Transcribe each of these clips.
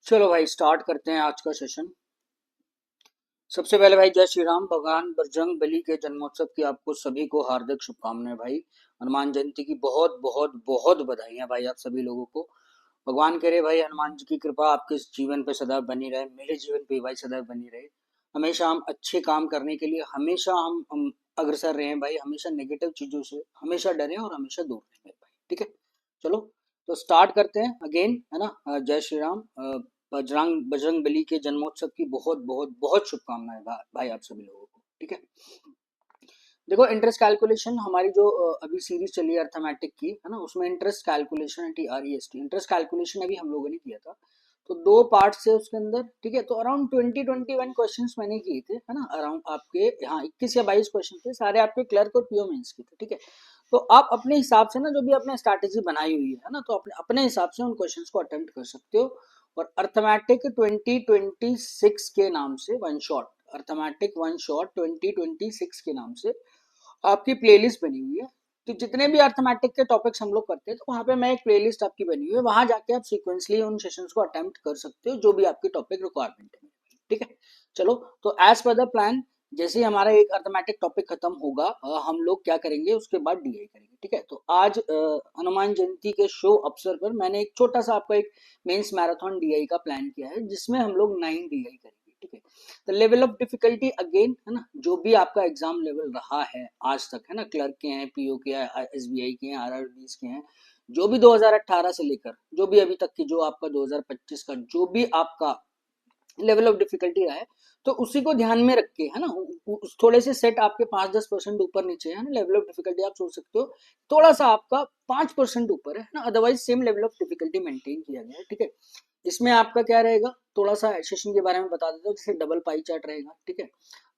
चलो भाई स्टार्ट करते हैं आज का सेशन। सबसे पहले भाई जय श्री राम। भगवान बजरंग बली के जन्मोत्सव की आपको सभी को हार्दिक शुभकामनाएं भाई। हनुमान जयंती की बहुत बहुत बहुत बधाइयां भाई आप सभी लोगों को। भगवान करे भाई हनुमान जी की कृपा आपके इस जीवन पे सदैव बनी रहे, मेरे जीवन पे भाई सदैव बनी रहे। हमेशा हम अच्छे काम करने के लिए हमेशा हम अग्रसर रहे भाई, हमेशा नेगेटिव चीजों से हमेशा डरे और हमेशा दूर रहे भाई। ठीक है, चलो तो स्टार्ट करते हैं अगेन, है ना। जय श्री राम। बजरंग बली के जन्मोत्सव की बहुत बहुत बहुत शुभकामनाएं भाई आप सभी लोगों को। ठीक है, देखो इंटरेस्ट कैलकुलेशन हमारी जो अभी सीरीज चली है अर्थमेटिक की, है ना, उसमें interest calculation TREST interest calculation अभी हम लोगों ने किया था। तो दो पार्ट से उसके अंदर, ठीक है, तो अराउंड 20-21 क्वेश्चंस मैंने किए थे, है ना। अराउंड आपके यहाँ 21 या 22 क्वेश्चन थे, सारे आपके क्लर्क और पीओ मेंस के थे। ठीक है, तो आप अपने हिसाब से ना जो भी आपने स्ट्रैटेजी बनाई हुई है ना, तो अपने अपने हिसाब से उन क्वेश्चंस को अटेम्प्ट कर सकते हो। और अर्थमेटिक 2026 के नाम से one shot, arithmetic one shot 2026 के नाम से आपकी प्लेलिस्ट बनी हुई है। तो जितने भी अर्थमेटिक के टॉपिक्स हम लोग करते हैं, तो वहां पे मैं एक प्लेलिस्ट आपकी बनी हुई है, वहां जाके आप सीक्वेंसली उन सेशंस को अटेम्प्ट कर सकते हो जो भी आपकी टॉपिक रिक्वायरमेंट है। ठीक है, चलो तो एज पर द प्लान, जैसे ही हमारा एक अर्थमेटिक टॉपिक खत्म होगा, हम लोग क्या करेंगे उसके बाद DI करेंगे। ठीक है, तो आज हनुमान जयंती के शुभ अवसर पर मैंने एक छोटा सा आपका एक मेंस मैराथन DI का प्लान किया है, जिसमें हम लोग 9 DI करेंगे। ठीक है, तो लेवल ऑफ डिफिकल्टी अगेन, है ना, जो भी आपका एग्जाम लेवल रहा है आज तक, है ना, क्लर्क के हैं, PO के हैं, SBI के हैं, RRBs के हैं, जो भी 2018 से लेकर जो भी अभी तक की जो आपका 2025 का जो भी आपका लेवल ऑफ डिफिकल्टी रहा है, तो उसी को ध्यान में रख के, है ना, थोड़े से सेट आपके 5-10% ऊपर नीचे है ना, लेवल ऑफ डिफिकल्टी आप सोच सकते हो थोड़ा सा आपका 5% ऊपर है ना, otherwise same level of difficulty maintain किया गया है। ठीक है, इसमें आपका क्या रहेगा, थोड़ा सा सेशन के बारे में बता देता हूँ। जैसे डबल पाई चार्ट रहेगा। ठीक है,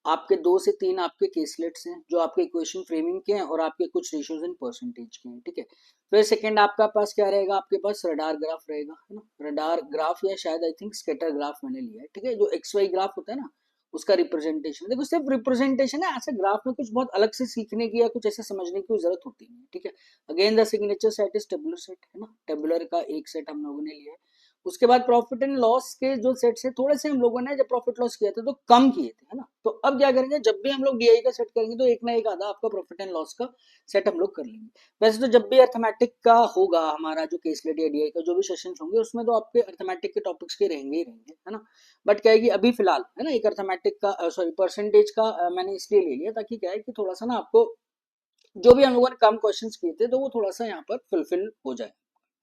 आपके 2 से 3 आपके केसलेट्स हैं जो आपके इक्वेशन फ्रेमिंग के हैं और आपके कुछ रेशियोज इन परसेंटेज के हैं। ठीक है, फिर सेकंड आपका पास क्या रहेगा, आपके पास रडार ग्राफ रहेगा, है ना, रडार ग्राफ या शायद आई थिंक स्कैटर ग्राफ मैंने लिया है। ठीक है, जो XY ग्राफ होता है ना, उसका रिप्रेजेंटेशन, देखो सिर्फ रिप्रेजेंटेशन है, ऐसे ग्राफ में कुछ बहुत अलग से सीखने की या कुछ ऐसे समझने की जरूरत होती नहीं है। ठीक है, again the signature set is tabular set, है ना, टेबुलर का एक सेट हम लोगों ने लिया है। उसके बाद प्रॉफिट एंड लॉस के जो सेट्स है, थोड़े से हम लोगों ने जब प्रॉफिट लॉस किया था तो कम किए थे, है ना। तो अब क्या करेंगे, जब भी हम लोग DI का सेट करेंगे तो एक ना एक आधा आपका प्रॉफिट एंड लॉस का सेट हम लोग कर लेंगे। वैसे तो जब भी अर्थमेटिक का होगा हमारा जो केसलेट या DI का जो भी सेशन होंगे, उसमें तो आपके अर्थमेटिक के टॉपिक्स के रहेंगे ही रहेंगे, है ना। बट क्या है कि अभी फिलहाल, है ना, एक अर्थमेटिक का सॉरी परसेंटेज का मैंने इसलिए ले लिया ताकि क्या है कि थोड़ा सा ना आपको जो भी हम लोगों ने कम क्वेश्चन किए थे तो वो थोड़ा सा यहाँ पर फुलफिल हो जाए।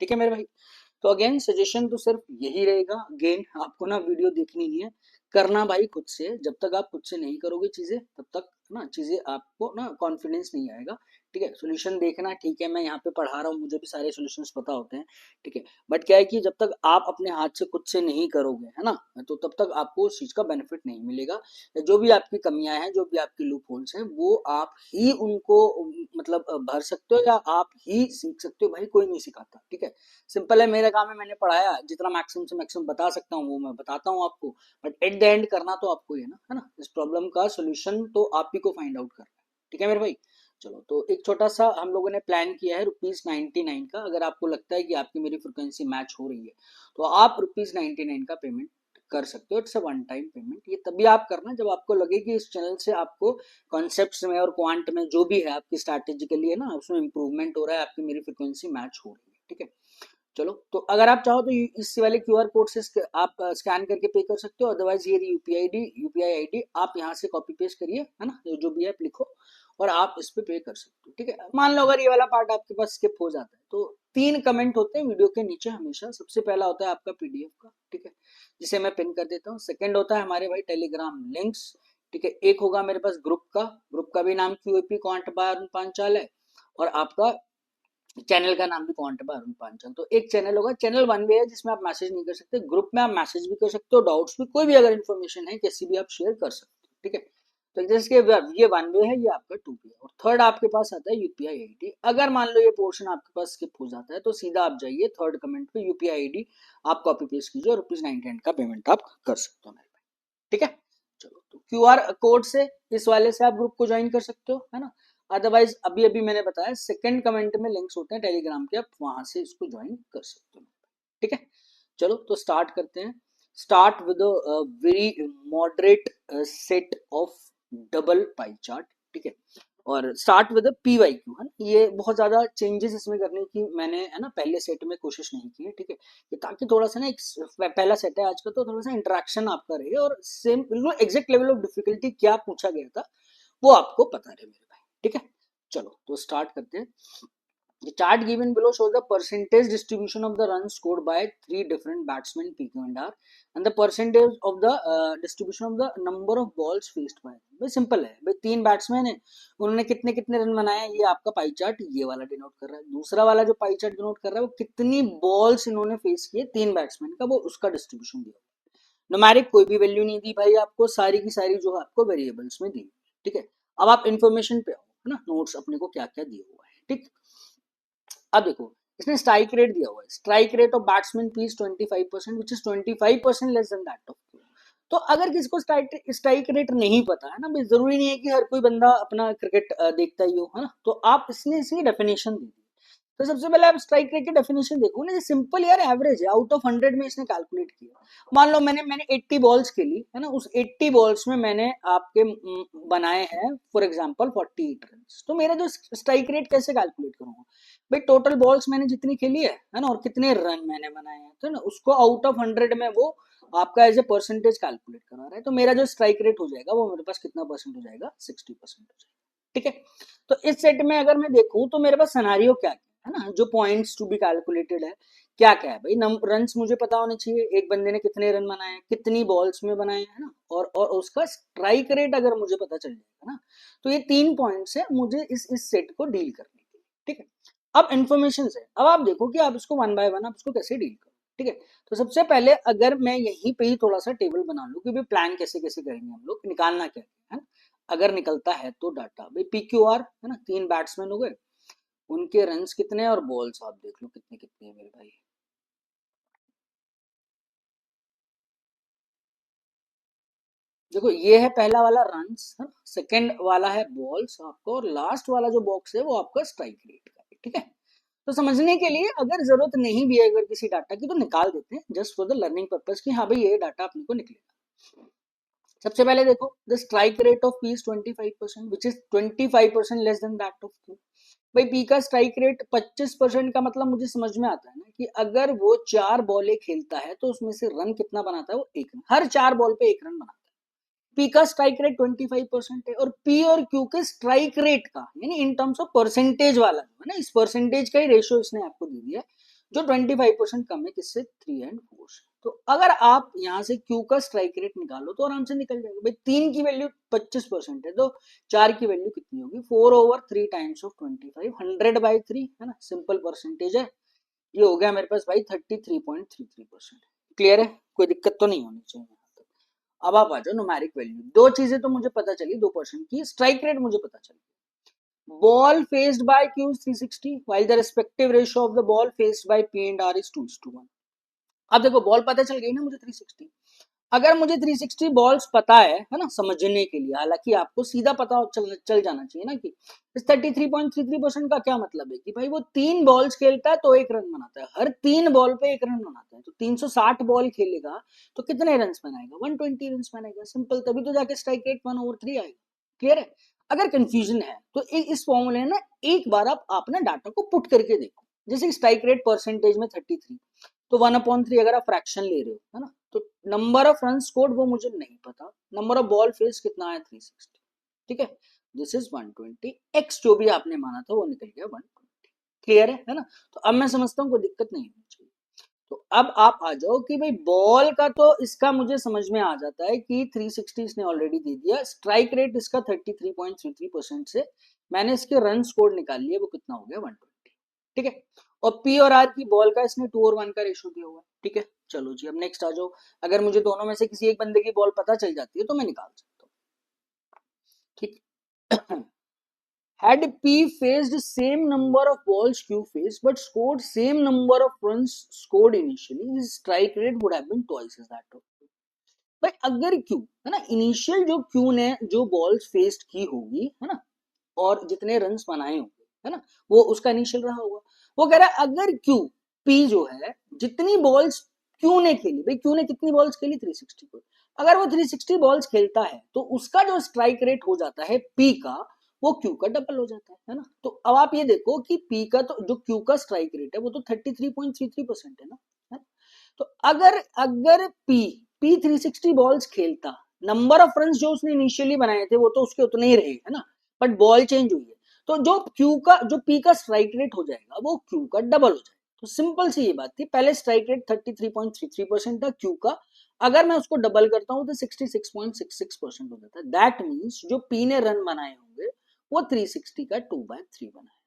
ठीक है मेरे भाई, तो अगेन सजेशन तो सिर्फ यही रहेगा, अगेन आपको ना वीडियो देखनी नहीं है, करना भाई खुद से। जब तक आप खुद से नहीं करोगे चीजें, तब तक ना चीजें आपको ना कॉन्फिडेंस नहीं आएगा। ठीक है, सोल्यूशन देखना ठीक है, मैं यहाँ पे पढ़ा रहा हूँ, मुझे भी सारे सोल्यूशंस पता होते हैं। ठीक है, बट क्या है कि जब तक आप अपने हाथ से खुद से नहीं करोगे, है ना, तो तब तक आपको उस चीज का बेनिफिट नहीं मिलेगा। जो भी आपकी कमियां हैं, जो भी आपकी लूप होल्स हैं, वो आप ही उनको मतलब भर सकते हो या आप ही सीख सकते हो भाई, कोई नहीं सिखाता। ठीक है, सिंपल है, मेरा काम है, मैंने पढ़ाया, जितना मैक्सिमम से मैक्सिमम बता सकता हूँ वो मैं बताता हूँ आपको। बट एट द एंड करना तो आपको ही है ना, इस प्रॉब्लम का सोल्यूशन तो आप ही को फाइंड आउट करना है। ठीक है मेरे भाई, चलो तो एक छोटा सा हम लोगों ने प्लान किया है ₹99 का। अगर आपको लगता है कि आपकी मेरी फ्रिक्वेंसी मैच हो रही है, तो आप ₹99 का पेमेंट कर सकते हो। It's a one time payment. ये तभी आप करना जब आपको लगे कि इस चैनल से आपको कॉन्सेप्ट्स में और क्वांट में जो भी है आपकी स्ट्रैटेजिकली, है ना, उसमें इंप्रूवमेंट हो रहा है, आपकी मेरी फ्रिक्वेंसी मैच हो रही है। ठीक है, चलो तो अगर आप चाहो तो इस वाले QR कोड से आप स्कैन करके पे कर सकते हो, अदरवाइज ये यूपीआई आईडी आप यहाँ से कॉपी पेस्ट करिए, है ना, जो भी है लिखो और आप इस पे कर सकते हो। ठीक है, मान लो अगर ये वाला पार्ट आपके पास स्किप हो जाता है, तो 3 कमेंट होते हैं वीडियो के नीचे हमेशा। सबसे पहला होता है आपका PDF का, ठीक है, जिसे मैं पिन कर देता हूँ। सेकंड होता है हमारे भाई टेलीग्राम लिंक्स। ठीक है, एक होगा मेरे पास ग्रुप का भी नाम QAP quant by Arun Panchal है, और आपका चैनल का नाम भी क्वांट बाय अरुण पांचाल। तो एक चैनल होगा, चैनल वन वे है जिसमें आप मैसेज नहीं कर सकते, ग्रुप में आप मैसेज भी कर सकते हो, डाउट्स भी, कोई भी अगर इन्फॉर्मेशन है कैसी भी आप शेयर कर सकते हो। ठीक है, तो जैसे ये वन वे है, ये आपका 2 वे है। और थर्ड आपके पास आता है यूपीआई आईडी। अगर मान लो ये पोर्शन आपके पास स्किप हो जाता है, तो सीधा आप जाइए थर्ड कमेंट पे, यूपीआई आईडी आप कॉपी पेस्ट कीजिए और ₹99 का पेमेंट आप कर सकते हो मेरे पे। ठीक है, चलो तो QR कोड से इस वाले से आप ग्रुप को ज्वाइन कर सकते हो, है ना। अदरवाइज अभी अभी मैंने बताया सेकंड कमेंट में लिंक्स होते हैं टेलीग्राम के, आप वहां से इसको ज्वाइन कर सकते हो। ठीक है, चलो तो स्टार्ट करते हैं। Start with very moderate set of double pie chart. ठीक है, और start with P Y Q है ना। ये बहुत ज्यादा चेंजेस इसमें करने की मैंने है ना पहले सेट में कोशिश नहीं की है। ठीक है, कि ताकि थोड़ा सा ना एक पहला सेट है आज का, तो थोड़ा सा इंटरेक्शन आपका रहे और सेम बिल्कुल एग्जैक्ट लेवल ऑफ डिफिकल्टी क्या पूछा गया था वो आपको पता रहे मेरे भाई। ठीक है, चलो तो स्टार्ट करते हैं। The chart given below shows the percentage distribution of the runs scored by three different batsmen PQ and R and the percentage of the distribution of the number of balls faced by। भाई simple है भाई, तीन batsman है, उन्होंने कितने कितने run बनाए, ये आपका पाई चार्ट ये वाला डिनोट कर रहा है। दूसरा वाला जो पाई चार्ट डिनोट कर रहा है वो कितनी बॉल्स इन्होंने फेस किए तीन बैट्समैन का, वो उसका डिस्ट्रीब्यूशन दिया। न्यूमेरिक कोई भी वैल्यू नहीं दी भाई आपको, सारी की सारी जो है आपको वेरिएबल्स में दी। ठीक है, अब आप इन्फॉर्मेशन पे आओ है ना, नोट्स अपने को क्या क्या दिया हुआ है। ठीक, अब देखो इसने स्ट्राइक रेट दिया हुआ है, strike rate of batsman please 25% which is 25% less than that of. तो अगर किसी को स्ट्राइक रेट नहीं पता है ना भाई, जरूरी नहीं है कि हर कोई बंदा अपना क्रिकेट देखता ही हो है ना, तो आप इसने इसकी डेफिनेशन दी। तो सबसे पहले आप स्ट्राइक रेट की डेफिनेशन देखो ना, सिंपल यार एवरेज है, आउट ऑफ 100 में इसने कैलकुलेट किया। मान लो मैंने 80 बॉल्स खेली है ना, उस 80 बॉल्स में मैंने आपके बनाए हैं फॉर एग्जांपल 48 रन, तो मेरा जो स्ट्राइक रेट कैसे कैलकुलेट करूंगा भाई, टोटल बॉल्स मैंने जितनी खेली है ना, और कितने रन मैंने बनाए हैं, तो ना उसको आउट ऑफ 100 में वो आपका एज ए परसेंटेज कैलकुलेट करा रहा है। तो मेरा जो स्ट्राइक रेट हो जाएगा वो मेरे पास कितना परसेंट हो जाएगा, 60% हो जाएगा। ठीक है, तो इस सेट में अगर मैं देखूं तो मेरे पास सिनेरियो क्या है ना, जो पॉइंट्स टू बी कैलकुलेटेड है क्या क्या है भाई, रन्स मुझे पता होने चाहिए, एक बंदे ने कितने रन बनाए, कितनी बॉल्स में बनाए है ना, और उसका स्ट्राइक रेट अगर मुझे पता चल जाएगा ना, तो ये 3 पॉइंट्स है मुझे इस सेट को डील करने के लिए। ठीक है, अब इन्फॉर्मेशन है, अब आप देखो कि आप इसको वन बाय वन आप इसको कैसे डील करो। ठीक है, तो सबसे पहले अगर मैं यहीं पे ही थोड़ा सा टेबल बना लूं कि भाई प्लान कैसे कैसे करेंगे हम लोग, निकालना क्या है ना? अगर निकलता है तो डाटा भाई पी क्यू आर है ना, तीन बैट्समैन हो गए, उनके रन्स कितने और बॉल्स आप देख लो कितने कितने है मेरे भाई। देखो ये है पहला वाला रन्स है, सेकंड वाला है बॉल्स आपको, और लास्ट वाला जो बॉक्स है वो आपका स्ट्राइक रेट का है। ठीक है, तो समझने के लिए अगर जरूरत नहीं भी है अगर किसी डाटा की, तो निकाल देते हैं just for the learning purpose कि हाँ भाई ये डाटा अपने को निकलेगा। सबसे पहले देखो the strike rate of P is 25% which is 25% less than that of Q. भाई पी का स्ट्राइक रेट 25% का मतलब मुझे समझ में आता है ना कि अगर वो 4 बॉलें खेलता है तो उसमें से रन कितना बनाता है, वो 1 रन, हर 4 बॉल पे 1 रन बनाता है। पी का स्ट्राइक रेट 25% है, और पी और क्यू के स्ट्राइक रेट का यानी इन टर्म्स ऑफ परसेंटेज वाला जो है ना, इस परसेंटेज का ही रेशियो इसने आपको दे दिया जो 25% कम है किससे, 3 और 4 से। तो अगर आप यहाँ से क्यू का स्ट्राइक रेट निकालो तो आराम से निकल जाएगा भाई, 3 की वैल्यू 25% है तो 4 की वैल्यू कितनी होगी, 4/3 टाइम्स ऑफ 25, 100/3 है ना, सिंपल परसेंटेज है। ये हो गया मेरे पास भाई 33.33%। क्लियर है, कोई दिक्कत तो नहीं होनी चाहिए। अब आप आ जाओ न्यूमेरिक वैल्यू, दो चीजें तो मुझे पता चली 2% की, स्ट्राइक रेट मुझे पता चली, ball faced by Q is 360 while the respective ratio of the ball faced by P and R is 2:1। अब देखो बॉल पता चल गई ना मुझे 360, अगर मुझे 360 बॉल्स पता है ना, समझने के लिए, हालांकि आपको सीधा पता चल जाना चाहिए ना कि इस 33.33% का क्या मतलब है कि भाई वो 3 बॉल्स खेलता है तो 1 रन बनाता है, हर 3 बॉल पे 1 रन बनाता है, तो 360 बॉल खेलेगा तो कितने रन बनाएगा, 120 रन बनाएगा, सिंपल, तभी तो जाके स्ट्राइक रेट 1/3 आएगा। क्लियर है, अगर कंफ्यूजन है तो इस फॉर्मूले ना एक बार आप ना डाटा को पुट करके देखो, जैसे स्ट्राइक रेट परसेंटेज में 33, तो 1/3 अगर आप फ्रैक्शन ले रहे हो है ना, तो नंबर ऑफ रन स्कोर्ड वो मुझे नहीं पता, नंबर ऑफ बॉल फेस कितना है 360। ठीक है, दिस इज 120, एक्स जो भी आपने माना था वो निकल गया 120। क्लियर है ना, तो अब मैं समझता हूँ कोई दिक्कत नहीं होनी चाहिए। तो अब आप आ जाओ कि भाई बॉल का तो इसका मुझे समझ में आ जाता है कि 360 इसने ऑलरेडी दे दिया, स्ट्राइक रेट इसका 33.33% से मैंने इसके रन स्कोर निकाल लिए, वो कितना हो गया 120। ठीक है, और पी और आर की बॉल का इसने 2/1 का रेशियो दिया हुआ है। ठीक है, चलो जी अब नेक्स्ट आ जाओ, अगर मुझे दोनों में से किसी एक बंदे की बॉल पता चल जाती है तो मैं निकाल सकता हूँ। ठीक had P faced same number of balls Q faced but scored same number of runs scored initially, his strike rate would have been twice as that of Q। भाई अगर Q है ना, इनिशियल जो Q ने जो balls faced की होगी है ना, और जितने रन बनाए होंगे, है ना, वो उसका इनिशियल रहा होगा। वो कह रहा है अगर क्यू पी जो है जितनी बॉल्स क्यू ने खेली, भाई क्यू ने कितनी बॉल्स खेली 360 को, अगर वो 360 बॉल्स खेलता है तो उसका जो स्ट्राइक रेट हो जाता है पी का, वो क्यू का डबल हो जाता है ना। तो अब आप ये देखो कि पी का तो जो क्यू का स्ट्राइक रेट है वो तो 33.33% है ना। तो अगर अगर पी पी 360 बॉल्स खेलता, नंबर ऑफ रन जो उसने इनिशियली बनाए थे वो तो उसके उतने ही रहे, है ना, बट बॉल चेंज हुई है, तो जो क्यू का जो पी का स्ट्राइक रेट हो जाएगा वो क्यू का डबल हो जाएगा। तो सिंपल सी ये बात थी, पहले स्ट्राइक रेट 33.33% था क्यू का, अगर मैं उसको डबल करता हूं तो 66.66% हो जाता है। दैट मीन्स जो पी ने रन बनाए होंगे वो 360 का 2/3 बनाया।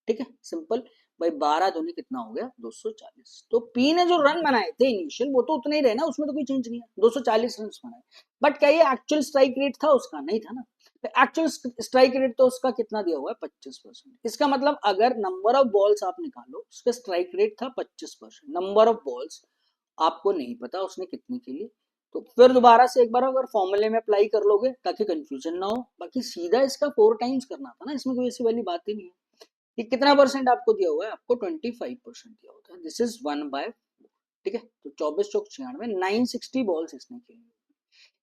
ठीक है, सिंपल। भाई 12 दूनी कितना हो गया 240। तो पी ने जो रन बनाए थे इनिशियल वो तो उतने ही रहे ना, उसमें तो कोई चेंज नहीं है, 240 रन बनाए। बट क्या ये एक्चुअल स्ट्राइक रेट था उसका? नहीं था ना। एक्चुअल स्ट्राइक रेट तो उसका कितना दिया हुआ है 25%। इसका मतलब अगर नंबर ऑफ बॉल्स आप निकालो, उसका स्ट्राइक रेट था 25%, नंबर ऑफ बॉल्स आपको नहीं पता उसने कितनी खेली, तो फिर दोबारा से एक बार अगर फॉर्मूले में अप्लाई कर लोगे ताकि कंफ्यूजन ना हो। बाकी सीधा इसका 4 टाइम्स करना था ना, इसमें कोई ऐसी वाली बात ही नहीं है। ये कितना परसेंट आपको दिया हुआ है? आपको 25% दिया होता है। This is 1/4। ठीक है, तो 24 चौक 96, 960 बॉल्स इसने खेली।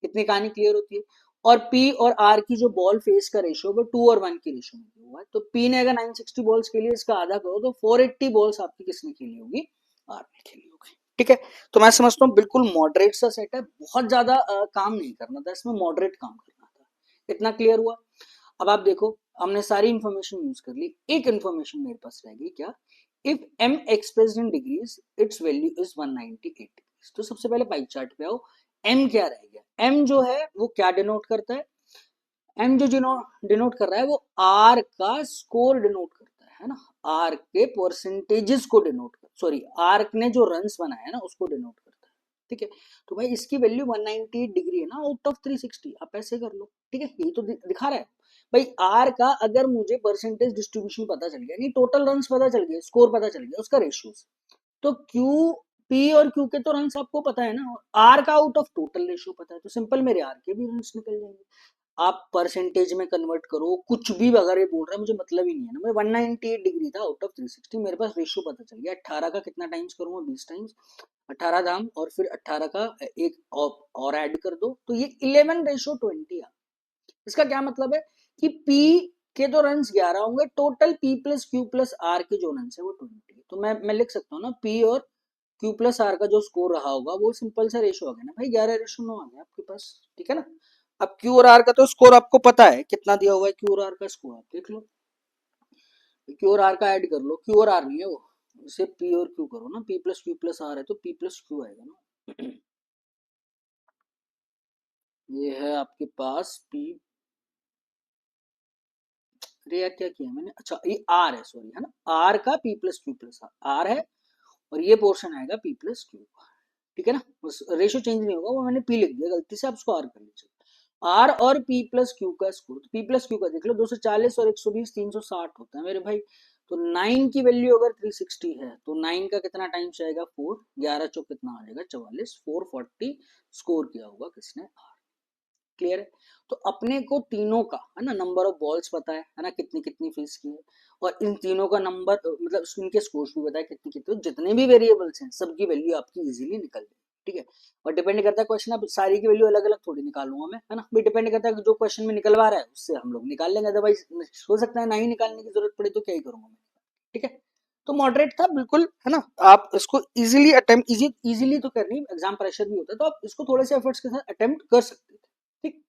इतनी कहानी क्लियर होती है। और पी और आर की जो बॉल फेस का रेशियो वो 2:1 की रेशियो में हुआ है। तो पी ने अगर 960 बॉल्स के लिए इसका आधा करो तो 480 बॉल्स आपकी किसने खेली होगी? आर ने खेली होगी। ठीक है, तो मैं समझता हूँ बिल्कुल मॉडरेट सा सेट है, बहुत ज्यादा काम नहीं करना था इसमें, मॉडरेट काम करना था। इतना क्लियर हुआ? अब आप देखो, हमने सारी इंफॉर्मेशन यूज कर ली, एक इंफॉर्मेशन मेरे पास रह गई, क्या? If m expressed in degrees it's value is 198। तो सबसे पहले पाई चार्ट पे आओ, m क्या रह गया? m जो है वो क्या डिनोट करता है? m जो डिनोट कर रहा है वो r का स्कोर डिनोट करता है ना, r के परसेंटेजेस को डिनोट कर, सॉरी r ने जो रन्स बनाए हैं ना उसको डिनोट करता है। ठीक है, तो भाई इसकी वैल्यू 198 डिग्री है ना आउट ऑफ 360, आप ऐसे कर लो। ठीक है, यही तो दिखा रहा है भाई। आर का अगर मुझे परसेंटेज डिस्ट्रीब्यूशन पता चल गया, नहीं टोटल रन्स पता चल गया, स्कोर पता चल गया, उसका रेशियो, तो क्यू पी और क्यू के तो रन्स आपको पता है ना, आर का आउट ऑफ टोटल रेशियो पता है, तो सिंपल मेरे आर के भी रन्स निकल जाएंगे। आप परसेंटेज में कन्वर्ट करो कुछ भी, अगर ये बोल रहा है मुझे मतलब ही नहीं है ना, मैं 198 डिग्री था आउट ऑफ 360, मेरे पास रेशियो पता चल गया। 18 का कितना टाइम्स करूंगा? 20 टाइम्स, 18 दाम और फिर 18 का एक और ऐड कर दो, तो ये 11:20 आ। इसका क्या मतलब है कि P के तो रन्स 11 होंगे, total P plus Q plus R के जो रन्स है वो 20। तो मैं लिख सकता हूँ ना, P और क्यू प्लस आर का जो स्कोर रहा होगा वो सिंपल सा रेशो आ गया ना भाई, 11:9 आ गया आपके पास। ठीक है ना। अब क्यू और आर का तो स्कोर आपको पता है कितना दिया हुआ है, क्यू और आर का स्कोर आप देख लो, क्यू और आर का ऐड कर लो, क्यू और आर नहीं है वो, उसे पी और क्यू करो ना, P plus Q plus R है तो पी प्लस क्यू आएगा ना। ये है आपके पास पी, अरे यार क्या किया मैंने, अच्छा ये आर है, सॉरी, है ना, आर का P plus Q plus R है, और ये पोर्शन आएगा पी प्लस क्यू। ठीक है ना, बस रेशियो चेंज नहीं होगा, वो मैंने पी लिख दिया गलती से, आप उसको आर कर लीजिए। आर और पी प्लस क्यू का स्कोर, तो पी प्लस क्यू का देख लो, 240 और 120 360 होता है मेरे भाई। तो 9 की वैल्यू अगर 360 है तो 9 का कितना टाइम्स आएगा 4, 11 चौक कितना आ जाएगा 44, 440 स्कोर किया होगा किसने? आर। क्लियर है? तो अपने को तीनों का है ना नंबर ऑफ बॉल्स पता है ना, कितनी कितनी फेस की है, और इन तीनों का नंबर मतलब इनके स्कोर्स भी पता है कितनी कितनी, तो जितने भी वेरिएबल्स हैं सबकी वैल्यू आपकी इजीली निकल जाए। ठीक है, और डिपेंड करता है क्वेश्चन, अब सारी की वैल्यू अलग अलग थोड़ी निकालूंगा मैं, है ना भाई, डिपेंड करता है कि जो क्वेश्चन में निकलवा रहा है उससे हम लोग निकाल लेंगे, अदरवाइज हो सकता है ना ही निकालने की जरूरत पड़े तो क्या ही करूंगा मैं। ठीक है, तो मॉडरेट था बिल्कुल, है ना, आप इसको इजीली अटेम्प्ट, इजीली तो करनी, एग्जाम प्रेशर भी होता है तो आप इसको थोड़े से एफर्ट्स के साथ अटेम्प्ट कर सकते थे। ठीक,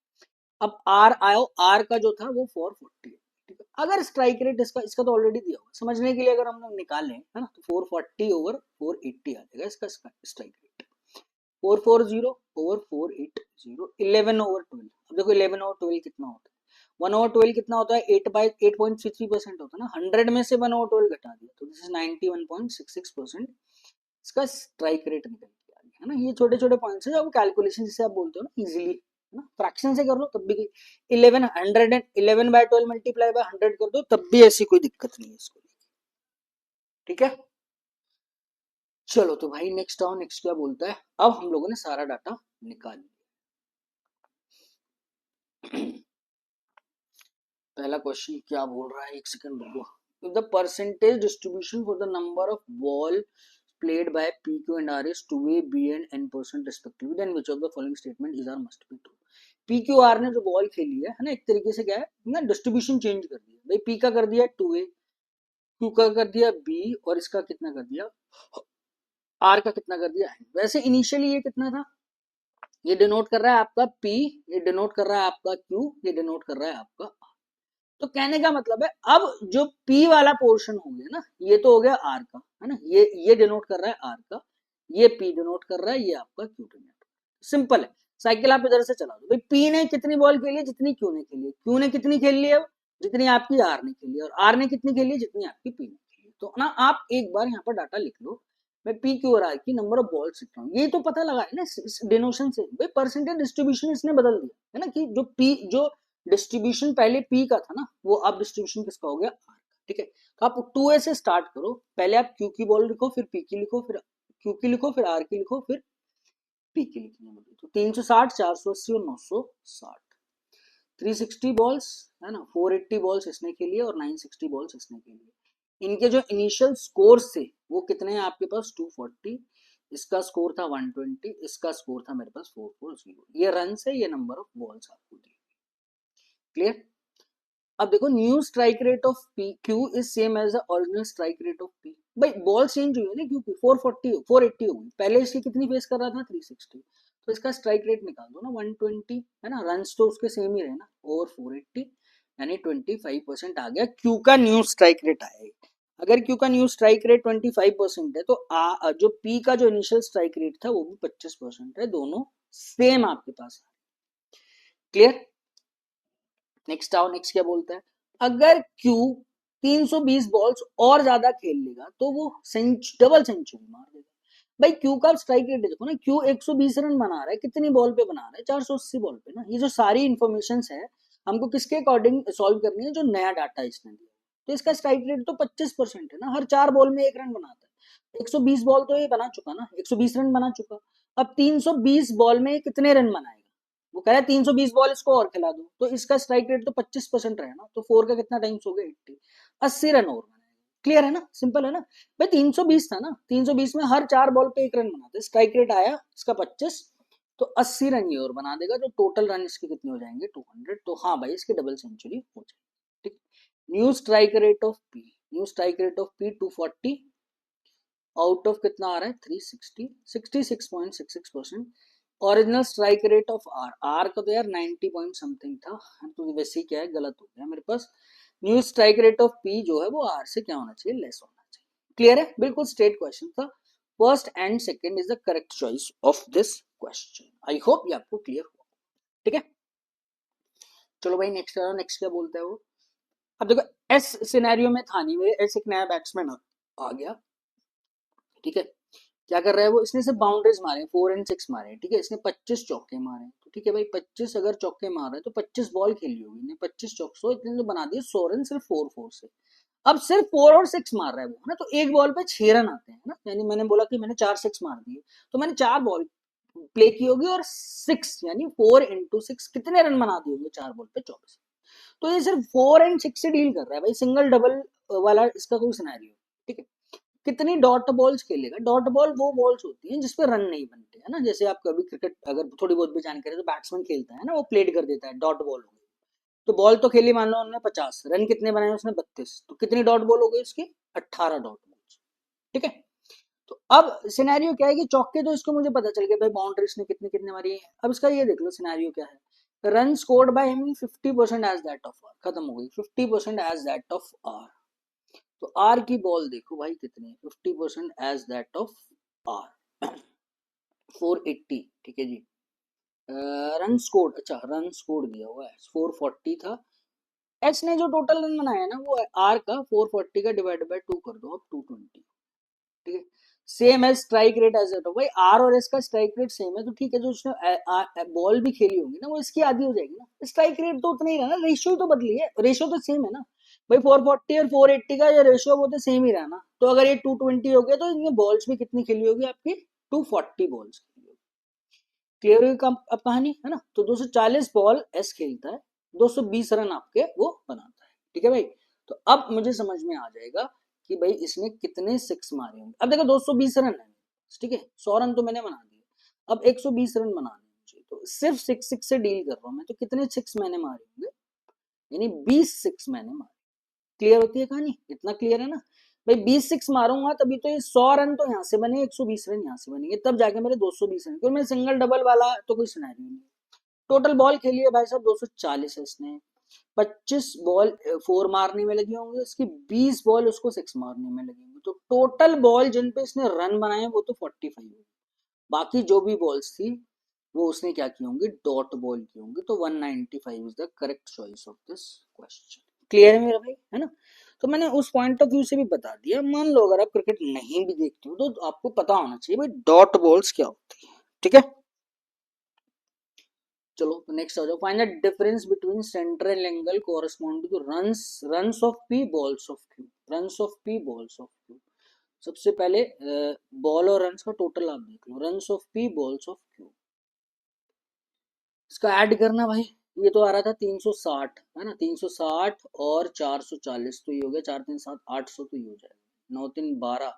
अब आर आयो, आर का जो था वो 440 है। ठीक है, अगर स्ट्राइक रेट इसका तो ऑलरेडी दिया होगा, समझने के लिए अगर हम लोग निकालें, है ना, तो 440 ओवर 480 आ जाएगा इसका स्ट्राइक रेट, 440 ओवर 480, 11/12। अब देखो 11/12 कितना होता है, 1/12 कितना होता है, 8/8.33% होता है ना, 100 में से 1/12 घटा दिया तो दिस इज 91.66%। इसका स्ट्राइक रेट निकल के आ गया, है ना। ये छोटे छोटे पॉइंट्स है जो कैलकुलेशन जिसे आप बोलते हो ना इजीली, है ना, फ्रैक्शन से कर लो तब भी, 11 मल्टीप्लाई बाय 100 कर दो तब भी ऐसी कोई दिक्कत नहीं है इसको। ठीक है, चलो तो भाई नेक्स्ट आओ, नेक्स्ट क्या बोलता है। अब हम लोगों ने सारा डाटा निकाल लिया। पहला क्वेश्चन क्या बोल रहा है, एक सेकंड रुको। The percentage distribution for the number of ball played by P, Q and R is 2A, B and N% respectively, then which of the following statement is or must be true। P, Q, R ने जो ball खेली है ना, एक तरीके से क्या है ना, डिस्ट्रीब्यूशन चेंज कर दिया भाई। P का कर दिया 2A, Q का कर दिया B और इसका कितना कर दिया R का कितना कर दिया N। वैसे इनिशियली ये कितना था, ये डिनोट कर रहा है आपका P, ये डिनोट कर रहा है आपका Q, ये डिनोट कर रहा है आपका R। तो कहने का मतलब है अब जो P वाला पोर्शन हो गया ना, ये तो हो गया R का, है ना, ये डिनोट कर रहा है R का, ये P डिनोट कर रहा है, ये आपका Q डिनोट। सिंपल है, साइकिल आप इधर से चला दो भाई। P ने कितनी बॉल खेली, जितनी Q ने खेली। Q ने कितनी खेल ली है, जितनी आपकी R ने खेली, और R ने कितनी खेली, जितनी आपकी P ने खेली। तो ना आप एक बार यहाँ पर डाटा लिख लो, मैं P, Q और R की नंबर ऑफ बॉल्स लिख रहा हूँ। ये तो पता लगा है ना इस डिनोशन से भाई, परसेंटेज डिस्ट्रीब्यूशन इसने बदल दिया है ना, कि जो P जो डिस्ट्रीब्यूशन पहले P का था ना, वो अब डिस्ट्रीब्यूशन किसका हो गया, R का। ठीक है, तो आप 2A से स्टार्ट करो, पहले आप Q की बॉल लिखो, फिर P की लिखो, फिर Q की लिखो, फिर R की लिखो, फिर P की लिखनी है। तो 360, 480 और 960, 360 बॉल्स है ना, 480 बॉल्स इसने खेली है और 960 बॉल्स इसने खेली है। इनके जो इनिशियल स्कोर्स थे वो कितने हैं आपके पास, 240, इसका स्कोर था 120, इसका स्कोर था मेरे पास 440। ये रन से ये नंबर ऑफ बॉल्स आपको दी। क्लियर। अब देखो, new strike rate of P Q is same as the original strike rate of P. भाई बॉल चेंज हुई है ना, क्योंकि 440 480 हो गई, पहले इसकी कितनी फेस कर रहा था, 360, तो इसका स्ट्राइक रेट निकाल दो ना, 120 है ना, रन्स तो उसके सेम ही रहे ना, और 480 यानी 25% आ गया क्यू का न्यू स्ट्राइक रेट आएगा। अगर क्यू का न्यू स्ट्राइक रेट 25% है, तो जो पी का जो इनिशियल स्ट्राइक रेट था वो भी 25% है, दोनों सेम आपके पास। क्लियर। नेक्स्ट आओ, नेक्स्ट क्या बोलता है, अगर Q 320 बॉल्स और ज्यादा खेल लेगा तो वो डबल सेंचुरी मार देगा। भाई Q का स्ट्राइक रेट देखो ना, Q 120 रन बना रहा है, कितनी बॉल पे बना रहा है, 480 बॉल पे ना। ये जो सारी इन्फॉर्मेशन है हमको किसके अकॉर्डिंग सॉल्व करनी है, जो नया डाटा इसने दिया। तो इसका स्ट्राइक रेट तो 25% है ना, हर 4 बॉल में 1 रन बनाता है। 120 बॉल तो ये बना चुका ना, 120 रन बना चुका। अब 320 बॉल में कितने रन बनाएगा, वो कह रहा है 320 बॉल इसको और खिला दो, तो इसका स्ट्राइक रेट तो 25% रहे ना, तो 4 का कितना टाइम्स हो गया, 80, 80 रन और बनाएगा। क्लियर है ना, सिंपल है ना भाई। 320 था ना, 320 में हर 4 बॉल पे 1 रन बनाते, स्ट्राइक रेट आया इसका 25, तो 80 रन ये और बना देगा, तो टोटल रन इसके कितने हो जाएंगे, 200। तो हाँ भाई, इसकी डबल सेंचुरी हो जाएगी। ठीक। New strike rate of P, new strike rate of P 240 out of कितना आ रहा है, 360, 66.66%। Original strike rate of R, R का तो यार 90 पॉइंट समथिंग था, तो वैसे क्या है, गलत हो गया मेरे पास। New strike rate of P जो है वो आर से क्या होना चाहिए, लेस होना चाहिए। क्लियर है, बिल्कुल स्ट्रेट क्वेश्चन था। First and second is the correct choice of this question. I hope ये आपको क्लियर हुआ। ठीक है, चलो भाई नेक्स्ट करो। नेक्स्ट क्या बोलता है वो, अब देखो एस सिनेरियो में था नहीं, मेरे एस एक नया बैट्समैन आ गया। ठीक है, क्या कर रहा है वो, इसने सिर्फ बाउंड्रीज मारे, 4 एंड 6 मारे। ठीक है, इसने 25 चौके मारे, तो ठीक है भाई, 25 अगर चौके मार रहे हैं तो 25 बॉल खेली होगी, 25 चौके इतने तो बना दिए 100 रन सिर्फ 4 से। अब सिर्फ 4 और 6 मार रहा है वो, है ना, तो एक बॉल पे 6 रन आते हैं ना, यानी मैंने बोला कि मैंने 4 6 मार दिए, तो मैंने 4 बॉल प्ले की होगी और 6 यानी 4 इंटू 6 कितने रन बना दिए होंगे, 4 बॉल पे 24। तो ये सिर्फ 4 एंड 6 से डील कर रहा है भाई, सिंगल डबल वाला इसका कोई सिनेरियो। ठीक है, कितनी डॉट बॉल्स खेलेगा, डॉट बॉल वो बॉल्स होती हैं जिसपे रन नहीं बनते, है ना, जैसे आप कभी क्रिकेट अगर थोड़ी बहुत भी जानकारी है तो बैट्समैन खेलता है ना, वो प्लेट कर देता है, डॉट बॉल हो गई। तो बॉल तो खेली, मान लो उन्होंने 50, रन कितने बनाए उसने 32, तो कितनी डॉट बॉल हो गई उसकी, 18 डॉट बॉल्स। ठीक है, तो अब सिनेरियो क्या है कि चौके तो इसको मुझे पता चल गया भाई, बाउंड्री इसने कितने कितने मारी है। अब इसका ये देख लो सिनेरियो क्या है, run scored by him 50% as that of R, खत्म हो गई, 50% एज दैट ऑफ आर। तो आर की बॉल देखो भाई कितनी, 50% एज दैट ऑफ आर 480। ठीक है जी, रन स्कोर्ड, अच्छा रन स्कोर्ड दिया हुआ है 440 था। एच ने जो टोटल रन बनाया ना वो आर का 440 का डिवाइड बाय 2 कर दो, अब 220। ठीक है, same as strike rate as that of, भाई आर और एस का स्ट्राइक रेट सेम है, तो ठीक है, जो उसने बॉल भी खेली होगी ना वो इसकी आधी हो जाएगी ना, स्ट्राइक रेट तो उतना ही रहा ना, रेशियो तो बदली है, रेशियो तो सेम है ना भाई, 440 और 480 का ये रेशियो वो तो सेम ही रहा ना, तो अगर ये 220 हो गया तो इनमें बॉल्स भी कितनी खेली होगी आपकी, 240 बॉल्स खेली होगी। क्लियर हुई अब कहानी, है ना। तो 240 बॉल एस खेलता है, 220 रन आपके वो बनाता है, ठीक है भाई। तो अब मुझे समझ में आ जाएगा कि भाई इसने कितने सिक्स मारे होंगे। अब देखो 220 रन है, ठीक है, 100 रन तो मैंने बना दिए, अब 120 रन बनाने मुझे, तो सिर्फ सिक्स सिक्स से डील कर रहा हूँ मैं, तो कितने सिक्स मैंने मारे होंगे, यानी 20 सिक्स मैंने मारे। क्लियर होती है कहानी, इतना क्लियर है ना भाई। 20 सिक्स मारूंगा तभी तो ये 100 रन तो यहाँ से बने, 120 रन यहाँ से बनेंगे, तब जाके मेरे 220 रन, क्योंकि मैं सिंगल डबल वाला तो कोई सिनेरियो नहीं। टोटल बॉल खेली है भाई साहब 240 है इसने, 25 बॉल फोर मारने में लगी होंगी उसकी, 20 बॉल उसको सिक्स मारने में लगी होंगी, तो टोटल बॉल जिन पे इसने रन बनाए वो तो 45 होगी। बाकी जो भी बॉल्स थी वो उसने क्या की होंगी, डॉट बॉल की होंगी, तो 195 is the correct choice of this question. Clear है मेरा भाई, है ना। तो मैंने उस पॉइंट ऑफ व्यू से भी बता दिया। मान लो अगर आप क्रिकेट नहीं भी देखते हो तो आपको पता होना चाहिए भाई डॉट बॉल्स क्या होती है, ठीक है। चलो तो नेक्स्ट आ जाओ, find the difference between central angle correspond to runs runs of P balls of Q, runs of P balls of Q. सबसे पहले बॉल और रन्स का टोटल आप देख लो, runs of P balls of Q, इसका ऐड करना भाई। ये तो आ रहा था 360 है ना, 360 और 440 तो ये हो गया, 4 3 7 800 तो ये हो जाएगा, 9 3 12,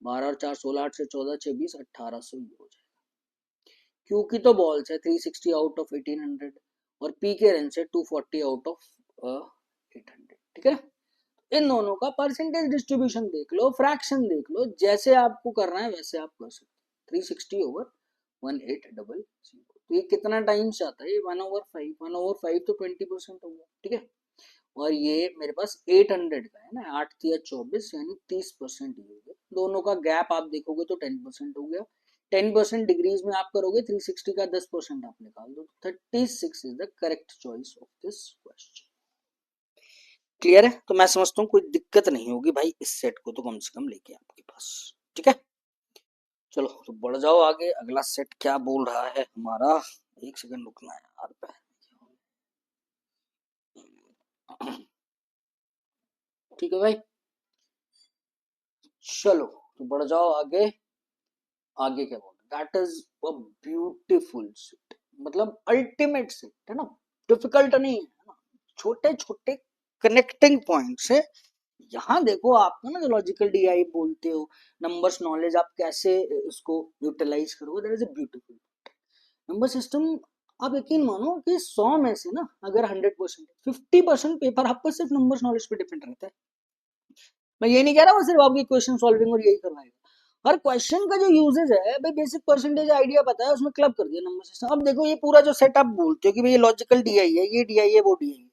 12 और 4 16, 8 से 14 6 20 1800 ये हो जाएगा। क्यू की तो बॉल्स है 360 आउट ऑफ 1800 और पी के रन से 240 आउट ऑफ 800, ठीक है। इन दोनों का परसेंटेज डिस्ट्रीब्यूशन देख लो, फ्रैक्शन देख लो, जैसे आपको करना है वैसे आप कर सकते। 360 ओवर 1800, तो ये कितना टाइम्स आता है, ये 1/5, 1/5 तो 20% हो गया, ठीक है। और ये मेरे पास 800 का है ना, 8 तिया 24 यानी 30% ही हो गया। दोनों का गैप आप देखोगे तो 10% हो गया। 10% डिग्रीज में आप करोगे 360 का 10% आप निकाल दो, 36 is the correct choice of this question. Clear है, तो मैं समझता हूँ कोई दिक्कत नहीं होगी भाई इस सेट को तो कम से कम लेके आपके पास, ठीक है। चलो तो बढ़ जाओ आगे, अगला सेट क्या बोल रहा है हमारा, एक सेकंड रुकना है यार पे। ठीक है भाई, चलो तो बढ़ जाओ आगे। आगे क्या बोल रहे, that is a beautiful set, मतलब अल्टीमेट सेट है ना, डिफिकल्ट नहीं है ना, छोटे छोटे कनेक्टिंग पॉइंट्स है। यहाँ देखो आपका ना जो लॉजिकल डीआई बोलते हो, नंबर्स नॉलेज आप कैसे इसको यूटिलाइज करोगे, that is a beautiful number system. आप यकीन मानो कि 100 में से ना अगर 100% 50% पेपर आपका सिर्फ नंबर्स नॉलेज पे डिपेंड रहता है। मैं ये नहीं कह रहा वो सिर्फ आपकी क्वेश्चन सॉल्विंग और यही करवाएगा, हर क्वेश्चन का जो यूजेज है भाई, बेसिक परसेंटेज आइडिया पता है उसमें क्लब कर दिया नंबर सिस्टम। अब देखो ये पूरा जो सेटअप बोलते हो कि भाई ये लॉजिकल डीआई है, ये डीआई है, वो डीआई है,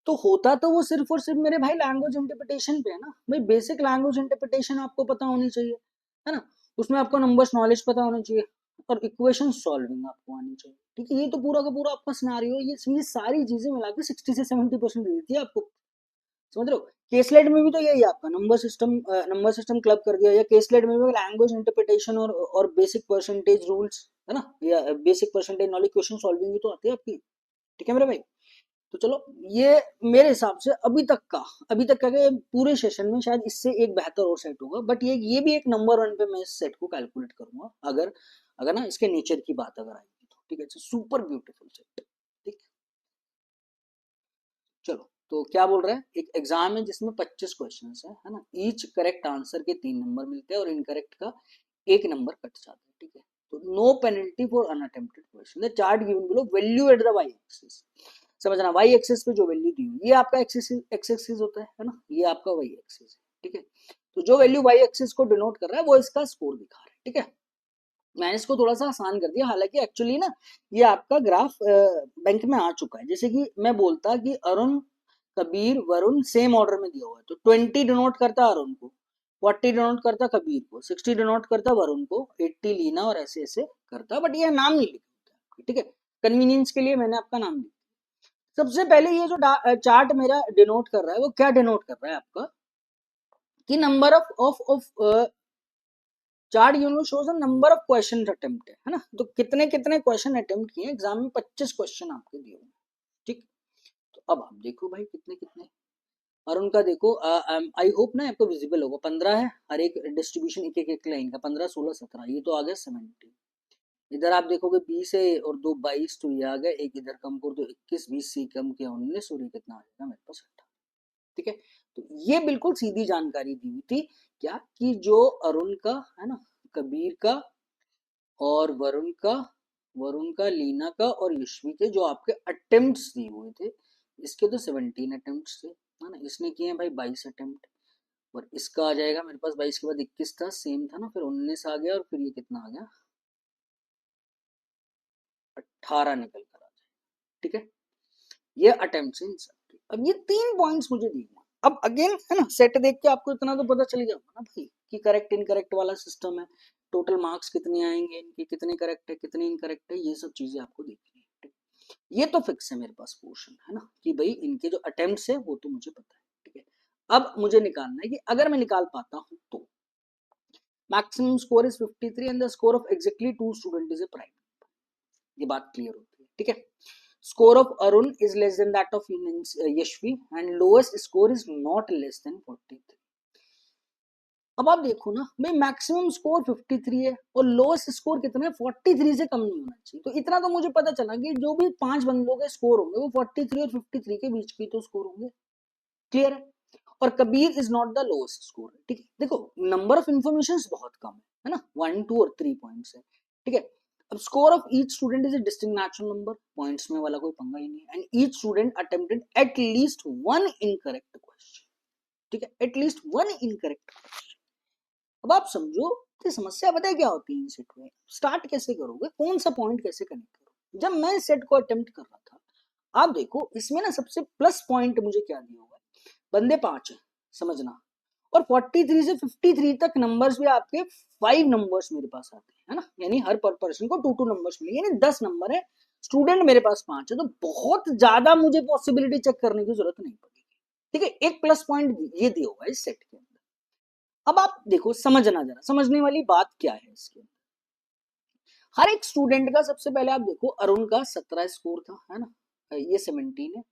तो होता तो वो सिर्फ और सिर्फ मेरे भाई लैंग्वेज इंटरप्रिटेशन पे है ना भाई। बेसिक लैंग्वेज इंटरप्रिटेशन आपको पता होनी चाहिए, है ना, उसमें आपको नंबर्स नॉलेज पता होना चाहिए और इक्वेशन सॉल्विंग आपको आनी चाहिए, ठीक है। ये तो पूरा का पूरा आपका सिनेरियो, ये सारी चीजें मिला के 60 से 70% दे देती है आपको, समझ रहे हो। केसलेट में भी तो यही आपका नंबर सिस्टम क्लब कर दिया, या केसलेट में भी लैंग्वेज इंटरप्रिटेशन और बेसिक परसेंटेज रूल्स है ना, या basic percentage knowledge question solving भी तो आती है आपकी, ठीक है मेरे भाई। तो चलो ये मेरे हिसाब से अभी तक का ये पूरे सेशन में शायद इससे एक बेहतर और सेट होगा, बट ये भी एक नंबर वन पे मैं इस सेट को कैलकुलेट करूंगा, अगर अगर ना इसके नेचर की बात अगर आएगी तो, ठीक है। सुपर ब्यूटीफुल सेट, ठीक। चलो तो क्या बोल रहे हैं, एक एग्जाम है जिसमें 25 क्वेश्चन है ना, ईच करेक्ट आंसर के 3 नंबर मिलते हैं और इनकरेक्ट का 1 नंबर कट जाता है, ठीक है। तो no penalty for unattempted question, the chart given below, value at the Y axis. समझना, वाई एक्सिस पे जो वैल्यू दी हुई ये आपका एक्सिस एक्सिस होता है ना, ये आपका वाई एक्सिस है, ठीक है। तो जो वैल्यू वाई एक्सिस को डिनोट कर रहा है वो इसका स्कोर दिखा रहा है, ठीक है। मैंने इसको थोड़ा सा आसान कर दिया, हालांकि एक्चुअली ना ये आपका ग्राफ बैंक में आ चुका है। जैसे कि मैं बोलता कि अरुण कबीर वरुण सेम ऑर्डर में दिया हुआ है, तो 20 डिनोट करता अरुण को, 40 डिनोट करता कबीर को, 60 डिनोट करता वरुण को, 80 लीना और ऐसे ऐसे करता, बट ये नाम नहीं लिखता, ठीक है। कन्वीनियंस के लिए मैंने आपका नाम लिखा। सबसे पहले ये जो चार्ट मेरा डिनोट कर रहा है वो क्या डिनोट कर रहा है आपका, कि number of chart unit shows the number of question attempt है ना, तो कितने कितने क्वेश्चन अटेम्प्ट किए एग्जाम में, 25 क्वेश्चन आपके दिए हुए, ठीक। तो अब आप देखो भाई कितने कितने, और उनका देखो आई होप ना आपको विजिबल होगा, 15 है हर एक डिस्ट्रीब्यूशन, एक एक लाइन का 15 16 17, ये तो आ गया 70, इधर आप देखोगे 20 है और 2 22, तो ये आ गया, एक इधर कम कर दो 21, 20 से कम किया 19 और ये कितना आ जाएगा मेरे पास 18। ठीक है, तो ये बिल्कुल सीधी जानकारी दी हुई थी क्या, कि जो अरुण का है ना, कबीर का और वरुण का, लीना का और यशवी के जो आपके अटेम्प्ट्स दिए हुए थे, इसके तो 17 अटेम्प्ट्स थे, है ना, इसने किए हैं भाई 22 अटेम्प्ट, और इसका आ जाएगा मेरे पास 22 के बाद 21 था, सेम था ना, फिर 19 आ गया और फिर ये कितना आ गया 18 निकल कर आ जाएगा। ठीक है, ये अटेम्प्ट है इन सबके। अब ये 3 पॉइंट्स मुझे दिए, अब अगेन है ना, सेट देख के आपको इतना तो पता चल गया ना भाई कि करेक्ट इनकरेक्ट वाला सिस्टम है, टोटल मार्क्स कितने आएंगे इनके, कितने करेक्ट है कितने इनकरेक्ट है, ये सब चीजें आपको देखनी है। ये तो फिक्स है मेरे पास पोर्शन, है ना, कि भाई इनके जो अटेम्प्ट्स है वो तो मुझे पता है। ठीक है, अब मुझे निकालना है कि अगर मैं निकाल पाता हूं तो maximum score is 53 and the score of exactly 2 student is a prime, ये बात क्लियर होती है। ठीक है, score of Arun is less than that of Yashvi and lowest score is not less than 43। अब आप देखो ना भाई, मैक्सिमम स्कोर 53 है और लोएस्ट स्कोर कितना है 43 से कम नहीं होना चाहिए, तो इतना तो मुझे पता चला कि जो भी 5 बंदों के स्कोर होंगे वो 43 और 53 के बीच के तो स्कोर होंगे। क्लियर है, और Kabir is not the lowest score. ठीक है, देखो नंबर ऑफ इंफॉर्मेशन बहुत कम है ना, 1 2 और 3 पॉइंट्स है। ठीक है, अब score of each student is a distinct natural number, points में वाला कोई पंगा ही नहीं है, and each student attempted at least one incorrect question. ठीक है, at least one incorrect question. अब आप समझो कि समस्या पता है क्या होती है इन सेट में, स्टार्ट कैसे करोगे, कौन सा पॉइंट कैसे कनेक्ट करोगे। जब मैं सेट को अटेम्प्ट कर रहा था, आप देखो इसमें ना सबसे प्लस पॉइंट मुझे क्या दिया हुआ है, बंदे 5 है समझना, और 43 से 53 तक नंबर्स भी आपके 5 नंबर्स मेरे पास आते हैं, है ना, यानी हर पर पर्सन को 2 2 नंबर्स मिले, यानी 10 नंबर है, स्टूडेंट मेरे पास 5 है, तो बहुत ज्यादा मुझे पॉसिबिलिटी चेक करने की जरूरत नहीं पड़ेगी। ठीक है, एक प्लस पॉइंट ये दिया हुआ है इस सेट के अंदर। अब आप देखो समझना, जरा समझने वाली बात क्या है इसके, हर एक स्टूडेंट का सबसे पहले आप देखो, अरुण का 17 स्कोर था, है ना, ये 17 है,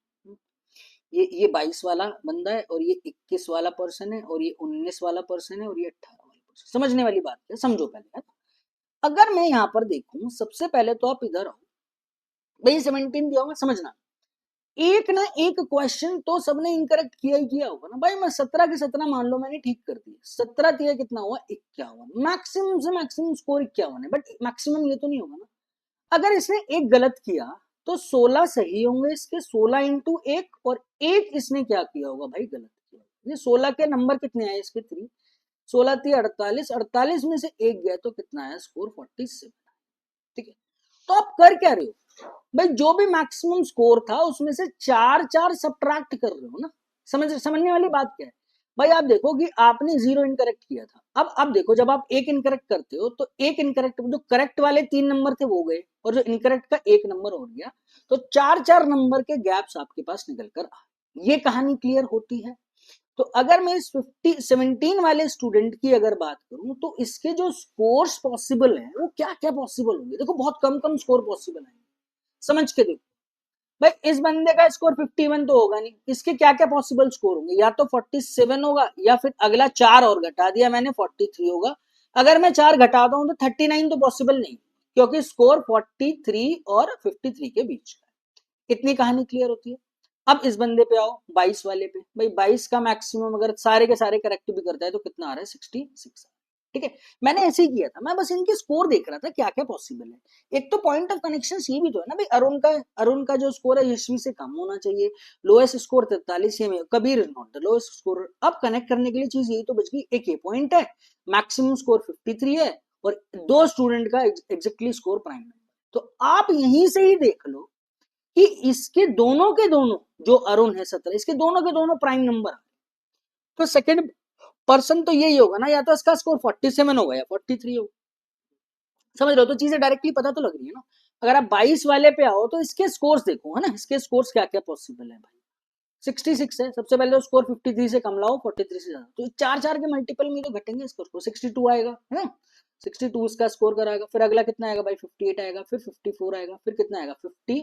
ये 22 वाला बंदा है, और ये 21 वाला पर्सन है, और ये 19 वाला पर्सन है, और ये 18 वाला पर्सन। समझने वाली बात है, समझो पहले, है ना? अगर मैं यहाँ पर देखूं, सबसे पहले तो आप इधर आओ भाई, 17 दिया होगा, समझना एक ना एक क्वेश्चन तो सबने इनकरेक्ट किया ही किया होगा ना भाई, मैं 17 के 17 मान लो मैंने ठीक कर दिया, 17 दिया कितना हुआ 51, मैक्सिमम से मैक्सिमम स्कोर 51 है, बट मैक्सिमम ये तो नहीं होगा ना, अगर इसने एक गलत किया तो 16 सही होंगे इसके, 16 इंटू एक, और एक इसने क्या किया होगा भाई गलत किया, ये 16 के नंबर कितने आए इसके 3, 16 थी 48, 48 में से एक गया तो कितना आया स्कोर 47। ठीक है, तो आप कर क्या रहे हो भाई, जो भी मैक्सिमम स्कोर था उसमें से 4 4 सब्ट्रैक्ट कर रहे हो ना, समझने वाली बात क्या है भाई, आप देखो कि आपने 0 इनकरेक्ट किया था, अब देखो जब आप एक इनकरेक्ट करते हो तो एक इनकरेक्ट, जो करेक्ट वाले 3 नंबर थे वो गए, और जो इनकरेक्ट का एक नंबर हो गया, तो 4 4 नंबर के गैप्स आपके पास निकल कर आए, ये कहानी क्लियर होती है। तो अगर मैं इस 17 वाले स्टूडेंट की अगर बात करूं, तो इसके जो स्कोर्स पॉसिबल है वो क्या क्या पॉसिबल होंगे, देखो बहुत कम कम स्कोर पॉसिबल है, समझ के देखो भाई, इस बंदे का स्कोर 51 तो होगा नहीं, इसके क्या क्या पॉसिबल स्कोर होंगे, या तो 47 होगा, या फिर अगला 4 और घटा दिया मैंने 43 होगा, अगर मैं 4 घटाता हूं तो 39 तो पॉसिबल नहीं, क्योंकि स्कोर 43 और 53 के बीच का है। इतनी कहानी क्लियर होती है। अब इस बंदे पे आओ 22 वाले पे, भाई 22 का मैक्सिमम अगर सारे के सारे करेक्ट भी करता है तो कितना आ रहा है 66। ठीक है, मैंने ऐसे ही किया था, मैं बस इनके स्कोर देख रहा था क्या क्या पॉसिबल है। एक तो पॉइंट ऑफ कनेक्शन ये भी तो है ना भाई, अरुण का जो स्कोर है यशवी से कम होना चाहिए, लोएस्ट स्कोर 43 है, Kabir is not the lowest score. अब कनेक्ट करने के लिए चीज यही तो बच गई, एक ये पॉइंट है, मैक्सिमम स्कोर 53 है, और 2 स्टूडेंट का एग्जैक्टली स्कोर प्राइम नंबर, तो आप यहीं से ही देख लो कि इसके दोनों के दोनों, जो अरुण है 17, इसके दोनों के दोनों प्राइम नंबर, तो सेकंड पर्सन तो यही होगा ना, या तो इसका स्कोर 47 होगा या 43 होगा, समझ रहे हो, तो चीजें डायरेक्टली पता तो लग रही है ना। अगर आप 22 वाले पे आओ तो इसके स्कोर्स देखो, है ना, इसके स्कोर्स क्या क्या पॉसिबल है भाई, 66 है, सबसे पहले तो स्कोर 53 से कम लाओ, 43 से ज्यादा, तो 4 4 के मल्टीपल में तो घटेंगे स्कोर को, 62 आएगा, है ना, 62 इसका स्कोर कराएगा, फिर अगला कितना आएगा भाई 58 आएगा, फिर 54 आएगा, फिर कितना आएगा 50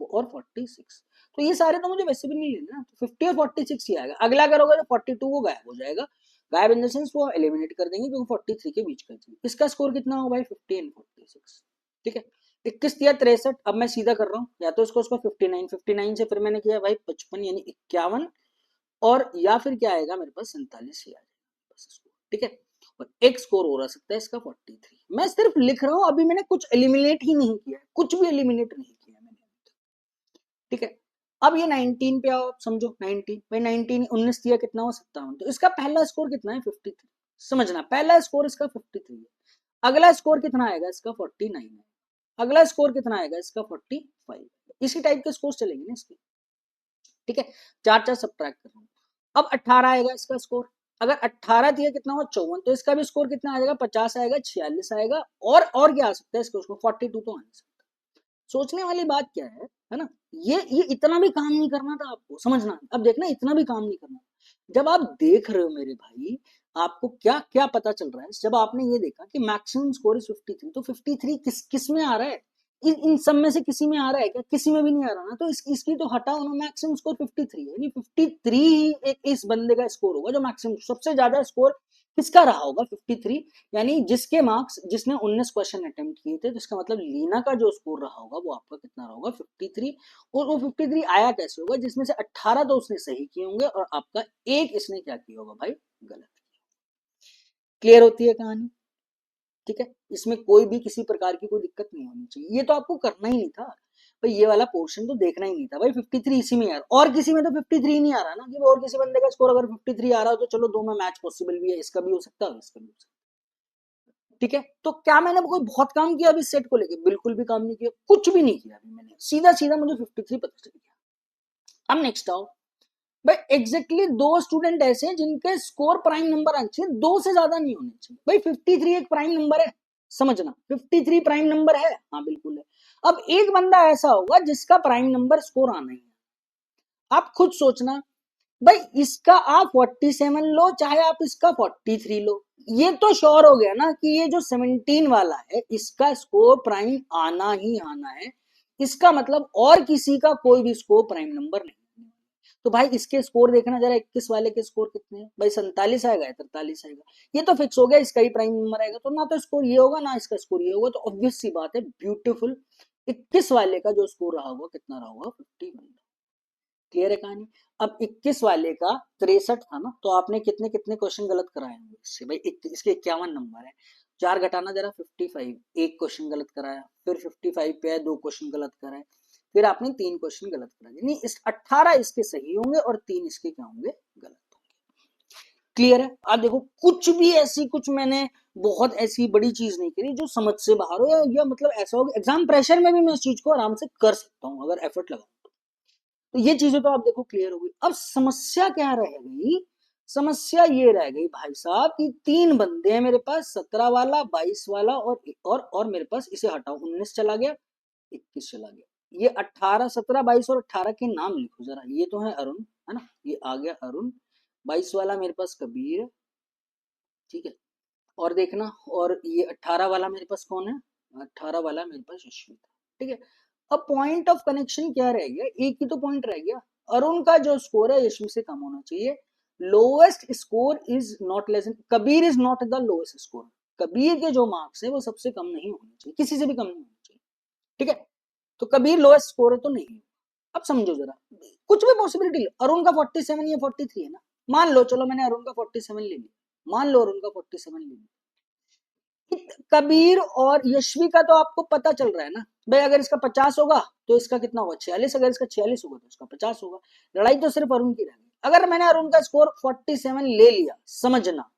और 46, तो ये सारे तो मुझे वैसे भी नहीं लेना, तो 50 और 46 ही आएगा, अगला करोगे तो 42 वो गायब हो जाएगा, गायब इन द सेंस वो एलिमिनेट कर देंगे क्योंकि 43 के बीच का चाहिए, इसका स्कोर कितना होगा भाई 50 एंड 46, ठीक है, 21 दिया 63, अब मैं सीधा कर रहा हूँ, या तो इसको 59 से फिर मैंने किया भाई 55 यानी 51, और या फिर क्या आएगा मेरे पास 47 ही आ जाएगा बस स्कोर। ठीक है, और एक स्कोर हो रहा सकता है इसका 43। मैं सिर्फ लिख रहा हूँ, अभी मैंने कुछ एलिमिनेट ही नहीं किया, कुछ भी एलिमिनेट नहीं किया मैंने। ठीक है, अब ये 19 पे आओ, आप समझो 19 भाई, 19 19 दिया कितना हो 57, तो इसका पहला स्कोर कितना है 53। समझना, पहला स्कोर इसका 53 है, अगला स्कोर कितना आएगा इसका 49 है, अगला स्कोर कितना आएगा इसका 45। इसी टाइप के स्कोर चलेंगे ना इसके। ठीक है, चार चार सब्ट्रैक्ट कर रहा हूँ, अब 18 आएगा इसका स्कोर, अगर 18 दिया कितना हो 54, तो इसका भी स्कोर कितना आ जाएगा 50 आएगा, 46 आएगा, और क्या आ सकता है इसका, 42 तो आ नहीं सकता। सोचने वाली बात क्या है ना, ये इतना भी काम नहीं करना था आपको, समझना। अब देखना, इतना भी काम नहीं करना, जब आप देख रहे हो मेरे भाई, आपको क्या क्या पता चल रहा है, जब आपने ये देखा कि मैक्सिमम स्कोर इज 53, तो 53 किस में आ रहा है, इन सब में से किसी में आ रहा है क्या, किसी में भी नहीं आ रहा ना, तो इसकी तो हटाओ ना, मैक्सिमम स्कोर 53 है, यानी 53 ही इस बंदे का स्कोर होगा जो मैक्सिमम, सबसे ज्यादा स्कोर किसका रहा होगा 53, यानी जिसके मार्क्स, जिसने 19 क्वेश्चन अटेम्प्ट किए थे, तो इसका मतलब लीना का जो स्कोर रहा होगा वो आपका कितना रहा होगा 53, और वो 53 आया कैसे होगा, जिसमें से 18 तो उसने सही किए होंगे और आपका एक इसने क्या किया होगा भाई, गलत। क्लियर होती है कहानी? ठीक है, इसमें कोई भी किसी प्रकार की कोई दिक्कत नहीं होनी चाहिए, ये तो आपको करना ही नहीं था भाई, ये वाला पोर्शन तो देखना ही नहीं था भाई, 53 इसी में यार, और किसी में तो 53 नहीं आ रहा ना, कि और किसी बंदे का स्कोर अगर 53 आ रहा हो तो चलो दो में मैच पॉसिबल भी है, इसका भी हो सकता है, इसका भी हो सकता है। ठीक है, तो क्या मैंने कोई बहुत काम किया अभी सेट को लेके, बिल्कुल भी काम नहीं किया, कुछ भी नहीं किया अभी मैंने, सीधा सीधा मुझे 53 पता चल गया। अब नेक्स्ट आओ भाई, एग्जैक्टली दो स्टूडेंट ऐसे हैं जिनके स्कोर प्राइम नंबर आने चाहिए, दो से ज्यादा नहीं होने चाहिए भाई, 53 एक प्राइम नंबर है, समझना 53 प्राइम नंबर है, हाँ बिल्कुल है। अब एक बंदा ऐसा होगा जिसका प्राइम नंबर स्कोर आना ही है, आप खुद सोचना भाई, इसका आप 47 लो चाहे आप इसका 43 लो, ये तो श्योर हो गया ना कि ये जो 17 वाला है इसका स्कोर प्राइम आना ही आना है, इसका मतलब और किसी का कोई भी स्कोर प्राइम नंबर नहीं। तो भाई इसके स्कोर देखना जरा, 21 वाले के स्कोर कितने हैं भाई, 47 आएगा या 43 आएगा, ये तो फिक्स हो गया, इसका ही प्राइम नंबर आएगा, तो ना तो स्कोर ये होगा ना इसका स्कोर ये होगा, तो ऑब्वियस सी बात है, ब्यूटीफुल 21 वाले का जो स्कोर रहा होगा कितना रहा होगा 51। क्लियर है कहानी? अब 21 वाले का 63 था ना, तो आपने कितने कितने क्वेश्चन गलत कराए होंगे इससे भाई, इसके 51 नंबर है, 4 घटाना जरा 55, एक क्वेश्चन गलत कराया, फिर 55 पे आए, 2 क्वेश्चन गलत कराए, फिर आपने 3 क्वेश्चन गलत करा दिए, नहीं इस 18 इसके सही होंगे और 3 इसके क्या होंगे, गलत होंगे। क्लियर है? आप देखो, कुछ भी ऐसी कुछ मैंने बहुत ऐसी बड़ी चीज नहीं करी जो समझ से बाहर हो, या मतलब ऐसा हो एग्जाम प्रेशर में भी मैं इस चीज को आराम से कर सकता हूँ अगर एफर्ट लगाऊं तो ये चीजें तो आप देखो क्लियर हो गई। अब समस्या क्या रह गई, समस्या ये रह गई भाई साहब कि 3 बंदे हैं मेरे पास, 17 वाला, 22 वाला, और मेरे पास, इसे हटाओ 19 चला गया, 21 चला गया, ये 18 17 22 और 18 के नाम लिखो जरा, ये तो है अरुण, है ना, ये आ गया अरुण, 22 वाला मेरे पास कबीर, ठीक है, और देखना, और ये 18 वाला मेरे पास कौन है, 18 वाला मेरे पास यशवी था। ठीक है, अब पॉइंट ऑफ कनेक्शन क्या रह गया, एक ही तो पॉइंट रह गया, अरुण का जो स्कोर है यशवी से कम होना चाहिए, lowest score is not less, Kabir is not the lowest score, Kabir के जो मार्क्स है वो सबसे कम नहीं होने चाहिए, किसी से भी कम नहीं होना चाहिए। ठीक है, तो कबीर लोएस्ट स्कोर है तो नहीं। अब समझो जरा, कुछ भी पॉसिबिलिटी, अरुण का 47 या 43 है ना, मान लो, चलो मैंने अरुण का 47 ले लिया, मान लो अरुण का 47 ले लिया, कबीर और यशवी का तो आपको पता चल रहा है ना भाई, अगर इसका 50 होगा तो इसका कितना होगा 46, अगर इसका 46 होगा तो इसका 50 होगा, लड़ाई तो सिर्फ अरुण की रह गई। अगर मैंने अरुण का स्कोर 47 ले लिया, समझना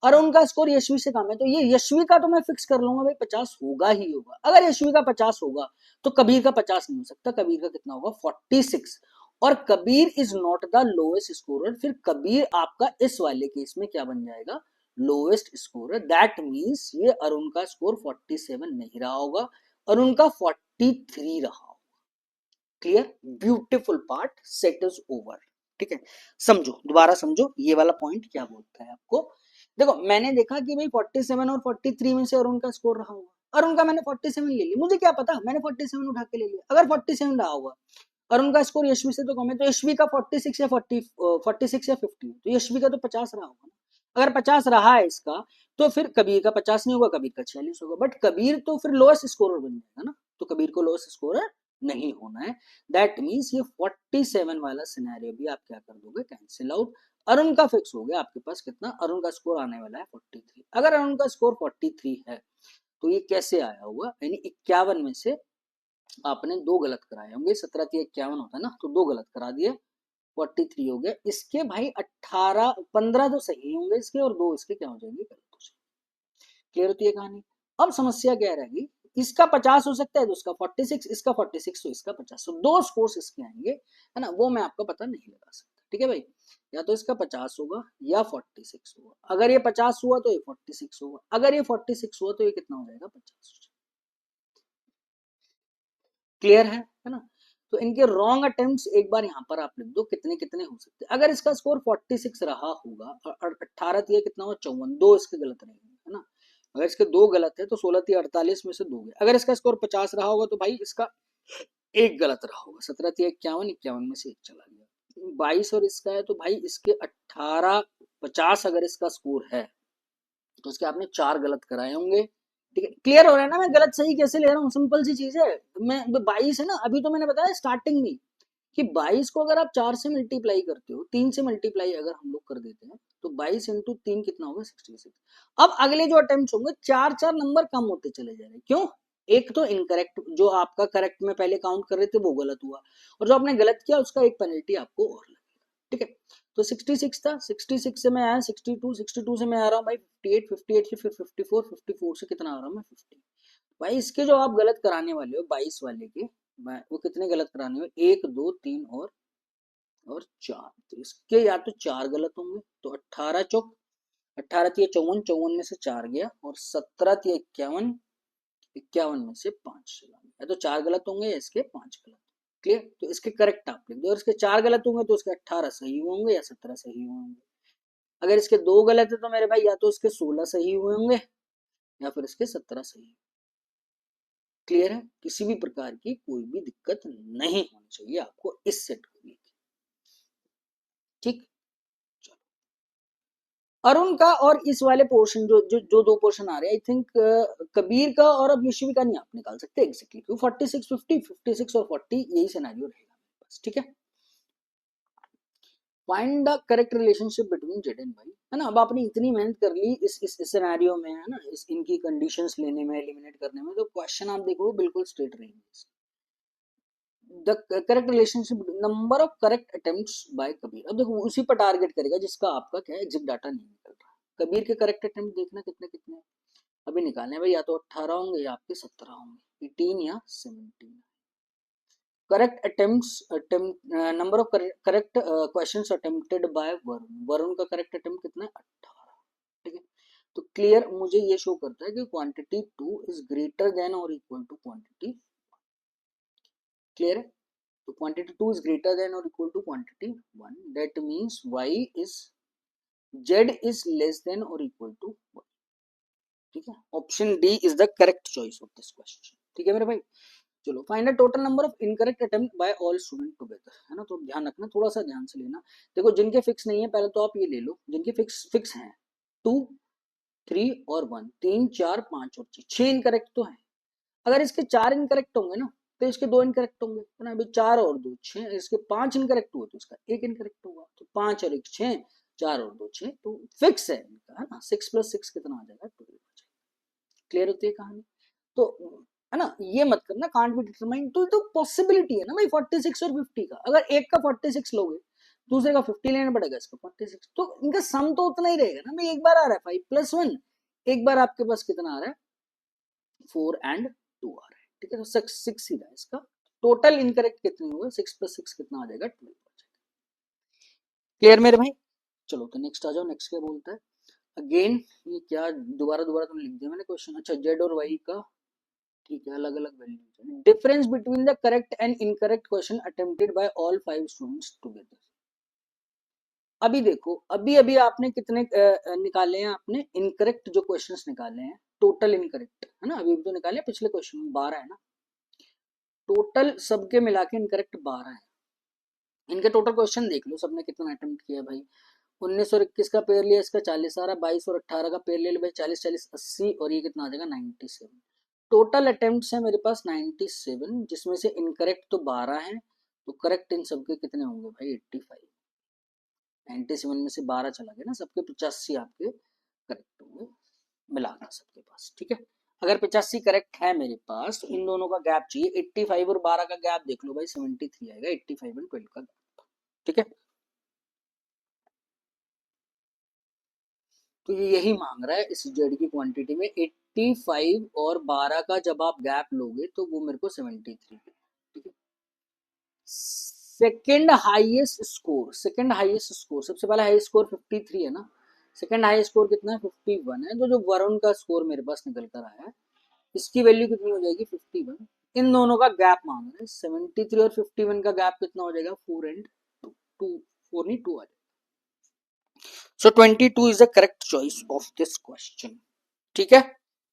अरुण का स्कोर यशवी से कम है, तो ये यशवी का तो मैं फिक्स कर लूंगा भाई 50 होगा ही होगा, अगर यशवी का 50 होगा तो कबीर का 50 नहीं हो सकता, कबीर का कितना होगा 46, और Kabir is not the lowest scorer, फिर कबीर आपका इस वाले केस में क्या बन जाएगा, लोएस्ट स्कोरर, दैट मींस ये अरुण का स्कोर 47 नहीं रहा होगा, अरुण का 43 रहा होगा। Clear? Beautiful part set is over. ठीक है, समझो, दोबारा समझो ये वाला पॉइंट क्या बोलता है आपको। देखो, मैंने देखा कि भाई 47 और 43 में से अरुण का स्कोर रहा होगा, अरुण का मैंने 47 ले लिया, मुझे क्या पता, मैंने 47 उठा के ले लिया, अगर 47 रहा होगा, अरुण का स्कोर यशवी से तो कम है, तो यशवी का 46 या 50, तो यशवी का तो 50 रहा होगा ना, अगर 50 रहा है इसका तो फिर कबीर का 50 नहीं होगा, कबीर का 46 होगा, बट कबीर तो फिर लोएस्ट स्कोरर बन जाएगा ना, तो कबीर को लोएस्ट स्कोरर नहीं होना है। दैट मीन्स ये 47 वाला सिनेरियो भी आप क्या कर दोगे, कैंसिल आउट। अरुण का फिक्स हो गया आपके पास कितना, अरुण का स्कोर आने वाला है 43। अगर अरुण का स्कोर 43 है तो ये कैसे आया होगा, यानी 51 में से आपने दो गलत कराए होंगे, 17 3 51 होता है ना, तो दो गलत करा दिए, 43 हो गया। इसके भाई 18 15 तो सही होंगे इसके, और दो इसके क्या हो जाएंगे, गलत हो जाएंगे। क्लियर होती है कहानी। अब समस्या क्या रहेगी, इसका 50 हो सकता है तो उसका 46, इसका 46 तो इसका 50, तो दो स्कोर्स इसके आएंगे, है ना, वो मैं आपका पता नहीं लगा सकता। ठीक है भाई, या तो इसका 50 होगा या 46 होगा। अगर ये 50 हुआ तो ये 46 होगा, अगर ये 46 हुआ तो ये कितना हो जाएगा, 50। क्लियर है ना। तो इनके रॉन्ग अटेम्प्ट्स एक बार यहाँ पर आप लिख दो, कितने कितने हो सकते हैं। अगर इसका स्कोर 46 रहा होगा और 18 दिया कितना हुआ, 54, दो इसके गलत रहेंगे, है ना। अगर इसके दो गलत है तो 16 दिया 48 में से दो गए। अगर इसका स्कोर 50 रहा होगा तो भाई इसका एक गलत रहा होगा, 17 दिया 51, 51 में से एक चला गया। 22 और इसका है तो भाई इसके 18 50 अगर इसका स्कोर है तो उसके आपने चार गलत कराए होंगे। ठीक है, क्लियर हो रहा है ना मैं गलत सही कैसे ले रहा हूँ, सिंपल सी चीज है। मैं 22 है ना, अभी तो मैंने बताया स्टार्टिंग में कि 22 को अगर आप 4 से मल्टीप्लाई करते हो, 3 से मल्टीप्लाई अगर हम लोग कर देते हैं तो 22 इंटू 3 कितना होगा, 66। अब अगले जो अटेम्प्ट होंगे चार चार नंबर कम होते चले जा रहे हैं, क्यों, एक तो इनकरेक्ट, जो आपका करेक्ट में पहले काउंट कर रहे थे वो गलत हुआ, और जो आपने गलत किया उसका एक पेनल्टी आपको और लगेगा। ठीक है, तो 66 था, 66 से मैं आया 62, 62 से मैं आ रहा हूँ भाई 58, 58 से फिर 54, 54 से कितना आ रहा हूँ मैं 50। भाई इसके जो आप गलत कराने वाले हो 22 वाले के, वो कितने गलत कराने हो, एक दो तीन और चार, तो इसके या तो चार गलत होंगे, तो 18 चौक 18 थी 54, 54 में से चार गया, और 17 थी 51, 51 में से पांच चला गया, या तो चार गलत होंगे या इसके पांच गलत। क्लियर, तो इसके करेक्ट आप लिख दो, और इसके चार गलत होंगे तो इसके 18 सही होंगे या 17 सही होंगे। अगर इसके दो गलत है तो मेरे भाई या तो इसके 16 सही हुए होंगे या फिर इसके 17 सही। क्लियर है, किसी भी प्रकार की कोई भी दिक्कत नहीं होनी चाहिए आपको इस सेट को लेकर। ठीक, अरुण का और इस वाले पोर्शन जो दो पोर्शन आ रहे हैं, आई थिंक कबीर का और अब यशवी का नहीं आप निकाल सकते एग्जैक्टली, क्योंकि 46 50 56 और 40 यही सिनेरियो रहेगा बस। ठीक है, find the correct relationship between Z and Y, है ना। अब आपने इतनी मेहनत कर ली इस सिनेरियो में, है ना, इस इनकी कंडीशंस लेने में, एलिमिनेट करने में, तो क्वेश्चन आप देखो बिल्कुल स्ट्रेट रहेंगे। The correct relationship, number of correct attempts by Kabir. अब देखो उसी पर टारगेट करेगा जिसका आपका क्या है, एग्जैक्ट डाटा नहीं निकल रहा। कबीर के करेक्ट अटेम्प्ट देखना कितने कितने अभी निकालने भाई, या तो 18 होंगे या आपके 17 होंगे, 18 या 17। Correct attempts, number of correct questions attempted by Varun, Varun का करेक्ट अटेम्प्ट कितना है, 18। ठीक है, तो क्लियर मुझे ये शो करता है कि क्वांटिटी 2 इज ग्रेटर देन और इक्वल टू क्वांटिटी। क्लियर है, तो quantity 2 is greater than or equal to quantity 1, that means y is z is less than or equal to 1। ठीक है, option D is the correct choice of this question. ठीक है मेरे भाई, चलो find the total number of incorrect attempt bye all student together, है ना। तो ध्यान रखना, थोड़ा सा ध्यान से लेना। देखो जिनके फिक्स नहीं है पहले तो आप ये ले लो, जिनके फिक्स फिक्स हैं 2 3 और 1, 3 4 5 और 6, 6 इनकरेक्ट तो है। अगर इसके चार इनकरेक्ट होंगे ना तो इसके दो इनकरेक्ट होंगे, है ना। अभी चार और दो छह, इसके पांच इनकरेक्ट हुए तो इसका एक इनकरेक्ट होगा, तो पांच और एक छह, चार और दो छह, तो फिक्स है इनका, है ना। 6 + 6 कितना आ जाएगा, 12 आ जाएगा। क्लियर होती है कहानी। तो है ना, ये मत करना कांट बी डिटरमाइन, तो पॉसिबिलिटी है ना भाई 46 और 50 का। अगर एक का 46 लोगे दूसरे का 50 लेना पड़ेगा, इसका 46, तो इनका सम तो उतना ही रहेगा ना भाई। एक बार आ रहा है 5 + 1, एक बार आपके पास कितना आ रहा है 4 and 2 आ रहा है। ठीक है, तो 6 ही रहा है इसका। टोटल इनकरेक्ट कितने हुए, 6 + 6 कितना आ जाएगा, 12 आ जाएगा। क्लियर मेरे भाई, चलो तो नेक्स्ट आ जाओ। नेक्स्ट क्या बोलता है, अगेन ये क्या दोबारा दोबारा तुमने लिख दिया मैंने क्वेश्चन। अच्छा, जेड और वाई का, ठीक है, अलग अलग value, difference between the correct and incorrect question attempted by all 5 students together. अभी देखो, अभी अभी आपने कितने निकाले हैं, आपने इनकरेक्ट जो क्वेश्चंस निकाले हैं, टोटल इनकरेक्ट, है ना। अभी तो निकाले, पिछले क्वेश्चन में 12 है ना, टोटल सबके मिला के इनकरेक्ट 12 है। इनके टोटल क्वेश्चन देख लो, सबने कितना अटेम्प्ट किया भाई, 19 और 21 का पेयर लिया, इसका 40 आ रहा है। 22 और 18 का पेयर ले लिया भाई, 40 40 80, और ये कितना आ जाएगा 97। टोटल अटेम्प्ट्स है मेरे पास 97, जिसमें से इनकरेक्ट तो 12 है, तो करेक्ट इन सबके कितने होंगे भाई 85। 97 में से 12 चला गया ना, सबके 85 आपके करेक्ट होंगे मिलाकर सबके पास, ठीक है। अगर 85 करेक्ट है मेरे पास तो इन दोनों का गैप चाहिए 85, और 12 का गैप देख लो भाई 73 आएगा, 85 एंड 12 का गैप, ठीक है। तो ये यही मांग रहा है इस जेड की क्वांटिटी में, 85 और 12 का जब आप गैप लोगे तो वो मेरे को 73, ठीक है। Second highest score, second highest score, सबसे पहला हाईएस्ट स्कोर 53 है ना, सेकेंड हाईएस्ट स्कोर कितना है 51 है, तो जो वरुण का स्कोर मेरे पास निकल कर आया है इसकी वैल्यू कितनी हो जाएगी 51। इन दोनों का गैप मांग रहे हैं 73 और 51 का गैप कितना हो जाएगा 4 एंड 2, 4 नहीं 2 आ जाएगा। सो 22 is the correct choice of this question, ठीक है,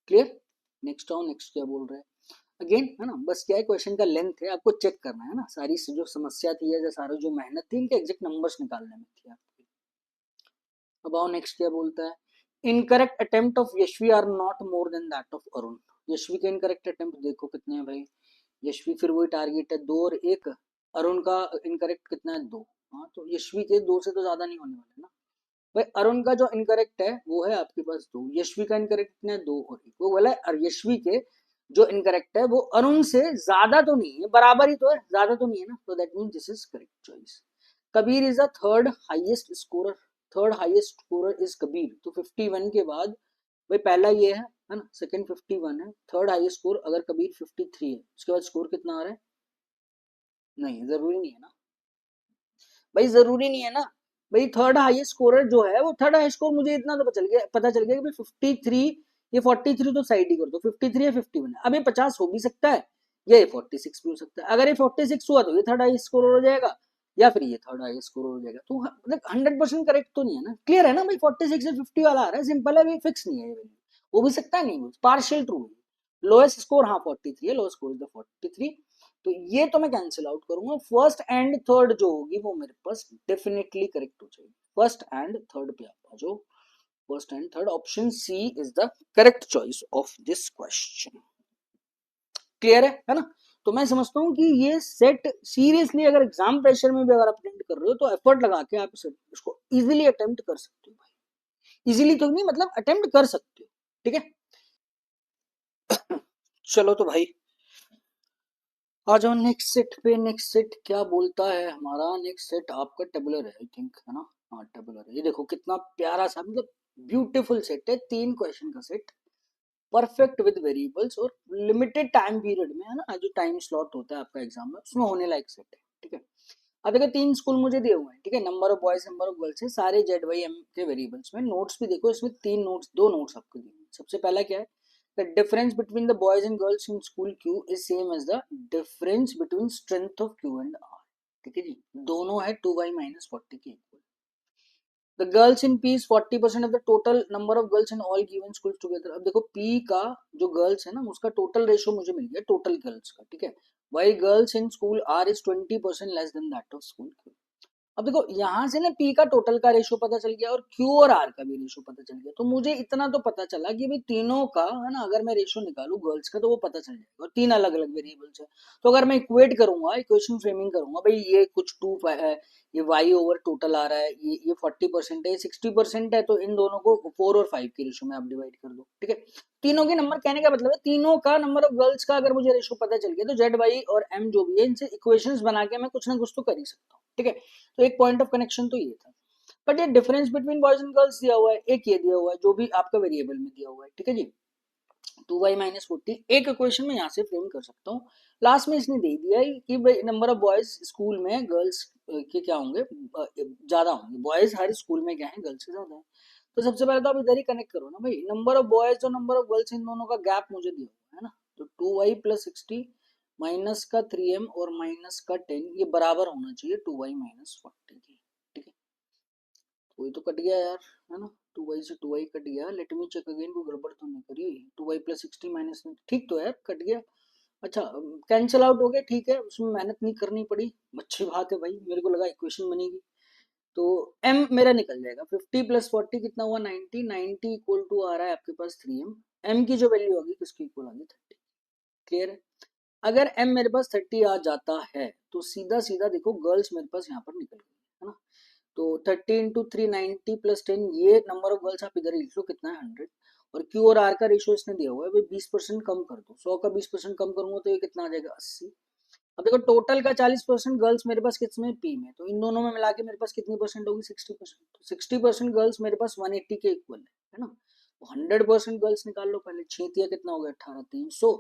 क्लियर। नेक्स्ट आओ, नेक्स्ट क्या बोल रहे हैं अगेन, है ना, बस क्या है क्वेश्चन का लेंथ है, आपको चेक करना है ना, सारी जो समस्या थी या सारी जो मेहनत थी इनके एग्जैक्ट नंबर्स निकालने में थी आपकी। अब आओ नेक्स्ट क्या बोलता है, incorrect attempt of Yashvi are not more than that of Arun. Yashvi के इनकरेक्ट अटेम्प्ट देखो कितने हैं भाई, यशवी फिर वही टारगेट है 2 और 1, अरुण का इनकरेक्ट कितना है 2, हाँ तो यशवी के 2 से तो ज्यादा नहीं होने वाले ना भाई। अरुण का जो इनकरेक्ट है वो है आपके पास 2, यशवी का इनकरेक्ट कितना है 2 और 1, वो बोला है यशवी के जो इनकरेक्ट है वो अरुण से ज्यादा तो नहीं है, बराबर ही तो है, ज्यादा तो नहीं है ना, तो that means this is correct choice. Kabir is the third highest scorer, third highest scorer is Kabir, तो 51 के बाद भाई पहला ये है ना, सेकंड 51 है, थर्ड हाईएस्ट स्कोर अगर कबीर 53 है, उसके बाद स्कोर कितना आ रहा है, नहीं जरूरी नहीं है ना भाई, जरूरी नहीं है ना भाई, थर्ड हाईएस्ट स्कोरर जो है वो थर्ड हाईएस्ट स्कोर, मुझे इतना तो पता चल गया कि भाई 53, ये 43 तो साइड ही कर दो, 53 या 51, अब ये 50 हो भी सकता है या ये 46 भी हो सकता है, अगर ये 46 हुआ तो ये थर्ड हाईएस्ट स्कोरर हो जाएगा, या फिर ये थर्ड हाईएस्ट स्कोरर हो जाएगा, तो मतलब 100% करेक्ट तो नहीं है ना, क्लियर है ना भाई, 46 से 50 वाला आ रहा है, सिंपल है भाई, फिक्स नहीं है ये वैल्यू, हो भी सकता है नहीं, पार्शियल ट्रू है। लोएस्ट स्कोर हाँ 43 है, लोएस्ट स्कोर इज द 43, तो ये तो मैं कैंसिल आउट करूंगा, फर्स्ट एंड थर्ड जो होगी वो मेरे पास डेफिनेटली करेक्ट हो जाएगी, फर्स्ट एंड थर्ड पे आप आ जाओ, first and third, option C is the correct choice of this question, clear है ना। तो मैं समझता हूँ कि ये सेट सीरियसली अगर एग्जाम प्रेशर में भी अगर आप अटेम्प्ट कर रहे हो तो एफर्ट लगा के आप इसको इजीली अटेम्प्ट कर सकते हो भाई, इजीली तो नहीं मतलब अटेम्प्ट कर सकते हो, ठीक है। चलो तो भाई आ जाओ नेक्स्ट सेट पे, नेक्स्ट सेट क्या बोलता है हमारा, नेक्स्ट सेट आपका टेबुलर है आई थिंक, है ना, हाँ टेबुलर है, ये देखो कितना प्यारा सा मतलब ब्यूटीफुल सेट है, 3 क्वेश्चन का सेट, परफेक्ट विद वेरिएबल्स और लिमिटेड टाइम पीरियड में, है ना, जो टाइम स्लॉट होता है आपका एग्जाम में उसमें होने लायक सेट है, ठीक है। अब देखो 3 स्कूल मुझे दिए हुए हैं, ठीक है, number of boys number of girls है, सारे जेड वाई एम के वेरिएबल्स में, नोट्स भी देखो इसमें 3 नोट्स, 2 नोट्स आपको दिए हैं। सबसे पहला क्या है, the difference between the boys and girls in school Q is same as the difference between strength of Q and R, ठीक है जी, दोनों है 2y minus 40 के equal. The girls in P is 40% of the total number of girls in all given schools together। अब देखो P का जो girls है ना उसका टोटल रेशियो मुझे मिल गया टोटल गर्ल्स का, ठीक है, while girls in school R is 20% less than that of school Q। अब देखो यहाँ से ना पी का टोटल का रेशियो पता चल गया और क्यू और आर का भी रेशियो पता चल गया, तो मुझे इतना तो पता चला कि भाई तीनों का है ना, अगर मैं रेशियो निकालू गर्ल्स का तो वो पता चल जाएगा, और 3 अलग अलग वेरिएबल्स है, तो अगर मैं इक्वेट करूंगा, इक्वेशन फ्रेमिंग करूंगा भाई, ये कुछ 2 है, ये वाई ओवर टोटल आ रहा है, ये 40% है, 60% है, तो इन दोनों को 4 और 5 के रेशियो में आप डिवाइड कर दो, ठीक है। तीनों के नंबर कहने का मतलब है तीनों का नंबर ऑफ गर्ल्स का अगर मुझे रेशियो पता चल गया तो जेड वाई और एम जो भी है इनसे इक्वेशंस बना के मैं कुछ ना कुछ तो कर ही सकता हूँ, ठीक है। तो एक पॉइंट ऑफ कनेक्शन तो ये था, बट ये difference between boys and girls दिया हुआ है, एक ये दिया हुआ है जो भी आपका वेरिएबल में दिया हुआ है, ठीक है जी, 2y माइनस 40, एक इक्वेशन में यहाँ से फ्रेम कर सकता हूँ। लास्ट में इसने दे दिया है कि भाई नंबर ऑफ बॉयज स्कूल में गर्ल्स के क्या होंगे, ज्यादा होंगे, बॉयज हर स्कूल में क्या है गर्ल्स से ज्यादा है, तो सबसे पहले तो आप इधर ही कनेक्ट करो ना भाई, नंबर ऑफ बॉयज और नंबर ऑफ गर्ल्स इन दोनों का गैप मुझे दिया हुआ है ना, तो 2y प्लस 60 माइनस का 3m और माइनस का 10 ये बराबर होना चाहिए 2y माइनस 40 की, ठीक है। वही तो कट गया यार, है ना, 2y से 2y कट गया, लेट मी चेक अगेन, को गड़बड़ तो नहीं करी, 2y प्लस 60 माइनस, ठीक तो है, कट गया, अच्छा कैंसिल आउट हो गया, ठीक है, उसमें मेहनत नहीं करनी पड़ी, अच्छी बात है भाई, मेरे को लगा इक्वेशन बनेगी, तो m मेरा निकल जाएगा 50 प्लस 40 कितना हुआ 90, 90 इक्वल टू आ रहा है आपके पास 3m, m की जो वैल्यू होगी किसकी इक्वल आ गई 30। क्लियर है? अगर m मेरे पास 30 आ जाता है तो सीधा सीधा देखो गर्ल्स मेरे पास यहाँ पर निकल गई है ना। तो 30 इंटू 390 प्लस 10, ये नंबर ऑफ गर्ल्स आप इधर लिख लो कितना है 100। और Q और R का रेशियो इसने दिया हुआ है भाई 20% कम कर दो, 100 का 20% कम करूंगा तो ये कितना आ जाएगा 80। अब देखो टोटल का 40% गर्ल्स मेरे पास किस में पी में, तो इन दोनों में मिला के मेरे पास कितनी परसेंट होगी 60%। तो 60% गर्ल्स मेरे पास 180 के इक्वल है ना। तो 100% गर्ल्स निकाल लो पहले, छेतिया कितना हो गया 18, 300,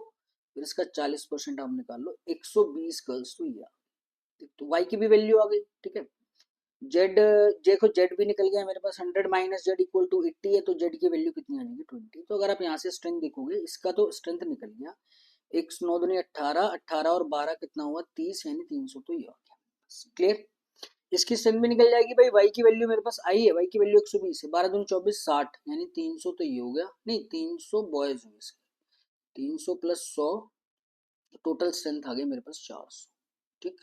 फिर इसका 40% आप निकाल लो 120 गर्ल्स। तो ये तो वाई की भी वैल्यू आ गई। ठीक है, जेड देखो जेड भी निकल गया मेरे पास, 100 माइनस जेड इक्वल टू 80 है, तो जेड की वैल्यू कितनी आ जाएगी 20। तो अगर आप यहाँ से स्ट्रेंथ देखोगे इसका तो स्ट्रेंथ निकल गया, एक 9 दूनी 18, 18 और 12 कितना हुआ 30, यानी 300। तो ये हो गया क्लियर। इसकी स्ट्रेंथ भी निकल जाएगी भाई, वाई की वैल्यू मेरे पास आई है, वाई की वैल्यू 120 है, 12 दूनी 24, 60 यानी 300। तो ये हो गया, नहीं 300 बॉयज हुए इसके, 300 प्लस 100, टोटल स्ट्रेंथ आ गई मेरे पास 400। ठीक,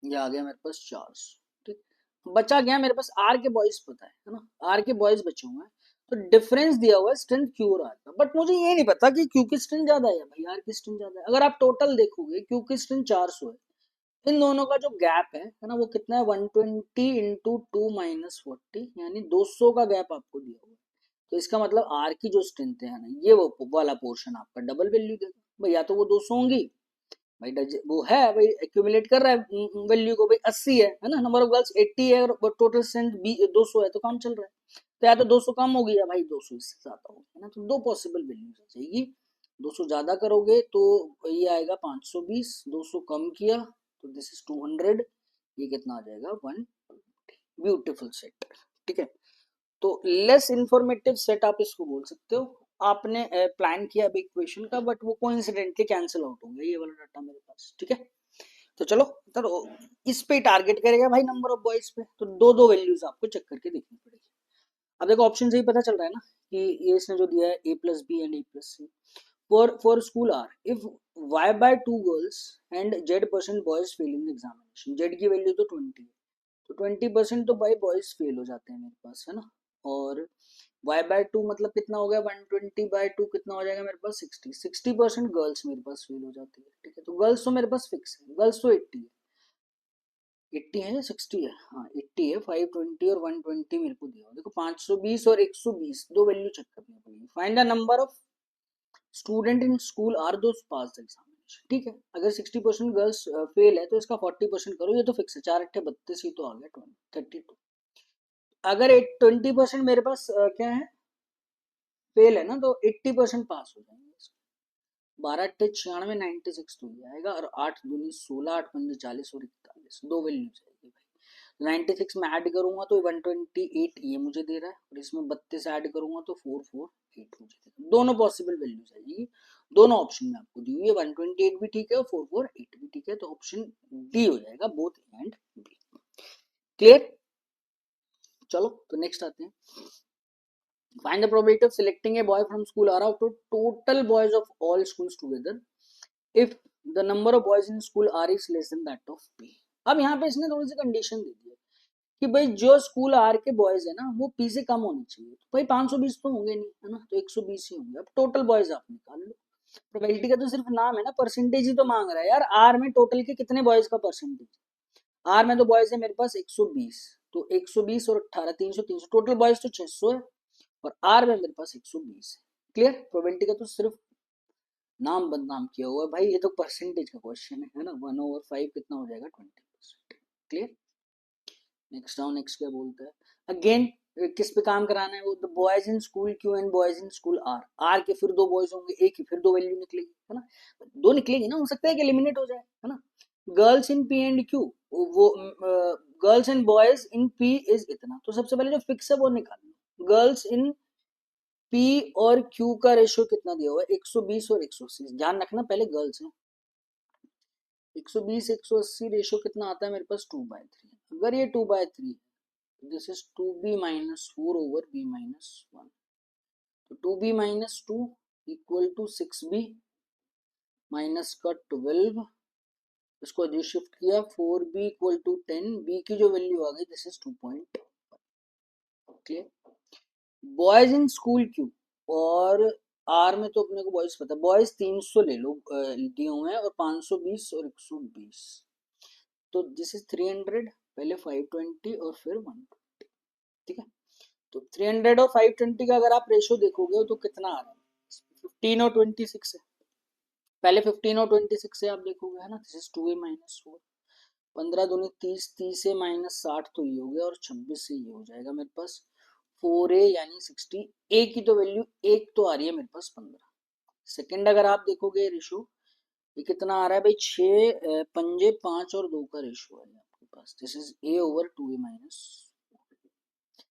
ये आ गया मेरे पास 400। ठीक, बचा गया मेरे पास आर के बॉयज, पता है ना, आर के बॉयज बचे हुए हैं। तो डिफरेंस दिया हुआ है स्ट्रेंथ क्यू और आर का, बट मुझे ये नहीं पता कि क्यू की स्ट्रेंथ ज्यादा है या भाई आर की स्ट्रेंथ ज्यादा है। अगर आप टोटल देखोगे क्यू की स्ट्रेंथ 400 है, इन दोनों का जो गैप है ना, वो कितना है 120 इंटू 2 - 40, यानी 200 का गैप आपको दिया हुआ है। तो इसका मतलब आर की जो स्ट्रेंथ है ना, ये वो वाला पोर्शन आपका डबल वैल्यू देगा भाई, या तो वो 200 होंगी भाई, वो है भाई एक्यूमुलेट कर रहा है वैल्यू को भाई, 80 है ना, नंबर ऑफ गर्ल्स 80 है और टोटल स्ट्रेंथ 200 है, तो काम चल रहा है। तो या तो 200 कम होगी या भाई 200 इससे ज्यादा होगी, है ना। तो दो पॉसिबल वैल्यूज आ जाएगी, 200 ज्यादा करोगे तो ये आएगा 520, 200 कम किया तो दिस इज 200, ये कितना आ जाएगा 1। Beautiful set. ठीक है, तो लेस इंफॉर्मेटिव सेट आप इसको बोल सकते हो। आपने प्लान किया अभी इक्वेशन का, बट वो कोइंसिडेंटली कैंसिल आउट हो गया ये वाला डाटा मेरे पास। ठीक है, तो चलो तो इस पे टारगेट करेगा भाई नंबर ऑफ बॉयज पे, तो दो दो वैल्यूज आपको चेक करके देखनी पड़ेगी। अब देखो ऑप्शन से ही पता चल रहा है ना कि ये इसने जो दिया है a plus B and a plus C, for school R if y by 2 girls and z% boys fail in examination, z की वैल्यू तो 20 है, तो 20% तो भाई बॉयज फेल हो जाते हैं मेरे पास, है ना। और y बाय 2 मतलब कितना हो गया 120/2 कितना हो जाएगा मेरे पास 60, 60% गर्ल्स मेरे पास फेल हो जाती है। ठीक है, तो गर्ल्स तो मेरे पास फिक्स है, गर्ल्स तो 80 है, 80 है या 60 है, हाँ 80 है, 520 और 120 मेरे को दिया। देखो 520 और 120 दो वैल्यू चेक करनी पड़ेगी। Find the number of student in school R those pass the examination. ठीक है, अगर 60% गर्ल्स फेल है तो इसका 40% करो, ये तो फिक्स है, 4 8 32 ही तो आ गया 32। अगर 20% मेरे पास क्या है फेल है ना, तो 80% पास हो जाएंगे। 12 8 96 96 तो ये आएगा, और 8 दूनी 16, 8 पंजे 40 और 41, दो वैल्यू जाएगी भाई। 96 में ऐड करूंगा तो 128 ये मुझे दे रहा है, और इसमें 32 ऐड करूंगा तो 448 मुझे दे रहा है। दोनों पॉसिबल वैल्यूज आएगी, दोनों ऑप्शन में आपको दी हुई है, 128 भी ठीक है और 448 भी ठीक है, तो ऑप्शन डी हो जाएगा, बोथ एंड बी। क्लियर, चलो तो नेक्स्ट आते हैं। Find the probability of selecting a boy from school R out of total boys of all schools together if the number of boys in school R is less than that of P। अब यहाँ पे इसने थोड़ी सी condition दे दी है कि भाई जो school are के बॉयज है ना वो पी से कम होने चाहिए, तो भाई 520 तो होंगे नहीं, है ना, तो 120 ही होंगे। अब टोटल बॉयज आप निकाल लो, प्रोबेबिलिटी का तो सिर्फ नाम है ना, परसेंटेज ही तो मांग रहा है यार। आर में टोटल के कितने बॉयज का परसेंटेज, आर में तो बॉयज है मेरे पास 120, तो 120 और 18 300, 300 टोटल बॉयज तो 600 है, और आर में मेरे पास 120 है। क्लियर, प्रोबेबिलिटी का तो सिर्फ नाम बदनाम किया हुआ है भाई, ये तो परसेंटेज का क्वेश्चन है ना, 1/5 कितना हो जाएगा 20%। क्लियर, नेक्स्ट डाउन, नेक्स्ट क्या बोलता है अगेन, किस पे काम कराना है वो, the boys in school Q and boys in school R, R के फिर दो बॉयज होंगे, एक ही फिर दो वैल्यू निकलेगी, है ना, दो निकलेगी ना, हो सकता है कि एलिमिनेट हो जाए, है ना। Girls in P and Q, वो girls and boys in P is इतना, तो सबसे पहले जो फिक्स है वो निकालना। गर्ल्स इन पी और क्यू का रेशियो कितना दिया हुआ है 120 और 180, ध्यान रखना पहले गर्ल्स है, 120 180 रेशियो कितना आता है मेरे पास 2/3। अगर ये 2/3 है, दिस इज 2b - 4/b - 1, तो 2b - 2 equal to 6b minus का 12 इसको जो शिफ्ट किया 4b इक्वल टू 10, b की जो वैल्यू आ गई this is 2.5। Clear. Boys in school Q, और आर में तो अपने को बॉयज पता है, बॉयज 300 ले लो दिए हुए हैं, और 520 और 120, तो दिस इज 300, पहले 520 और फिर 120। ठीक है, तो 300 और 520 का अगर आप रेशो देखोगे तो कितना आ रहा है, 15 और 26 है। पहले 15 और 26 से आप देखोगे, है ना, दिस इज 2a माइनस 4, 15 दूनी 30, 30 से माइनस 60 तो ये हो गया, और 26 से ये हो जाएगा मेरे पास 4a यानी 60। ए की तो वैल्यू एक तो आ रही है मेरे पास 15। सेकंड अगर आप देखोगे रेशो, ये कितना आ रहा है भाई, 6 पंजे 5 और 2 का रेशो है आपके पास, this is a over 2a minus.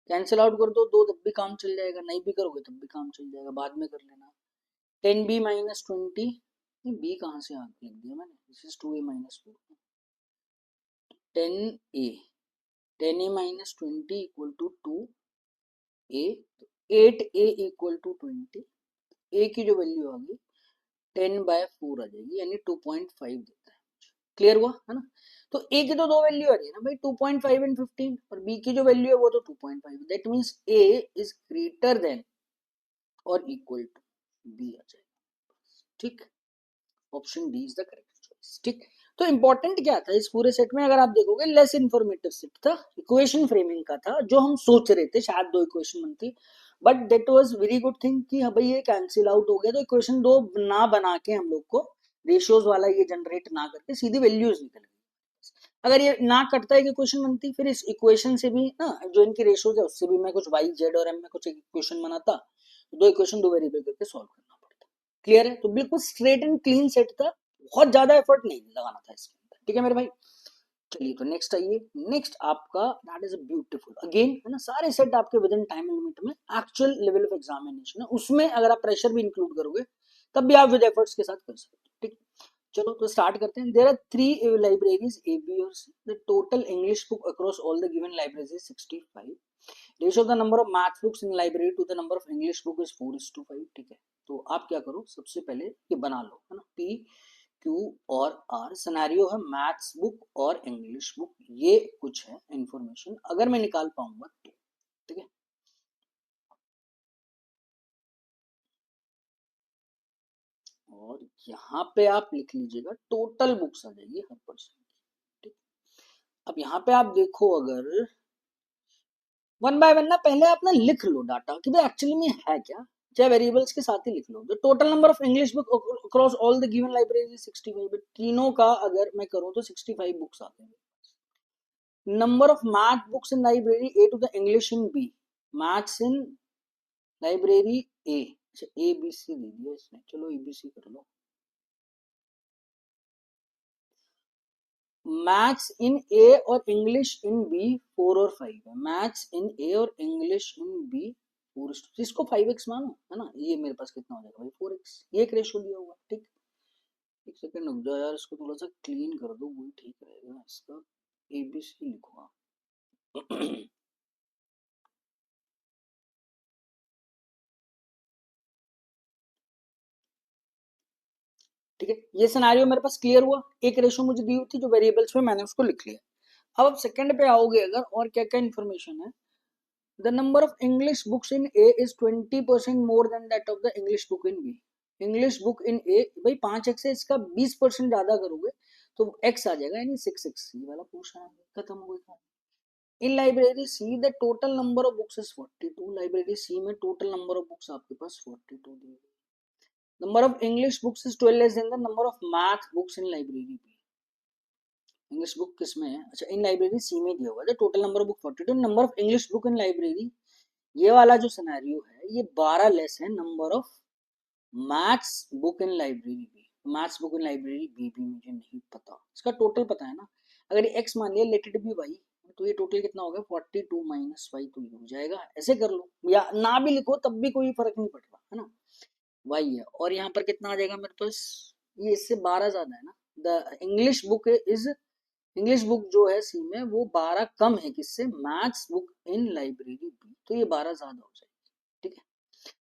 Cancel out कर दो, दो तब भी काम चल जाएगा, नहीं भी करोगे तब भी काम चल जाएगा, बाद में कर लेना। 10b माइनस 20, बी कहाँ से आगे लिख दिया मैंने, this is 2a minus 4। 10a, 10a minus 20 equal to 2a, 8a equal to 20, a की जो वैल्यू आ गई 10/4 आ जाएगी, यानी 2.5 देता है। क्लियर हुआ है ना। तो a की तो दो वैल्यू आ रही है ना भाई, 2.5 एंड 15, और b की जो वैल्यू है वो तो 2.5, that means a is greater then और इक्वल टू b आ जाएगा। ठीक, option D is the correct choice. ठीक, तो इंपॉर्टेंट क्या था इस पूरे सेट में, अगर आप देखोगे लेस इंफॉर्मेटिव सेट था, इक्वेशन फ्रेमिंग का था, जो हम सोच रहे थे शायद दो इक्वेशन बनती, but that was very good thing कि हाँ भाई ये कैंसिल आउट हो गया, तो इक्वेशन दो ना बना के हम लोग को रेशियोज वाला ये जनरेट ना करके सीधी वैल्यूज निकल गई। अगर ये ना कटता है इक्वेशन बनती, फिर इस इक्वेशन से भी ना जो इनकी रेशियोज है उससे भी मैं कुछ वाई जेड और एम में कुछ इक्वेशन बनाता, दो इक्वेशन दो वेरिएबल करके सॉल्व करना पड़ता। क्लियर है, तो बिल्कुल स्ट्रेट एंड क्लीन सेट था, बहुत ज्यादा एफर्ट नहीं लगाना था इसके अंदर। ठीक है मेरे भाई, चलिए तो नेक्स्ट आइए। नेक्स्ट आपका that is a beautiful again, है ना, सारे सेट आपके विद इन टाइम लिमिट में, एक्चुअल लेवल ऑफ एग्जामिनेशन है, उसमें अगर आप प्रेशर भी इंक्लूड करोगे तब भी आप विद एफर्ट्स के साथ कर सकते हो। ठीक, चलो तो स्टार्ट करते हैं। There are 3 libraries A B और C, the total English book across all the given libraries is 65, ratio of the number of math books in library to the number of English book is 4:5। ठीक है, तो आप क्या करो, सबसे पहले ये बना लो, है ना, पी क्यू और आर, सिनेरियो है मैथ्स बुक और इंग्लिश बुक, ये कुछ है इंफॉर्मेशन अगर मैं निकाल पाऊंगा तो। ठीक है, और यहाँ पे आप लिख लीजिएगा टोटल बुक्स आ जाएगी हर पर्सन। ठीक, अब यहाँ पे आप देखो, अगर वन बाय वन ना पहले आप ना लिख लो डाटा कि भाई एक्चुअली में है क्या, चाहे वेरिएबल्स के साथ ही लिख लो। The total number of English book across all the given library 65, तीनों का अगर मैं करूं तो 65 बुक्स आते हैं। Number of math books in library A to the English in B, maths in library A, अच्छा ए बी सी दे दिया इसने, चलो ए बी सी कर लो। मैथ्स इन ए और इंग्लिश इन बी 4 और 5 है, मैथ्स इन ए और English in B 4, इसको 5x मानो, है ना, ये मेरे पास कितना हो जाएगा भाई 4x, ये एक रेशो दिया हुआ। ठीक, एक सेकंड रुक जाओ यार, इसको थोड़ा सा क्लीन कर दो, वही ठीक रहेगा, इसका एबीसी लिखो आप। ठीक है, ये सिनेरियो मेरे पास क्लियर हुआ, एक रेशो मुझे दी हुई थी जो वेरिएबल्स में, मैंने उसको लिख लिया। अब आप सेकंड पे आओगे अगर, और क्या क्या इन्फॉर्मेशन है, the number of English books in A is 20% more than that of the English book in B, English book in A भाई 5x है, इसका 20% ज्यादा करोगे तो x आ जाएगा, यानी 6x, ये वाला पूछना है, खत्म हो गया। In library C the total number of books is 42, library C में टोटल नंबर ऑफ बुक्स आपके पास 42 दी गई। Number of English books is 12 less than the number of math books in library B, English book किस में है, अच्छा इन library C में दिया हुआ है, total number of book 42, number of English book in library, ये वाला जो सिनेरियो है ये 12 लेस है number of maths book in library B, maths book in library B भी मुझे नहीं पता, इसका टोटल पता है ना, अगर ये एक्स मान लिया लेट इट बी वाई, तो ये टोटल कितना हो गया 42 माइनस वाई, तो ये हो जाएगा, ऐसे कर लो या ना भी लिखो तब भी कोई फर्क नहीं पड़ रहा है ना, वाई है, और यहाँ पर कितना आ जाएगा मेरे पास, ये इससे 12 ज्यादा है ना, the English book is, English book जो है सी में वो 12 कम है किससे, maths book in library B, तो ये 12 ज्यादा हो जाएगी। ठीक है,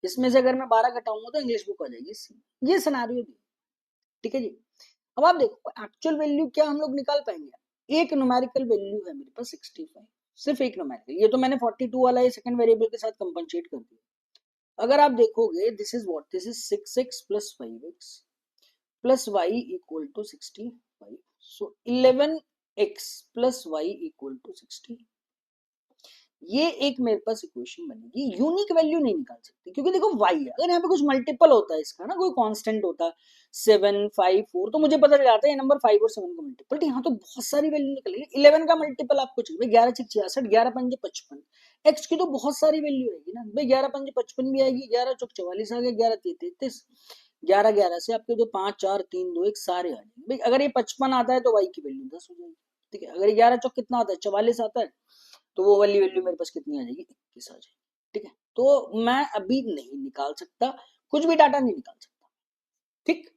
इसमें से अगर मैं 12 घटाऊंगा तो इंग्लिश बुक आ जाएगी सी, ये सिनेरियो दी। ठीक है जी, अब आप देखो एक्चुअल वैल्यू क्या हम लोग निकाल पाएंगे, एक न्यूमेरिकल वैल्यू है मेरे पास 65, सिर्फ एक न्यूमेरिकल, ये तो मैंने 42 वाला सेकंड वेरिएबल के साथ कंपनसेट कर दिया। अगर आप देखोगे this is what, this is 6x plus 5x plus y equal to 65, so 11x plus y equal to 60, ये एक मेरे पास इक्वेशन बनेगी। यूनिक वैल्यू नहीं निकाल सकते क्योंकि देखो y है, अगर यहाँ पे कुछ मल्टीपल होता है इसका ना, कोई कांस्टेंट होता 7 5 4, तो मुझे पता चल जाता है ये नंबर 5 और 7 का मल्टीपल, बट यहाँ तो बहुत सारी वैल्यू निकलेगी। 11 का मल्टीपल आपको चाहिए, 11 6 66, 11 5 55, x की तो बहुत सारी वैल्यू आएगी ना भाई, 11 5 55 भी आएगी, 11 चौक 44 आ गया, 11 3 33, 11 11 से आपके जो 5 4 3 2 1 सारे आ जाएंगे भाई। अगर ये 55 आता है तो y की वैल्यू 10 हो जाएगी, ठीक है। अगर 11 चौक कितना आता है 44 आता है, तो वो वाली वैल्यू मेरे पास कितनी आ जाएगी 21 आ जाएगी, ठीक है। तो मैं अभी नहीं निकाल सकता, कुछ भी डाटा नहीं निकाल सकता, ठीक।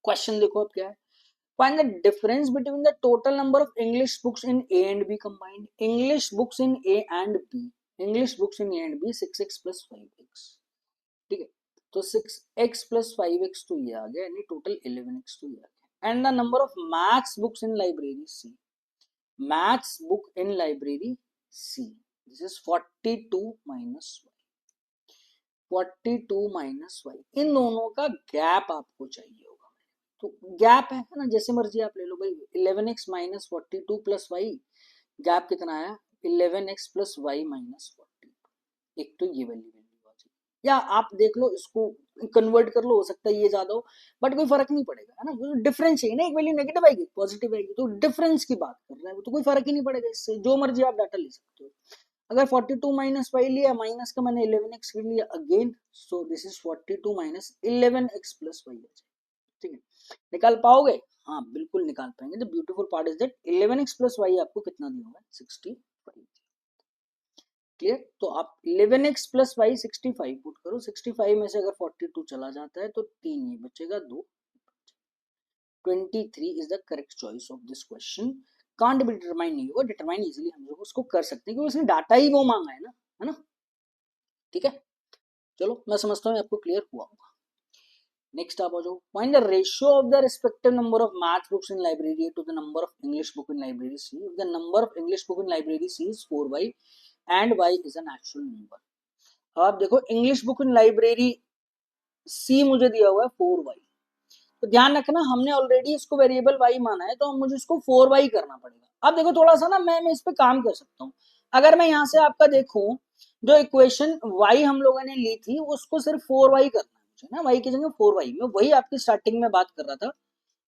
क्वेश्चन देखो अब क्या है, find the difference between the total number of English books in A and B combined, English books in A and B, English books in A and B 6x plus 5x, ठीक है। तो 6x plus 5x तो ये आ गया, यानी total 11x तो ये आ गया। And the number of maths books in library C, maths book in library C, this is 42 minus 42 minus Y, इन दोनों का गैप आपको चाहिए होगा। तो गैप है ना, जैसे मर्जी आप ले लो भाई, 11x minus 42 plus Y, gap कितना आया 11x प्लस वाई माइनस 42, एक तो ये वैल्यू आ जाएगी, या आप देख लो इसको कन्वर्ट कर लो, हो सकता है ये ज्यादा हो, बट कोई फर्क नहीं पड़ेगा, है ना, डिफरेंस चाहिए ना, एक वैल्यू नेगेटिव आएगी पॉजिटिव आएगी, तो डिफरेंस की बात कर रहा है, तो कोई फर्क ही नहीं पड़ेगा इससे, जो मर्जी आप डाटा ले सकते हो। अगर 42 माइनस वाई लिया, माइनस का मैंने 11x कर लिया again, so this is 42 minus 11x plus y, ठीक है। निकाल पाओगे, हाँ बिल्कुल निकाल पाएंगे। The beautiful part is that 11x plus y आपको कितना दिया होगा 65, क्लियर। तो आप 11x प्लस वाई 65 पुट करो, 65 में से अगर 42 चला जाता है तो 3 ये बचेगा, 2 23 is the correct choice of this question. Can't be determine नहीं होगा, डिटरमाइन इजीली हम लोग उसको कर सकते हैं क्योंकि उसने डाटा ही वो मांगा है ना, ठीक है। चलो मैं समझता हूँ आपको क्लियर हुआ होगा। नेक्स्ट आप आ जाओ, find the ratio of the respective number of math books in library to the number of English book in library C, the number of English book in library C is 4y and y is an actual number. आप देखो English book in library C मुझे दिया हुआ है 4y, तो ध्यान रखना हमने ऑलरेडी इसको वेरिएबल y माना है, तो हम मुझे इसको 4y करना पड़ेगा। अब देखो थोड़ा सा ना मैं इस पे काम कर सकता हूँ, अगर मैं यहाँ से आपका देखूं, जो इक्वेशन y हम लोगों ने ली थी उसको सिर्फ 4y करना है मुझे ना, y की जगह 4y, मैं वही आपकी स्टार्टिंग में बात कर रहा था।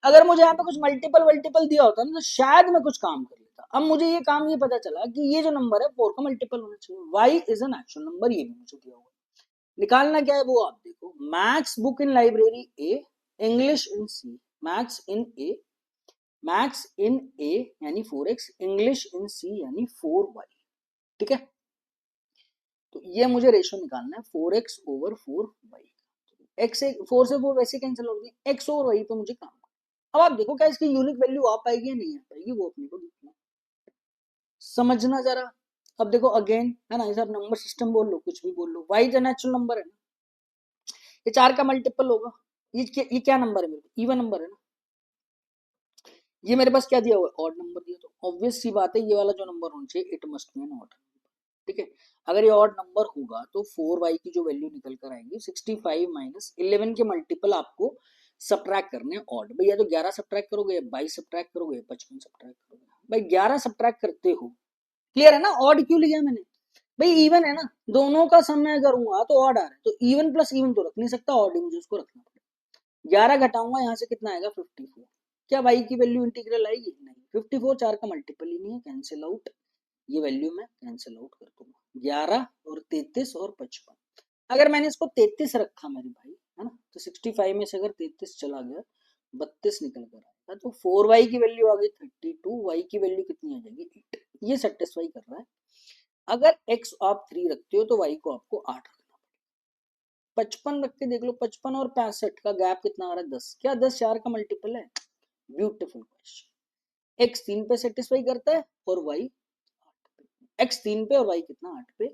अगर मुझे यहाँ पे कुछ मल्टीपल दिया होता ना तो शायद मैं कुछ काम कर लेता। अब मुझे ये काम ये पता चला कि ये जो नंबर है 4 का मल्टीपल होना चाहिए, y is an actual number, ये भी मुझे दिया हुआ। निकालना क्या है वो आप देखो, maths book in library A, English in C, maths in A, maths in A यानी 4x, इंग्लिश इन सी यानी 4y, ठीक है। तो ये मुझे रेशियो निकालना है 4x ओवर 4y, x से 4 से 4 वैसे कैंसिल हो गई, x और y पे मुझे काम। अब आप देखो क्या इसकी यूनिक वैल्यू आ पाएगी या नहीं आ पाएगी, वो अपने को देखना समझना जरा। अब देखो अगेन है ना, इसे आप नंबर सिस्टम बोल लो, कुछ भी बोल लो, y तो नेचुरल नंबर है ना, ये 4 का मल्टीपल होगा, ये क्या नंबर है मेरे को, इवन नंबर है ना, ये मेरे पास क्या दिया हुआ है ऑड नंबर दिया, तो ऑब्वियस सी बात है ये वाला जो नंबर होना चाहिए it must be an odd, ठीक है। अगर ये ऑड नंबर होगा तो 4y की जो वैल्यू निकल कर आएंगी 65 माइनस 11 के मल्टीपल आपको सब्ट्रैक्ट करने ऑड, भाई या तो 11 सब्ट्रैक्ट करोगे, 22 सब्ट्रैक्ट करोगे, 55 सब्ट्रैक्ट करोगे, भाई 11 सब्ट्रैक्ट करते हो, क्लियर है ना। ऑड क्यों लिया मैंने, भाई इवन है ना, दोनों का सम मैं करूंगा तो ऑड आ रहा है, तो इवन प्लस इवन तो रख नहीं सकता, ऑड ही मुझे उसको रखना पड़ेगा। 11 घटाऊंगा यहाँ से कितना आएगा 54, क्या y की वैल्यू इंटीग्रल आएगी, नहीं, 54 4 का मल्टीपल ही नहीं है, कैंसिल आउट, ये वैल्यू मैं कैंसिल आउट कर दूंगा, 11 और 33 और 55। अगर मैंने इसको 33 रखा मेरे भाई, है ना, तो 65 में से अगर 33 चला गया 32 निकल कर आएगा, तो 4y की वैल्यू आ गई 32, y की वैल्यू कितनी आ जाएगी 8, ये सेटिस्फाई कर रहा है। अगर x आप 3 रखते हो तो y को आपको 8 रखना पड़ेगा। 55 रख के देख लो, 55 और 65 का गैप कितना आ रहा है 10, क्या 10 4 का मल्टीपल है, ब्यूटीफुल क्वेश्चन। x 3 पे सेटिस्फाई करता है और y x 3 पे और y कितना 8 पे,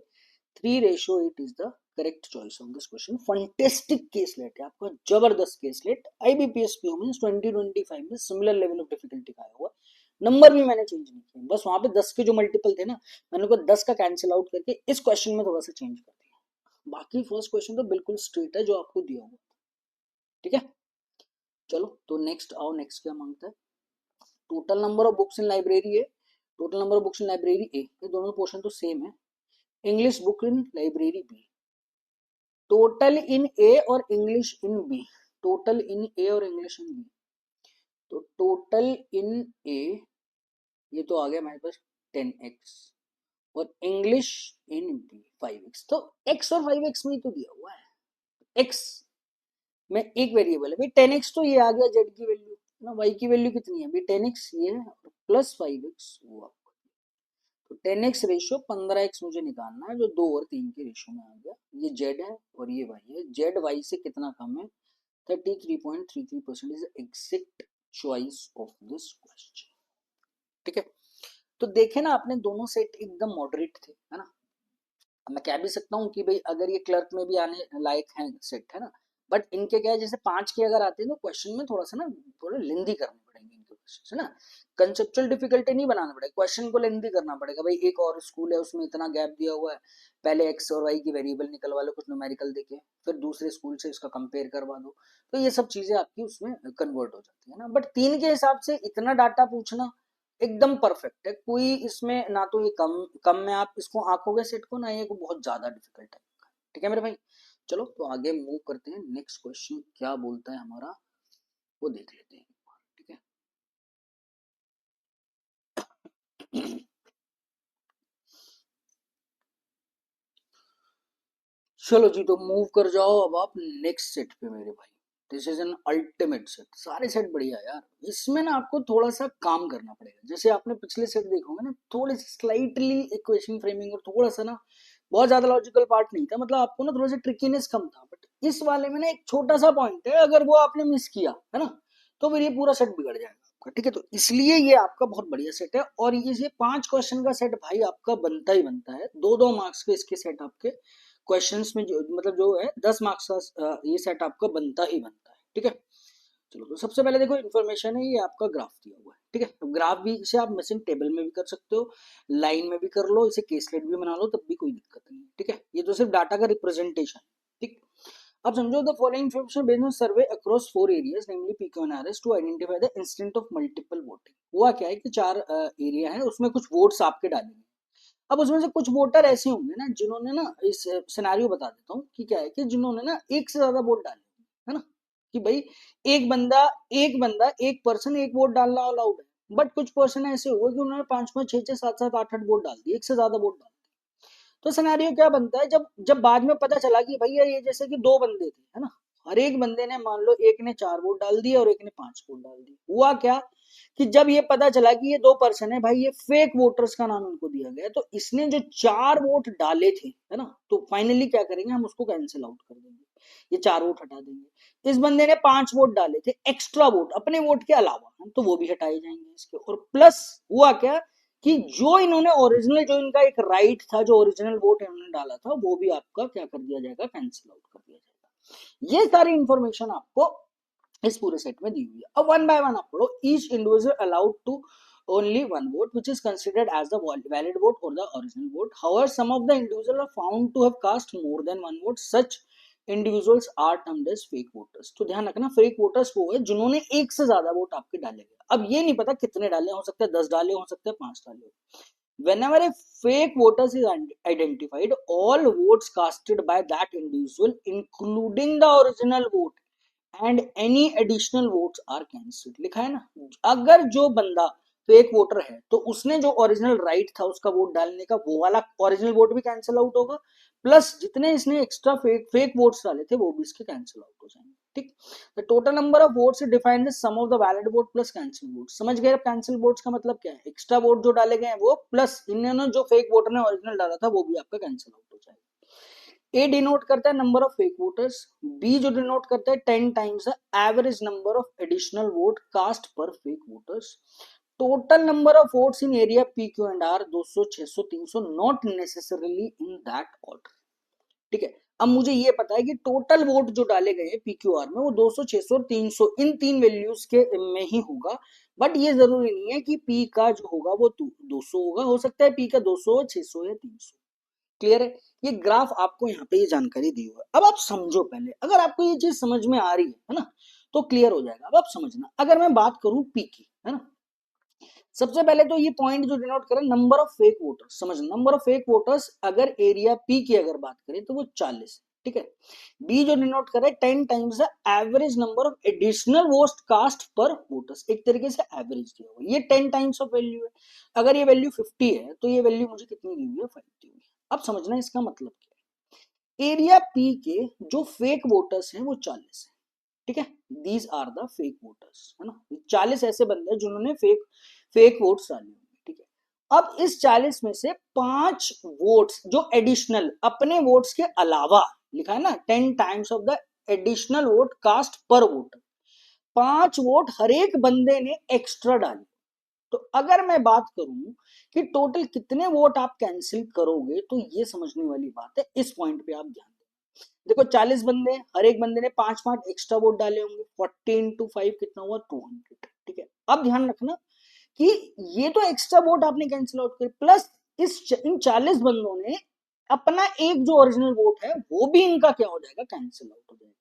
3 ratio 8 is the correct choice on this question. Fantastic caselet है आपका, जबरदस्त केसलेट। आईबीपीएस पीओ मींस 2025 में सिमिलर लेवल ऑफ डिफिकल्टी का आया हुआ। नंबर भी मैंने चेंज नहीं किया, बस वहां पे 10 के जो मल्टीपल थे ना, मैंने उनको 10 का कैंसिल आउट करके इस क्वेश्चन में थोड़ा सा चेंज कर दिया। बाकी फर्स्ट क्वेश्चन तो बिल्कुल स्ट्रेट है जो आपको दिया हुआ। ठीक है, चलो तो नेक्स्ट आओ, नेक्स्ट क्या मांगता है। Total number of books in library है, total number of books in library A, ये दोनों पोर्शन तो सेम है। English book in library B, total in A और English in B, total in A और इंग्लिश इन बी। तो total in A ये तो आ गया हमारे पास 10x, और इंग्लिश इन बी 5x। तो x और 5x में ही तो दिया हुआ है। x में एक वेरिएबल है भाई 10x, तो ये आ गया z की वैल्यू ना, y की वैल्यू कितनी है भाई 10x ये है, प्लस 5x वो आपको। तो 10x रेशियो 15x मुझे निकालना है, जो 2 और 3 के रेशियो में आ गया। ये z है और ये y है, z y से कितना कम है, 33.33% is exact choice of this question. ठीक है, तो देखे ना आपने, दोनों सेट एकदम मॉडरेट थे, है ना। मैं कह भी सकता हूँ कि भाई अगर ये क्लर्क में भी आने लायक है सेट, है ना, बट इनके क्या है, जैसे 5 के अगर आते हैं तो क्वेश्चन में थोड़ा सा ना थोड़ा लेंदी करने पड़ेंगे इनके क्वेश्चन, है ना। कंसेप्चुअल डिफिकल्टी नहीं बनाना पड़ेगा, क्वेश्चन को लेंदी करना पड़ेगा। भाई एक और स्कूल है उसमें इतना गैप दिया हुआ है, पहले एक्स और वाई की वेरिएबल निकलवा लो, कुछ न्यूमेरिकल देके, फिर दूसरे स्कूल से इसका कंपेयर करवा दो, तो ये सब चीजें आपकी उसमें कन्वर्ट हो जाती है ना। बट 3 के हिसाब से इतना डाटा पूछना एकदम परफेक्ट है, कोई इसमें ना तो ये कम कम में आप इसको आंकोगे सेट को, ना ये को बहुत ज्यादा डिफिकल्ट है। ठीक है मेरे भाई, चलो तो आगे मूव करते हैं। नेक्स्ट क्वेश्चन क्या बोलता है हमारा वो देख लेते हैं। ठीक है चलो जी, तो मूव कर जाओ अब आप नेक्स्ट सेट पे मेरे भाई। This is an ultimate set, सारे सेट बढ़िया यार। इसमें ना आपको थोड़ा सा काम करना पड़ेगा, जैसे आपने पिछले सेट देखोगे ना, थोड़ी सी स्लाइटली इक्वेशन फ्रेमिंग और थोड़ा सा ना बहुत ज्यादा लॉजिकल पार्ट नहीं था, मतलब आपको ना थोड़ा सा ट्रिकीनेस कम था। बट इस वाले में ना एक छोटा सा पॉइंट है, अगर वो आपने मिस किया है ना, तो फिर ये पूरा सेट बिगड़ जाएगा आपका। ठीक है, तो इसलिए ये आपका बहुत बढ़िया सेट है, और ये 5 क्वेश्चन का सेट भाई आपका बनता ही बनता है। 2-2 मार्क्स के इसके सेट आपके क्वेश्चंस में, जो मतलब जो है 10 मार्क्स का ये सेट आपका बनता ही बनता है। ठीक है, चलो तो सबसे पहले देखो इन्फॉर्मेशन है, ये आपका ग्राफ दिया हुआ है। ठीक है, तो ग्राफ भी इसे आप मिसिंग टेबल में भी कर सकते हो, लाइन में भी कर लो, इसे केसलेट भी बना लो, तब भी कोई दिक्कत नहीं है। ठीक है, ये तो सिर्फ डाटा का रिप्रेजेंटेशन। ठीक, अब समझो the following information based on survey across 4 areas namely PQ and RS to identify the instant of multiple voting. हुआ क्या है कि 4 एरिया है, उसमें कुछ वोट्स आपके डालेंगे। अब उसमें से कुछ वोटर ऐसे होंगे ना जिन्होंने ना, इस सिनेरियो बता देता हूँ कि क्या है कि जिन्होंने ना एक से ज्यादा वोट डाले, है ना, कि भाई एक पर्सन एक वोट डालना अलाउड है। बट कुछ पर्सन ऐसे हुए कि उन्होंने 5-5, 6-6, 7-7, 8-8 वोट डाल दिए, एक से ज्यादा वोट डाल दिए। तो सिनेरियो क्या बनता है, जब जब बाद में पता चला कि भैया ये जैसे कि 2 बंदे थे, है ना, हर एक बंदे ने मान लो एक ने 4 वोट डाल दिए और एक ने 5 वोट डाल दिए। हुआ क्या कि जब ये पता चला कि ये 2 पर्सन है भाई, ये फेक वोटर्स का नाम उनको दिया गया, तो इसने जो 4 वोट डाले थे, है ना, तो फाइनली क्या करेंगे, हम उसको कैंसिल आउट कर देंगे, ये 4 वोट हटा देंगे। इस बंदे ने 5 वोट डाले थे एक्स्ट्रा वोट अपने वोट के अलावा, तो वो भी हटाए जाएंगे इसके। और प्लस हुआ क्या कि जो इन्होंने ओरिजिनल, जो इनका एक राइट था, जो ओरिजिनल वोट इन्होंने डाला था, वो भी आपका क्या कर दिया जाएगा, कैंसिल आउट कर दिया जाएगा। ये सारी इंफॉर्मेशन आपको इस पूरे सेट में दी हुई है। अब वन बाय वन आप पढ़ो। Each individual allowed to only one vote which is considered as the valid vote or the original vote. However, some of the individuals are found to have cast more than one vote. Such individuals are termed as fake voters. तो ध्यान रखना, fake voters वो है जिन्होंने एक से ज्यादा vote आपके डाले गए। अब ये नहीं पता कितने डाले, हो सकते हैं 10 डाले, हो सकते हैं 5 डाले। Whenever a fake voter is identified, all votes casted by that individual, including the original vote and any additional votes are cancelled, लिखा है ना। अगर जो बंदा फेक वोटर है तो उसने जो ओरिजिनल राइट था उसका वोट डालने का, वो वाला ओरिजिनल वोट भी कैंसिल आउट होगा, प्लस जितने इसने एक्स्ट्रा फेक वोट्स डाले थे वो भी इसके कैंसिल आउट हो जाएंगे। ठीक, the total number of votes define the sum of the valid vote plus cancel vote. समझ गए कैंसिल वोट्स का मतलब क्या है, एक्स्ट्रा वोट जो डाले गए हैं वो, प्लस इन्होंने जो फेक वोटर ने ओरिजिनल डाला था वो भी आपका कैंसिल आउट हो जाएगा। ए डिनोट करता है number of fake voters, B जो डिनोट करता है 10 times the average number of additional vote cast per fake voters. Total number of votes in area P Q and R 200, 600, 300, not necessarily in that order. ठीक है, अब मुझे ये पता है कि टोटल वोट जो डाले गए हैं पीक्यूआर में वो 200, 600 और 300 इन तीन वैल्यूज के में ही होगा। बट ये जरूरी नहीं है कि पी का जो होगा वो 200 होगा, हो सकता है पी का 200, 600 या 300। क्लियर है? ये ग्राफ आपको यहाँ पे ये जानकारी दी हुई है। अब आप समझो पहले, अगर आपको ये चीज समझ में आ रही है ना, तो क्लियर हो जाएगा। अब आप समझना, अगर मैं बात करूं पी की, है ना, सबसे पहले तो ये पॉइंट जो डिनोट करे नंबर ऑफ फेक वोटर्स, समझना नंबर ऑफ फेक वोटर्स अगर एरिया पी की अगर बात करें तो वो 40 है, ठीक है। बी जो डिनोट करे 10 times the average number of additional vote cast per voters, एक तरीके से एवरेज दिया हुआ, ये 10 टाइम्स ऑफ वैल्यू है। अगर ये वैल्यू 50 है तो ये वैल्यू मुझे कितनी दी हुई है, 5 दी हुई है। अब समझना इसका मतलब क्या है। एरिया पी के जो फेक वोटर्स हैं वो 40 है, ठीक है। These are the fake voters, है ना, 40 ऐसे बंदे हैं जिन्होंने फेक फेक वोट्स डाले होंगे, ठीक है। अब इस 40 में से 5 वोट्स जो एडिशनल अपने वोट्स के अलावा, लिखा है ना 10 times of the additional vote cast per voter, 5 vote हर एक बंदे ने एक्स्ट्रा डाले। तो अगर मैं बात करूं कि टोटल कितने वोट आप कैंसिल करोगे, तो ये समझने वाली बात है, इस पॉइंट पे आप ध्यान दें। देखो 40 बंदे, हर एक बंदे ने 5-5 एक्स्ट्रा वोट डाले होंगे, 40 इंटू 5 कितना हुआ, 200, ठीक है। अब ध्यान रखना कि ये तो एक्स्ट्रा वोट आपने कैंसिल आउट कर, प्लस इन 40 बंदों ने अपना एक जो ओरिजिनल वोट है वो भी इनका क्या हो जाएगा, कैंसिल आउट हो जाएगा।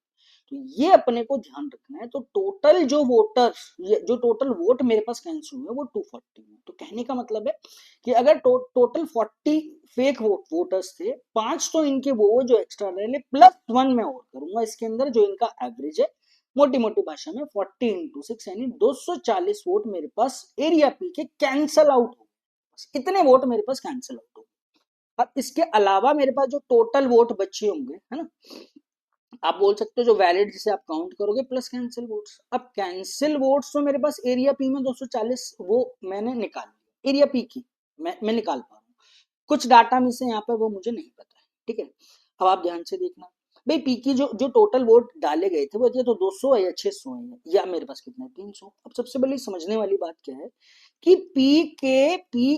तो ये अपने को ध्यान रखना है। तो टोटल जो वोटर, जो टोटल वोट मेरे पास कैंसिल हुए वो 240 है। तो कहने का मतलब है कि अगर टोटल 40 फेक वोटर्स थे, 5 तो इनके वो जो एक्स्ट्रा रहे, प्लस 1 मैं और करूंगा इसके अंदर जो इनका एवरेज है, मोटी मोटी भाषा में 40 इंटू 6 यानी 240 वोट मेरे पास एरिया पी के कैंसल आउट हो, इतने वोट मेरे पास कैंसल आउट हो। अब इसके अलावा मेरे पास जो टोटल वोट बचे होंगे, है ना, आप बोल सकते हो जो वैलिड जिसे आप काउंट करोगे प्लस कैंसिल वोट्स। अब कैंसिल वोट्स तो मेरे पास एरिया पी में 240 वो मैंने निकाल लिया, एरिया पी की मैं निकाल पा रहा हूँ। कुछ डाटा में से यहाँ पे वो मुझे नहीं पता है, ठीक है। अब आप ध्यान से देखना भाई, पी की जो जो टोटल वोट डाले गए थे वो ये तो 200 है या 600 है या मेरे पास कितना है, 300। अब सबसे पहले समझने वाली बात क्या है कि पी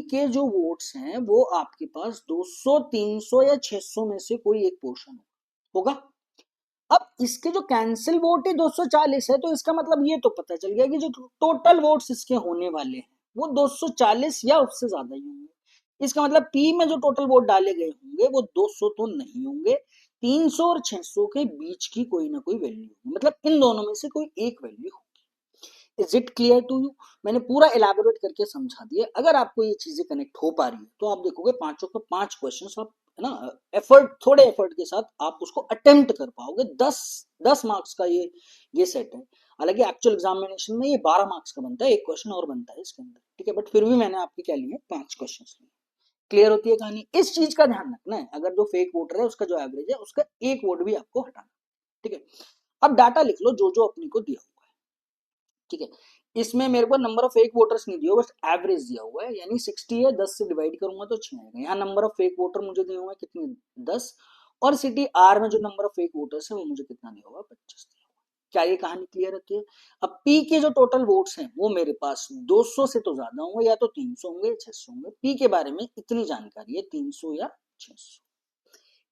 के जो वोट्स हैं वो आपके पास 200, 300 या 600 में से कोई एक पोर्शन होगा। अब इसके जो कैंसिल वोट है 240 है, तो इसका मतलब ये तो पता चल गया कि जो टोटल वोट्स इसके होने वाले हैं वो 240 या उससे ज्यादा ही होंगे। इसका मतलब पी में जो टोटल वोट डाले गए होंगे वो 200 तो नहीं होंगे, 300 और 600 के बीच की कोई ना कोई वैल्यू होगी, मतलब इन दोनों में से कोई एक वैल्यू होगी। Is it clear to you? मैंने पूरा एलैबोरेट करके समझा दिया। अगर आपको ये चीजें कनेक्ट हो पा रही है तो आप देखोगे पांचों के पांच क्वेश्चन आप, है ना, एफर्ट, थोड़े एफर्ट के साथ आप उसको अटेम्प्ट कर पाओगे। 10 मार्क्स का ये सेट है। हालांकि एक्चुअल एग्जामिनेशन में ये 12 मार्क्स का बनता है, एक क्वेश्चन और बनता है इसके अंदर, ठीक है। बट फिर भी मैंने आपके क्या लिए, 5 क्वेश्चन लिए। क्लियर होती है कहानी? इस चीज का ध्यान रखना है, अगर जो फेक वोटर है उसका जो एवरेज है उसका एक वोट भी आपको हटाना, ठीक है। अब डाटा लिख लो जो जो अपनी को दिया हुआ है, ठीक है। इसमें मेरे को नंबर ऑफ फेक वोटर्स नहीं दिया, बस एवरेज दिया हुआ है, यानी 60 है, 10 से डिवाइड करूंगा तो 6 आएगा। यहाँ नंबर ऑफ फेक वोटर मुझे दिया हुआ है कितने, 10, और सिटी आर में जो नंबर ऑफ फेक वोटर्स है वो मुझे कितना दिया हुआ, 25 दिया हुआ। क्या ये कहानी क्लियर होती है? अब पी के जो टोटल वोट्स हैं वो मेरे पास 200 से तो ज्यादा होंगे, या तो 300 होंगे या 600 होंगे। पी के बारे में इतनी जानकारी है, 300 या 600।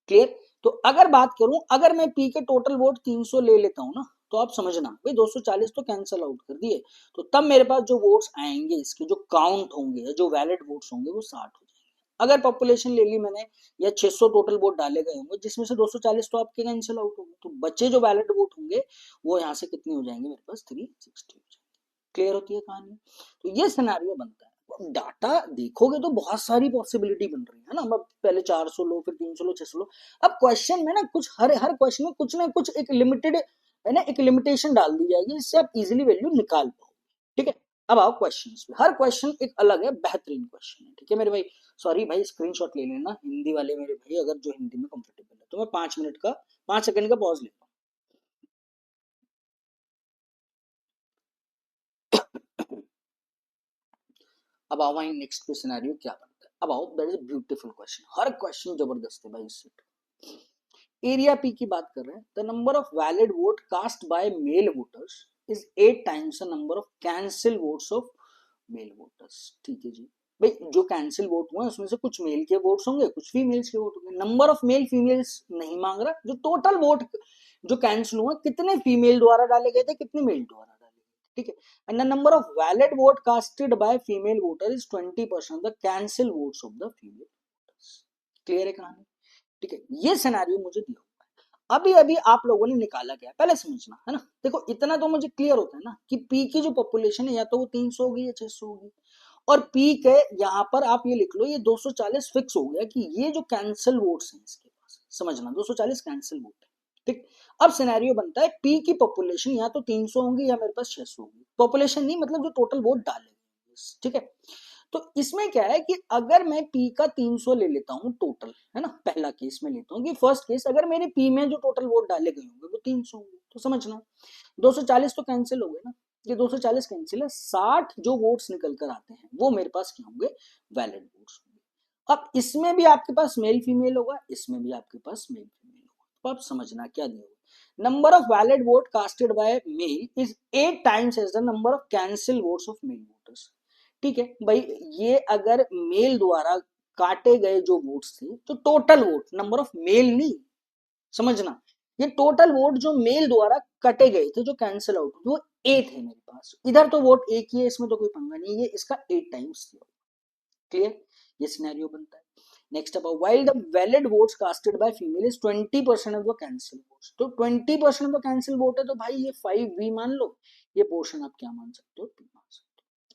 क्लियर? तो अगर बात करूं, अगर मैं पी के टोटल वोट 300 ले लेता हूं ना, तो आप समझना भाई 240 तो कैंसल आउट कर दिए, तो तब मेरे पास जो वोट्स आएंगे इसके जो काउंट होंगे, जो वैलिड वोट्स होंगे वो 60 हो जाएंगे। अगर पॉपुलेशन ले ली मैंने, या 600 टोटल वोट डाले गए होंगे जिसमें से 240 तो आपके कैंसिल आउट होंगे, तो बचे जो वैलिड वोट होंगे वो यहाँ से कितने हो जाएंगे, मेरे पास 360 हो जाएंगे। क्लियर होती है कहानी? तो ये सिनेरियो बनता है। डाटा देखोगे तो बहुत सारी पॉसिबिलिटी बन रही है ना। अब पहले 400 लो, फिर 300 लो, 600 लो। अब क्वेश्चन में ना कुछ, हर हर क्वेश्चन में कुछ ना कुछ एक लिमिटेड, है ना, एक लिमिटेशन डाल दी जाएगी जिससे आप इजीली वैल्यू निकाल पाओ, ठीक है। अब आओ क्वेश्चंस पे, हर क्वेश्चन एक अलग है, बेहतरीन क्वेश्चन है, ठीक है मेरे भाई। सॉरी भाई, स्क्रीनशॉट ले लेना हिंदी वाले मेरे भाई, अगर जो हिंदी में कंफर्टेबल है तो मैं 5 मिनट का, 5 सेकंड का पॉज लेता हूँ। अब आओ भाई नेक्स्ट पे सिनेरियो क्या बनता है। अब आओ, that is beautiful question, her question जबरदस्त है भाई इससे। एरिया पी की बात कर रहे हैं, the number of valid vote cast by male voters is 8 times the number of cancel votes of male voters, ठीक है जी। भाई जो कैंसिल वोट हुए उसमें से कुछ मेल के वोट्स होंगे, कुछ फीमेल्स के वोट होंगे। नंबर ऑफ मेल फीमेल्स नहीं मांग रहा, जो टोटल वोट जो कैंसिल हुआ कितने फीमेल द्वारा डाले गए थे, कितने मेल द्वारा डाले गए, ठीक है। And the number of valid vote casted bye female voter is 20% the cancel votes of the female voters. Clear है कहानी, ठीक है। ये सिनेरियो मुझे दिया हुआ है, अभी अभी आप लोगों ने निकाला गया, पहले समझना है ना। देखो इतना तो मुझे क्लियर होता है ना कि पी की जो पॉपुलेशन है या तो वो 300 होगी या 600 होगी, और पी के यहाँ पर आप ये लिख लो ये 240 फिक्स हो गया कि ये जो कैंसिल वोट्स हैं इसके पास, समझना 240 कैंसिल वोट है, ठीक। अब सिनेरियो बनता है पी की पॉपुलेशन या तो 300 होंगी या मेरे पास 600 होगी, पॉपुलेशन नहीं मतलब जो टोटल वोट डालेंगे, ठीक है। तो इसमें क्या है कि अगर मैं पी का 300 ले लेता हूं टोटल, है ना, पहला केस में लेता हूं कि फर्स्ट केस अगर मेरे पी में जो टोटल वोट डाले गए होंगे वो 300 होंगे, तो समझना 240 तो कैंसिल हो गए ना, ये 240 कैंसिल है, 60 जो वोट्स निकल कर आते हैं वो मेरे पास क्या होंगे, वैलिड वोट्स होंगे। अब इसमें भी आपके पास मेल फीमेल होगा, इसमें भी आपके पास मेल फीमेल होगा, तो आप समझना क्या दिया होगा, number of valid vote casted by male is 8 times as the number of cancel votes of male voters, ठीक है भाई। ये अगर मेल द्वारा काटे गए जो वोट्स थे, तो total vote, number of male नहीं, समझना ये टोटल वोट जो मेल द्वारा कटे गए थे, जो कैंसिल आउट वो 8 है मेरे पास, इधर तो वोट एक ही है, इसमें तो कोई पंगा नहीं है, इसका 8 टाइम्स दिया। क्लियर, ये सिनेरियो बनता है। नेक्स्ट अब while the valid votes casted by female is 20% of the cancel votes, तो 20% ऑफ द कैंसिल वोट है, तो भाई ये 5v मान लो, ये पोर्शन आप क्या मान सकते हो, 2 मान सकते हो।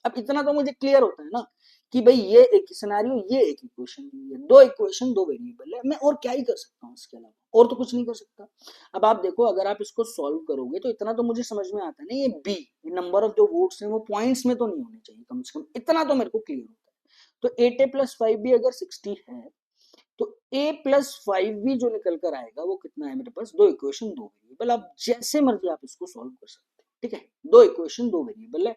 अब इतना तो मुझे क्लियर होता है ना कि भाई ये एक सिनेरियो, ये एक इक्वेशन दी है, दो इक्वेशन दो वेरिएबल है, मैं और क्या ही कर सकता हूँ इसके अलावा, और तो कुछ नहीं कर सकता। अब आप देखो अगर आप इसको सॉल्व करोगे तो इतना तो मुझे समझ में आता है ना, ये बी नंबर ऑफ जो वोट्स हैं वो पॉइंट्स में तो नहीं होने चाहिए, कम से कम इतना तो मेरे को क्लियर होता है। तो 8a प्लस 5b अगर 60 है, तो a प्लस 5b जो निकल कर आएगा वो कितना है मेरे पास, दो इक्वेशन दो वेरिएबल, आप जैसे मर्जी आप इसको सॉल्व कर सकते हैं, ठीक है। दो इक्वेशन दो वेरिएबल है,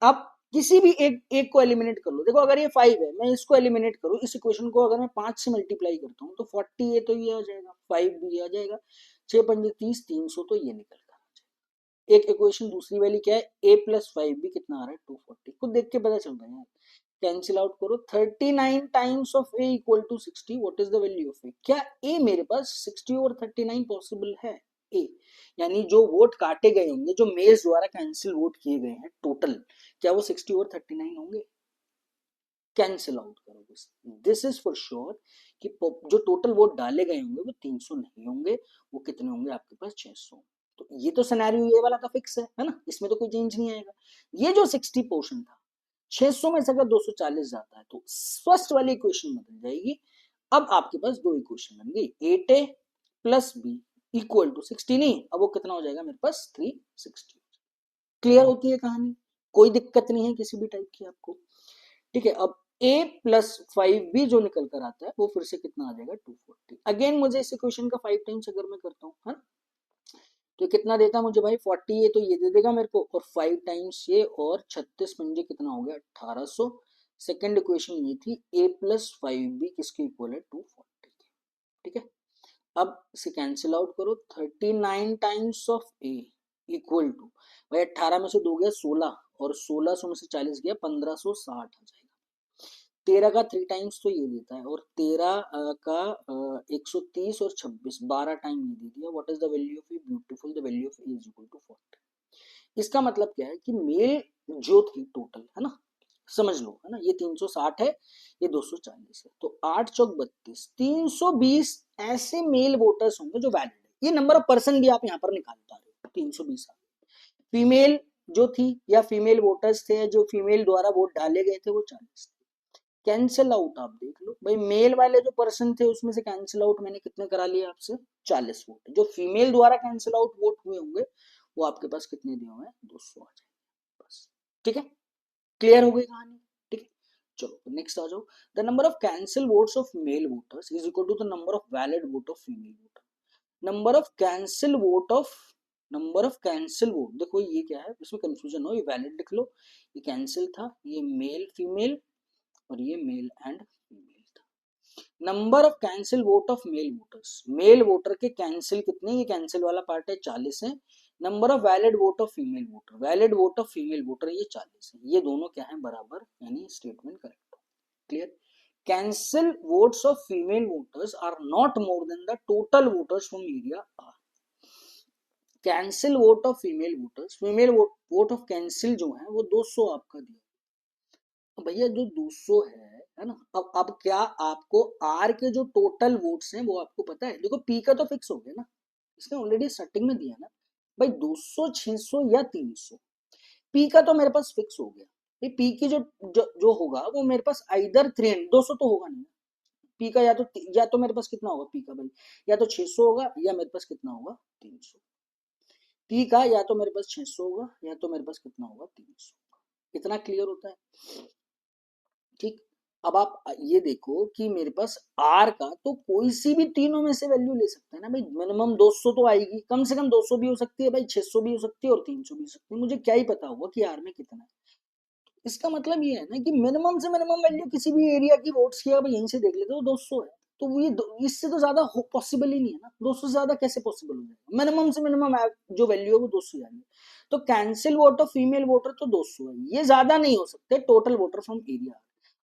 आप किसी भी एक को एलिमिनेट कर लो। देखो अगर ये 5 है, मैं इसको एलिमिनेट करूं, इस इक्वेशन को अगर मैं 5 से मल्टीप्लाई करता हूँ तो 40 ये तो ये आ जाएगा, 5 भी आ जाएगा, 6 पंजे 30, 300 तो ये निकल कर आ जाएगा। एक इक्वेशन दूसरी वाली क्या है, a प्लस 5b कितना आ रहा है, 240, खुद देख के पता चल रहा है यार, कैंसिल आउट करो, 39 times of a equal to 60, what is the value of a, क्या a मेरे पास 60 और 39 पॉसिबल है, a यानी जो वोट काटे गए होंगे, जो मेल्स द्वारा कैंसिल वोट किए गए हैं टोटल, क्या वो 60 और 39 होंगे, कैंसिल आउट करो, दिस इज फॉर श्योर कि जो टोटल वोट डाले गए होंगे वो 300 नहीं होंगे, वो कितने होंगे आपके पास, 600। तो ये तो सिनेरियो ये वाला तो फिक्स है ना, इसमें तो कोई चेंज नहीं आएगा। ये जो 60 पोर्शन था, 600 में से अगर 240 जाता है तो फर्स्ट वाली इक्वेशन बदल जाएगी। अब आपके पास दो इक्वेशन बन गई, 8a plus B equal to 60, नहीं अब वो कितना हो जाएगा मेरे पास, 360। क्लियर होती है कहानी, कोई दिक्कत नहीं है किसी भी टाइप की आपको, ठीक है। अब a प्लस 5b जो निकल कर आता है वो फिर से कितना आ जाएगा, 240। अगेन मुझे इस इक्वेशन का 5 टाइम्स अगर मैं करता हूँ, है ना, तो कितना देता मुझे भाई, 40 है तो ये दे देगा मेरे को, और 5 टाइम्स ये, और 36 पंजे कितना हो गया, 1800। सेकेंड इक्वेशन ये थी, a प्लस 5b किसके इक्वल है, 240, ठीक है। अब इसे कैंसिल आउट करो, 39 times of a equal to, भाई 18 में से 2 गया 16, और 1600 में से 40 गया 1560 आ जाएगा। 13 का 3 टाइम्स तो ये देता है, और 13 का 130 और 26 12 टाइम ये दे दिया, what is the value of a, beautiful, the value of a is equal to 40। इसका मतलब क्या है कि मेल जो थी टोटल, है ना, समझ लो, है ना, ये 360 है, ये 240 है, तो 8 चौक 32, 320 ऐसे मेल वोटर्स होंगे जो वैलिड है। ये नंबर ऑफ पर्सन भी आप यहाँ पर निकाल पा रहे हो, 320। फीमेल जो थी या फीमेल वोटर्स थे, जो फीमेल द्वारा वोट डाले गए थे वो 40 थे। कैंसिल आउट आप देख लो भाई, मेल वाले जो पर्सन थे उसमें से कैंसिल आउट मैंने कितने करा लिए आपसे, 40 वोट। जो फीमेल द्वारा कैंसिल आउट वोट हुए होंगे वो आपके पास कितने दिए हुए हैं, 200 आ जाएंगे बस, ठीक है। क्लियर हो गई कहानी, ठीक है। चलो नेक्स्ट आ जाओ, the number of cancel votes of male voters is equal to the number of valid vote of female voter. Number of cancel vote of, number of cancel vote, देखो ये क्या है, इसमें कंफ्यूजन हो, ये वैलिड लिख लो, ये कैंसिल था, ये मेल फीमेल, और ये मेल एंड फीमेल था। Number of cancel vote of male voters, male voter के कैंसिल कितने, ये कैंसिल वाला पार्ट है 40 है। Number of valid vote of female voter, valid vote of female voter ये 40 है, ये दोनों क्या है बराबर, यानी statement correct. Clear? Cancel votes of female voters are not more than the total voters from area R. Cancel vote of female voters, female vote of cancel जो है वो 200 आपका दिया। तो भैया जो 200 है ना, अब क्या आपको आर के जो टोटल वोट्स हैं वो आपको पता है? देखो पी का तो फिक्स हो गया ना, इसने ऑलरेडी स्टार्टिंग में दिया ना भाई 200, 600 या 300। पी का तो मेरे पास फिक्स हो गया। ये पी की जो होगा वो मेरे पास आइदर 300, 200 तो होगा नहीं। पी का या तो मेरे पास कितना होगा पी का भाई, या तो 600 होगा या मेरे पास कितना होगा 300। पी का या तो मेरे पास 600 होगा या तो मेरे पास कितना होगा 300। इतना क्लियर होता है? ठीक। अब आप ये देखो कि मेरे पास आर का तो कोई सी भी तीनों में से वैल्यू ले सकते हैं ना भाई। मिनिमम 200 तो आएगी, कम से कम 200 भी हो सकती है भाई, 600 भी हो सकती है और 300 भी हो सकती है। मुझे क्या ही पता होगा कि आर में कितना है। इसका मतलब ये है ना कि मिनिमम से मिनिमम वैल्यू किसी भी एरिया की वोट्स की आप यहीं से देख लेते हो 200 है। तो ये इससे तो ज्यादा पॉसिबल ही नहीं है ना, 200 से ज्यादा कैसे पॉसिबल हो जाएगा? मिनिमम से मिनिमम जो वैल्यू है वो 200 आएगी। तो cancel vote of female voter तो 200 है, ये ज्यादा नहीं हो सकते टोटल वोटर फ्रॉम एरिया।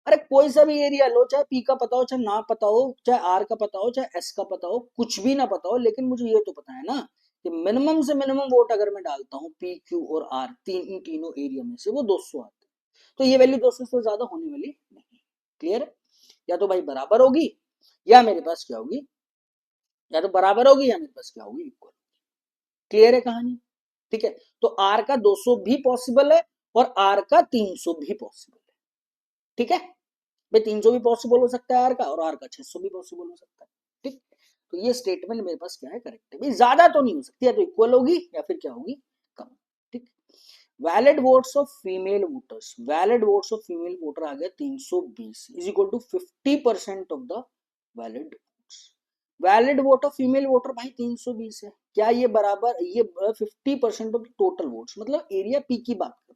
अरे कोई सा भी एरिया लो, चाहे पी का पता हो चाहे ना पता हो, चाहे आर का पता हो चाहे एस का पता हो, कुछ भी ना पता हो, लेकिन मुझे ये तो पता है ना कि मिनिमम से मिनिमम वोट अगर मैं डालता हूँ पी क्यू और आर इन तीनों एरिया में से वो 200 आते हैं। तो ये वैल्यू 200 से ज्यादा होने वाली नहीं। क्लियर है? या तो भाई बराबर होगी या मेरे पास क्या होगी, या तो बराबर होगी या मेरे पास क्या होगी, इक्वल। क्लियर है कहानी? ठीक है। तो आर का 200 भी पॉसिबल है और आर का 300 भी पॉसिबल है। ठीक है भाई, 300 भी पॉसिबल हो सकता है आर का, और आर का 600 भी पॉसिबल हो सकता है। ठीक। तो ये स्टेटमेंट मेरे पास क्या है, करेक्ट है भाई। ज्यादा तो नहीं हो सकती, या तो इक्वल होगी या फिर क्या होगी, कम। ठीक। Valid votes of female voters, valid votes of female voter आ गया 320 is equal to 50% of the valid votes. Valid vote of female voter भाई 320 है, क्या ये बराबर, ये 50% ऑफ टोटल वोट्स, मतलब एरिया पी की बात कर।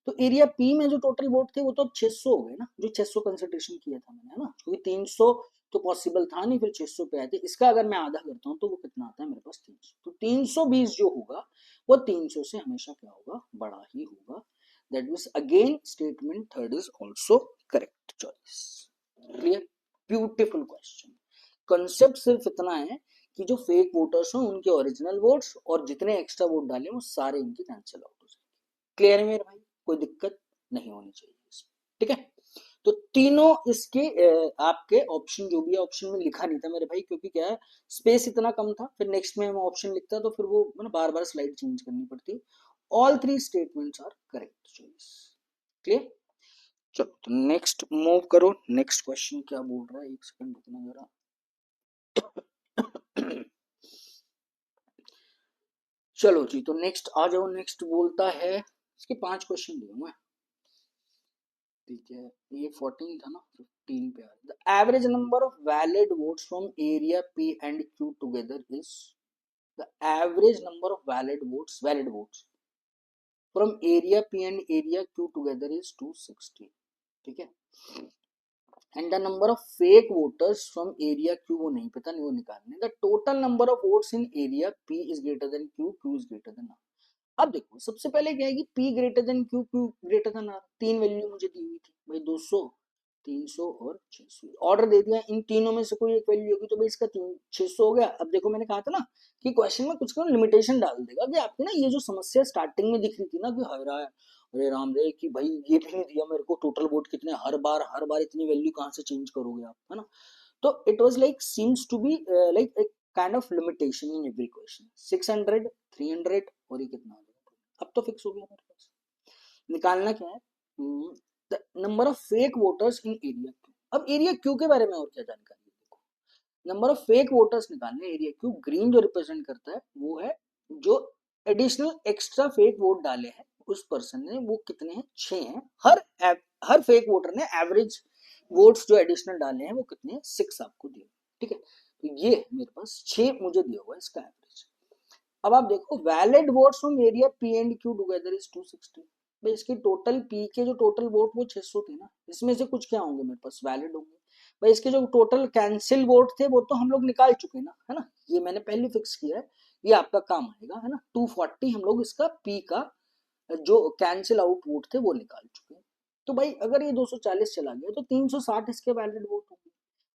तो एरिया पी में जो टोटल वोट थे वो तो 600 हो गए ना, जो 600 कंसिडरेशन किया था मैंने, है ना, क्योंकि 300 तो पॉसिबल था नहीं, फिर 600 पे आए थे। इसका अगर मैं आधा करता हूँ तो वो कितना आता है मेरे पास 300। तो 320 जो होगा वो 300 से हमेशा क्या होगा, बड़ा ही होगा। That means again statement third is also correct choice. Clear? Beautiful question. Concept सिर्फ इतना है कि जो फेक वोटर्स हैं उनके ओरिजिनल वोट्स और जितने एक्स्ट्रा वोट डाले वो सारे इनके कैंसिल आउट हो जाएंगे। क्लियर है मेरे भाई? कोई दिक्कत नहीं होनी चाहिए इसमें। ठीक है। तो तीनों इसके आपके ऑप्शन जो भी है, ऑप्शन में लिखा नहीं था मेरे भाई, क्योंकि क्या है स्पेस इतना कम था, फिर नेक्स्ट में मैं ऑप्शन लिखता तो फिर वो मतलब बार बार स्लाइड चेंज करनी पड़ती। All three statements are correct choice. Clear? चलो तो नेक्स्ट मूव करो। नेक्स्ट क्वेश्चन क्या बोल रहा है, एक सेकंड रुकना जरा। चलो जी, तो नेक्स्ट आ जाओ। नेक्स्ट बोलता है, इसके 5 क्वेश्चन दिए मैं। ठीक है, ये 14 था ना, 15 पे आ रहा है। The average number of valid votes from area P and Q together is, the average number of valid votes from area P and area Q together is 260। ठीक है। And the number of fake voters from area Q, वो नहीं पता, नहीं वो निकालने। The total number of votes in area P is greater than Q, Q is greater than R. अब देखो सबसे पहले क्या है कि P greater than Q, Q greater than R। तीन वैल्यू मुझे दी हुई थी भाई, 200, 300 और 600। ऑर्डर दे दिया, इन तीनों में से कोई एक वैल्यू होगी तो भाई इसका 600 हो गया। अब देखो मैंने कहा था ना कि क्वेश्चन में कुछ लिमिटेशन डाल देगा कि आपकी ना ये जो समस्या स्टार्टिंग में दिख रही थी ना कि अरे राम रे कि भाई ये भी नहीं दिया मेरे को टोटल वोट कितने, हर बार इतनी वैल्यू कहाँ से चेंज करोगे आप, है ना। तो it was like seems to be like एक kind of limitation in every question. 600, 300 और ये कितना, अब तो फिक्स हो गया मेरे पास। निकालना क्या है, the number of fake voters in area Q. अब एरिया क्यू के बारे में और क्या जानकारी है, देखो नंबर ऑफ फेक वोटर्स निकालने। एरिया क्यू ग्रीन जो रिप्रेजेंट करता है वो है जो एडिशनल एक्स्ट्रा फेक वोट डाले हैं उस पर्सन ने, वो कितने हैं, 6 हैं। हर फेक वोटर ने एवरेज वोट्स जो एडिशनल डाले हैं वो कितने हैं, 6 आपको दिए। ठीक है, तो ये मेरे पास 6 मुझे दिया हुआ है इसका एवरेज। अब आप देखो valid votes from area P and Q together is 260। भाई इसके टोटल पी के जो टोटल वोट वो 600 थे ना, इसमें से कुछ क्या होंगे मेरे पास, वैलिड होंगे। भाई इसके जो टोटल कैंसिल वोट थे वो तो हम लोग निकाल चुके ना, है ना, ये मैंने पहले फिक्स किया है, ये आपका काम आएगा, है ना। 240 हम लोग इसका पी का जो कैंसिल आउट वोट थे वो निकाल चुके हैं। तो भाई अगर ये 240 चला गया तो 360 इसके वैलिड वोट होंगे,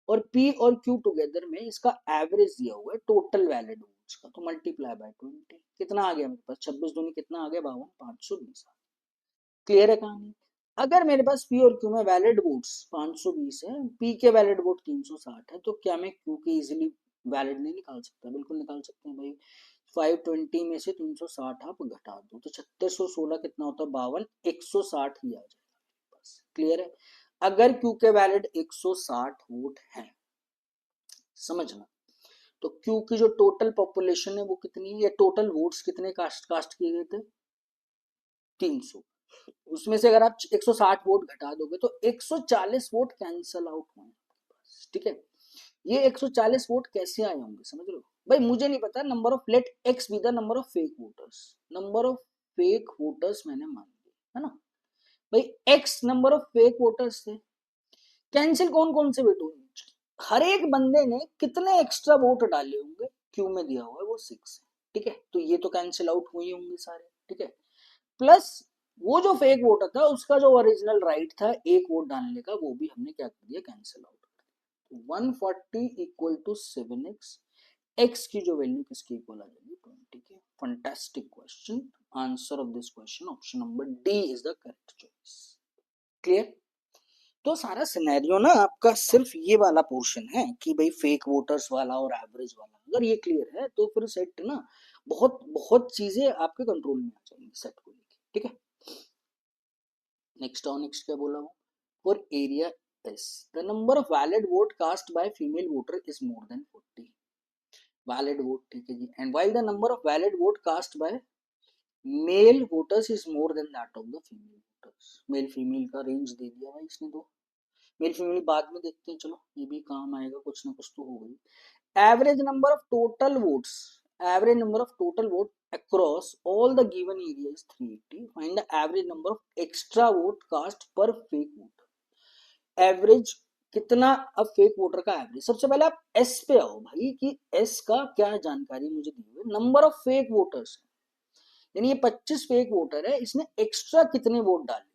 और P और Q टुगेदर में इसका एवरेज दिया हुआ है टोटल वैलिड वोट्स का, तो मल्टीप्लाई बाय 20 कितना आ गया मेरे पास, 26 दूनी कितना आ गया 52, 520। क्लियर है कहानी। अगर मेरे पास P और Q में वैलिड वोट्स 520 है, P के वैलिड वोट 360 है, तो क्या मैं Q के इजीली वैलिड नहीं निकाल सकता? बिल्कुल निकाल सकते हैं भाई। 520 में से 360 आप घटा दो तो 3616 कितना होता है 52, 160 ही आ जाएगा बस। क्लियर है। अगर Q के वैलिड 160 वोट हैं, समझना, तो Q की जो टोटल पॉपुलेशन है वो कितनी है, या टोटल वोट्स कितने कास्ट किए गए थे 300, उसमें से अगर आप 160 वोट घटा दोगे तो 140 वोट कैंसल आउट होंगे। ठीक है, ये 140 वोट कैसे आए होंगे समझ लो भाई, मुझे नहीं पता। Number of let x be the number of fake voters, number of fake voters मैंने मान लिया है ना भाई, x number of fake voters थे, कैंसिल कौन कौन से वोट होंगे, हर एक बंदे ने कितने एक्स्ट्रा वोट डाले होंगे, क्यू में दिया हुआ है वो 6 है। ठीक है, तो ये तो कैंसिल आउट हुए होंगे सारे। ठीक है, प्लस वो जो फेक वोटर था उसका जो ओरिजिनल राइट था एक वोट डालने का, वो भी हमने क्या कर दिया, cancel out. 140 equal to 7x, x की जो वैल्यू किसके इक्वल आ जाएगी 20 के। Fantastic question, answer of this question option number D is the correct choice. Clear. तो सारा सिनेरियो ना आपका सिर्फ ये वाला पोर्शन है कि भाई फेक वोटर्स वाला और एवरेज वाला, अगर ये क्लियर है तो फिर सेट ना बहुत बहुत चीजें आपके कंट्रोल में आ जाएंगी सेट को लेके। ठीक है, नेक्स्ट क्या बोला हूँ, for area S the number of valid vote cast by female voter is more than 40 valid vote. ठीक है जी, and while the number of valid vote cast by male voters is more than that of the female voters. Male female का range दे दिया भाई इसने, दो male female बाद में देखते हैं, चलो ये भी काम आएगा, कुछ ना कुछ तो हो गई। Average number of total votes, average number of total vote across all the given area is 380, find the average number of extra vote cast per fake vote। Average कितना, अब फेक वोटर का एवरेज, सबसे पहले आप S पे आओ भाई कि एस का क्या जानकारी मुझे दी हुई, नंबर ऑफ फेक वोटर्स, यानी ये 25 फेक वोटर है, इसने एक्स्ट्रा कितने वोट डाले,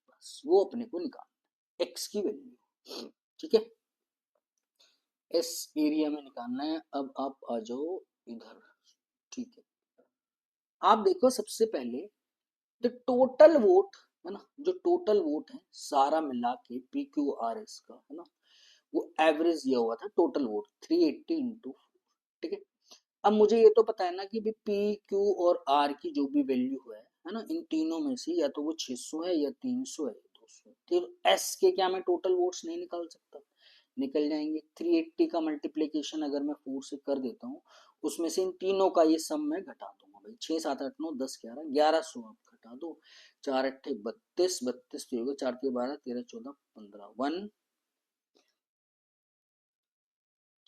बस वो अपने को निकालना, एक्स की वैल्यू। ठीक है, एस एरिया में निकालना है। अब आप आ जाओ इधर। ठीक है, आप देखो सबसे पहले तो टोटल वोट है ना, जो टोटल वोट है सारा मिला के पी क्यू आर एस का है ना, वो एवरेज दिया हुआ था टोटल वोट 380 इंटू। ठीक है, अब मुझे ये तो पता है ना कि भी पी क्यू और आर की जो भी वैल्यू है ना, इन तीनों में से या तो वो 600 है या 300 है 200, फिर एस के क्या मैं टोटल वोट्स नहीं निकाल सकता, निकल जाएंगे। 380 का मल्टीप्लीकेशन अगर मैं 4 से कर देता हूँ, उसमें से इन तीनों का ये सम मैं घटा दूंगा भाई, 6 7 8 9 10 11 1100 आप घटा दो, 4 अट्ठे 32 32 तो होगा, 4 के 12 13 14 15 1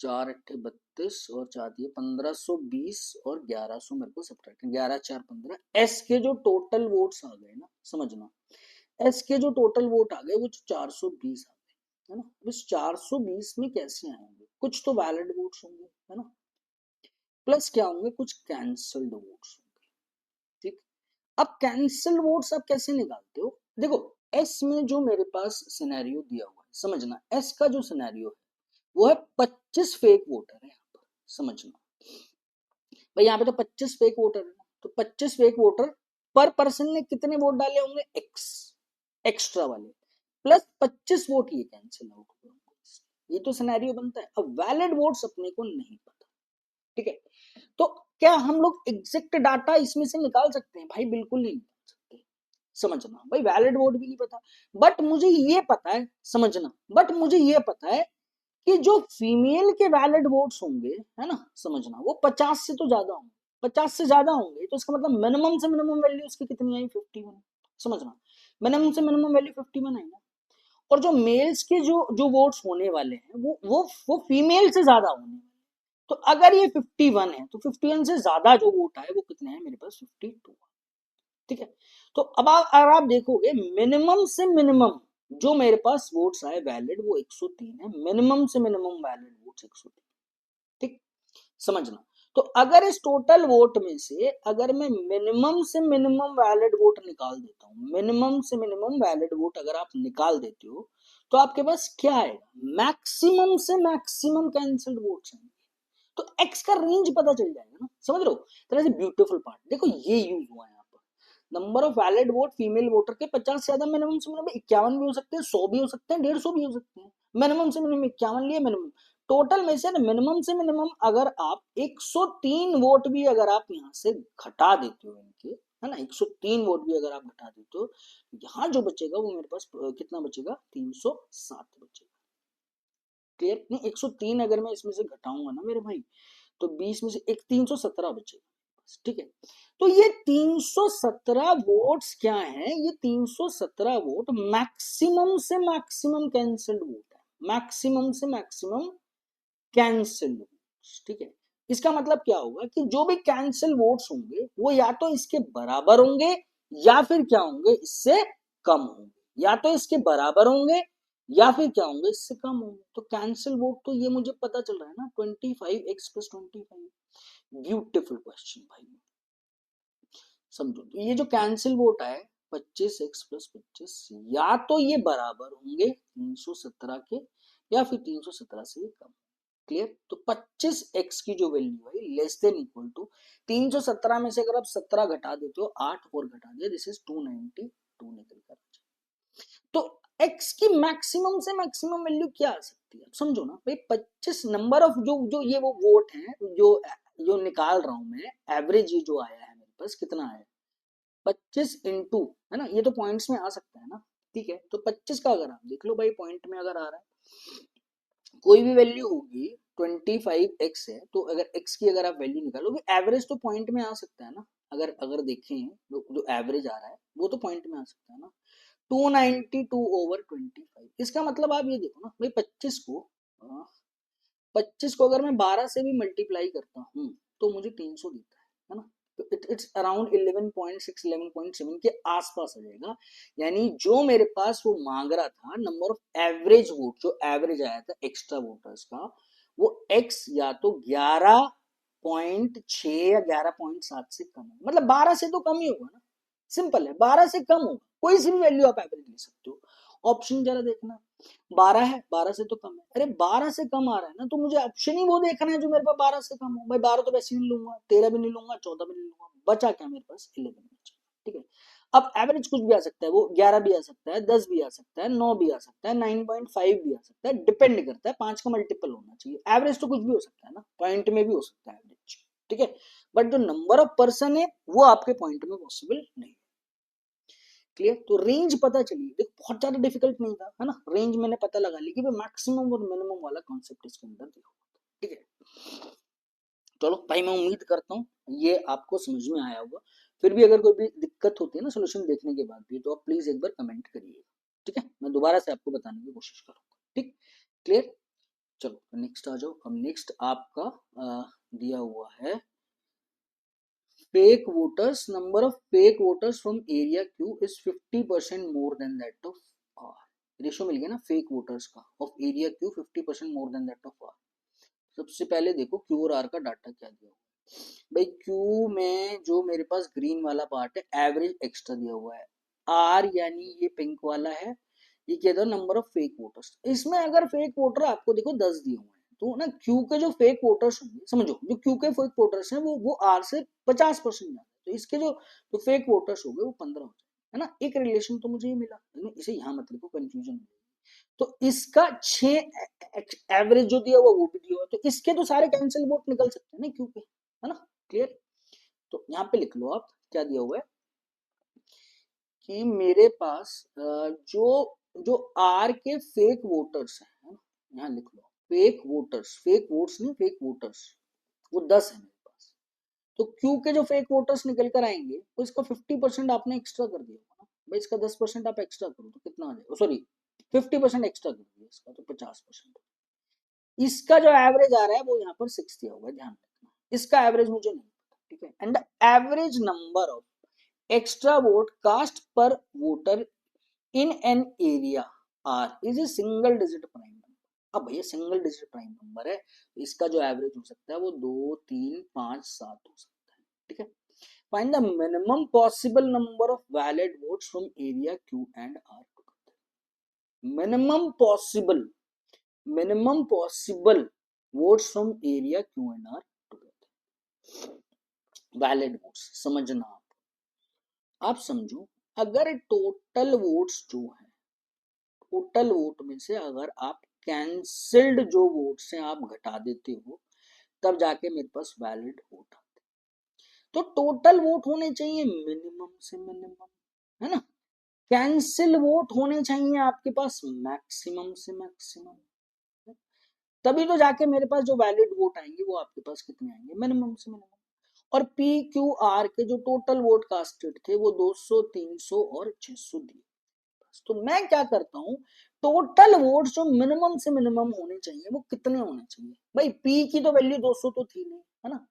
4 अट्ठे 32 और 4 दिए 1520 और 1100 मेरे को सब्ट्रैक्ट 11 4 15। एस के जो टोटल वोट्स आ गए ना, समझना, एस के जो टोटल वोट आ गए वो 420 आ गए है ना। इस 420 में कैसे आएंगे, कुछ तो वैलिड वोट्स होंगे है ना, प्लस क्या होंगे, कुछ कैंसल्ड वोट्स होंगे। ठीक, अब कैंसल वोट्स आप कैसे निकालते हो, देखो एस में जो मेरे पास सिनेरियो दिया हुआ है, समझना एस का जो सिनेरियो है वो है 25 फेक वोटर है यहाँ पर, समझना भाई यहाँ पे तो 25 फेक वोटर है, तो 25 फेक वोटर पर पर्सन ने कितने वोट डाले होंगे, एक्स एक्स्ट्रा वाले, प्लस 25 वोट ये कैंसिल आउट होंगे, ये तो सिनेरियो बनता है। अब वैलिड वोट्स अपने को नहीं पता। ठीक है, तो क्या हम लोग एग्जैक्ट डाटा इसमें से निकाल सकते हैं, भाई बिल्कुल नहीं निकाल सकते, समझना भाई, वैलिड वोट भी नहीं पता, बट मुझे ये पता है, समझना, बट मुझे ये पता है कि जो फीमेल के वैलिड वोट्स होंगे है ना, समझना, वो 50 से तो ज्यादा होंगे, 50 से ज्यादा होंगे, तो इसका मतलब मिनिमम से मिनिमम वैल्यू उसकी कितनी आई 51, समझना, मिनिमम से मिनिमम वैल्यू 51 आई ना। और जो मेल्स के जो वोट्स होने वाले हैं वो फीमेल से ज्यादा होने वाले, तो अगर ये 51 है तो 51 से ज्यादा जो वोट आए वो कितने हैं मेरे पास 52। ठीक है, तो अब अगर आप देखोगे मिनिमम से मिनिमम जो मेरे पास वोट्स आए वैलिड वो 103 है, मिनिमम से मिनिमम वैलिड वोट्स 103। ठीक, समझना, तो अगर इस टोटल वोट में से अगर मैं मिनिमम से मिनिमम वैलिड वोट निकाल देता हूं, मिनिमम से मिनिमम वैलिड वोट अगर आप निकाल देते हो तो आपके पास क्या आएगा, मैक्सिमम से मैक्सिमम कैंसल्ड वोट्स आएंगे। तो एक्स का रेंज पता चल जाएगा ना, समझ रहे हो। तरह से ब्यूटीफुल पार्ट देखो ये यूज हुआ है यहाँ पर। Number of valid vote female voter के 50 से ज्यादा, मिनिमम से मिनिमम 51 भी हो सकते हैं, 100 भी हो सकते हैं, 150 भी हो सकते हैं। मिनिमम से मिनिमम 51 लिए मिनिमम, टोटल में से ना मिनिमम से मिनिमम अगर आप 103 वोट भी अगर आप यहाँ से घटा देते हो इनके, है ना, 103 वोट भी अगर आप घटा देते हो, यहाँ जो बचेगा वो मेरे पास कितना बचेगा, 307 बचेगा। क्लियर नहीं, 103 अगर मैं इसमें से घटाऊंगा ना मेरे भाई, तो 20 में से एक 317 बचेगा। ठीक है, तो ये 317 वोट्स क्या है, ये 317 वोट मैक्सिमम से मैक्सिमम कैंसल्ड वोट है, मैक्सिमम से मैक्सिमम कैंसिल वोट्स। ठीक है, इसका मतलब क्या होगा कि जो भी कैंसिल वोट्स होंगे वो या तो इसके बराबर होंगे या फिर क्या होंगे, इससे कम होंगे, या तो इसके बराबर होंगे या फिर क्या होंगे, इससे कम होंगे। तो कैंसिल वोट तो ये मुझे पता चल रहा है ना, 25x + 25। ब्यूटीफुल क्वेश्चन भाई, समझो। तो ये जो कैंसिल वोट आए 25x + 25, या तो ये बराबर होंगे 317 के या फिर 317 से कम। क्लियर, तो 25x की जो वैल्यू है लेस देन इक्वल टू 317 में से अगर आप 17 घटा देते हो, 8 और घटा दिया, दिस इज 292 निकल कर। तो x की मैक्सिमम से मैक्सिमम वैल्यू क्या आ सकती है, समझो ना भाई। 25 नंबर ऑफ जो जो ये वो वोट है जो जो निकाल रहा हूं मैं, एवरेज ये जो आया है मेरे पास कितना आया, 25 इंटू, है ना, ये तो पॉइंट्स में आ सकता है ना। ठीक है, तो 25 का अगर आप देख लो भाई पॉइंट में अगर आ रहा है, कोई भी वैल्यू होगी 25x है, तो अगर x की अगर आप वैल्यू निकालोगे, एवरेज तो पॉइंट में आ सकता है ना। अगर अगर देखें जो एवरेज आ रहा है वो तो पॉइंट में आ सकता है ना। 292/25, इसका मतलब आप ये देखो ना भाई, 25 को अगर मैं 12 से भी मल्टीप्लाई करता हूँ तो मुझे 300 देता है ना। तो इट्स अराउंड 11.6 11.7 के आसपास आ जाएगा। यानी जो मेरे पास वो मांग रहा था नंबर ऑफ एवरेज वोट, जो एवरेज आया था एक्स्ट्रा वोटर्स का, वो x या तो 11.6 या 11.7 से कम है, मतलब 12 से तो कम ही होगा ना। सिंपल है, 12 से कम होगा, कोई सी भी वैल्यू आप एवरेज ले सकते हो। ऑप्शन जरा देखना, 12 है, 12 से तो कम है, अरे 12 से कम आ रहा है ना, तो मुझे ऑप्शन ही वो देखना है जो मेरे पास 12 से कम हो। भाई 12 तो वैसे नहीं लूंगा, 13 भी नहीं लूंगा, 14 भी नहीं लूंगा, बचा क्या मेरे पास, 11 बचा। ठीक है, अब एवरेज कुछ भी आ सकता है, वो 11 भी आ सकता है, 10 भी आ सकता है, 9 भी आ सकता है, 9.5 भी आ सकता है, डिपेंड करता है, 5 का मल्टीपल होना चाहिए। एवरेज तो कुछ भी हो सकता है ना, पॉइंट में भी हो सकता है एवरेज। ठीक है, बट जो नंबर ऑफ पर्सन है वो आपके पॉइंट में पॉसिबल नहीं। क्लियर, तो रेंज पता चली, देखो बहुत ज्यादा डिफिकल्ट नहीं था, है ना। रेंज मैंने पता लगा ली कि मैक्सिमम और मिनिमम वाला कॉन्सेप्ट इसके अंदर देखो। ठीक है, चलो भाई, मैं उम्मीद करता हूँ ये आपको समझ में आया होगा। फिर भी अगर कोई भी दिक्कत होती है ना सोल्यूशन देखने के बाद भी, तो आप प्लीज एक बार कमेंट करिए। ठीक है, मैं दोबारा से आपको बताने की कोशिश करूंगा। ठीक, क्लियर। चलो नेक्स्ट आ जाओ। अब नेक्स्ट आपका दिया हुआ है fake voters, number of fake voters from area Q is 50% more than that of R। Ratio मिल गया ना फेक वोटर्स का of area Q 50% more than that of R। सबसे पहले देखो Q और R का डाटा क्या दिया हुआ है भाई। Q में जो मेरे पास ग्रीन वाला पार्ट है एवरेज एक्स्ट्रा दिया हुआ है, R यानी ये पिंक वाला है, ये क्या था नंबर ऑफ फेक वोटर्स। इसमें अगर फेक वोटर आपको देखो 10 दिए हुए हैं, तो ना क्यू के जो फेक वोटर्स होंगे, समझो जो क्यू के फेक वोटर्स हैं वो आर से 50% ज्यादा, तो इसके जो फेक वोटर्स हो गए वो 15 हो जाए, है ना। एक रिलेशन तो मुझे ये मिला, इसे यहाँ मत लिखो, कंफ्यूजन। तो इसका 6 एवरेज जो दिया हुआ वो भी दिया हुआ, तो इसके तो सारे कैंसिल वोट निकल सकते हैं ना क्यू के, है ना। क्लियर, तो यहाँ पे लिख लो आप क्या दिया हुआ है कि मेरे पास जो जो आर के फेक वोटर्स हैं, यहाँ लिख लो फेक वोटर्स, फेक वोट्स नहीं, फेक वोटर्स, वो 10 है मेरे पास। तो क्यू के जो फेक वोटर्स निकल कर आएंगे तो इसका 50% आपने एक्स्ट्रा कर दिया ना भाई, इसका 10% आप एक्स्ट्रा करो तो कितना आ जाएगा, सॉरी 50% एक्स्ट्रा कर दिया इसका, तो 50%। इसका जो एवरेज आ रहा है वो यहाँ पर 6 दिया हुआ है, ध्यान रखना, इसका एवरेज मुझे नहीं पता। ठीक है, and average number of extra vote cast per voter in an area R is a single digit prime number। अब भैया सिंगल डिजिट प्राइम नंबर है, इसका जो एवरेज हो सकता है वो 2, 3, 5, 7 हो सकता है, ठीक है। Find the minimum possible number of valid votes from area Q and R. Minimum possible votes from area Q and R together. Valid votes समझना, आप समझो, अगर टोटल वोट्स जो है, टोटल वोट में से अगर आप कैंसिल्ड जो वोट्स हैं आप घटा देते हो, तब जाके मेरे पास वैलिड वोट आते। तो टोटल वोट होने चाहिए मिनिमम से मिनिमम, है ना। कैंसिल वोट होने चाहिए आपके पास मैक्सिमम से मैक्सिमम, तभी तो जाके मेरे पास जो वैलिड वोट आएंगे वो आपके पास कितने आएंगे, मिनिमम से मिनिमम। और पी क्यू आर के जो टोटल वोट कास्टेड थे वो 200, 300 और 600 दिए। तो मैं क्या करता हूँ, टोटल वोट जो मिनिमम से मिनिमम होने चाहिए वो कितने होने चाहिए। भाई पी की तो वैल्यू 200 तो थी नहीं, है ना।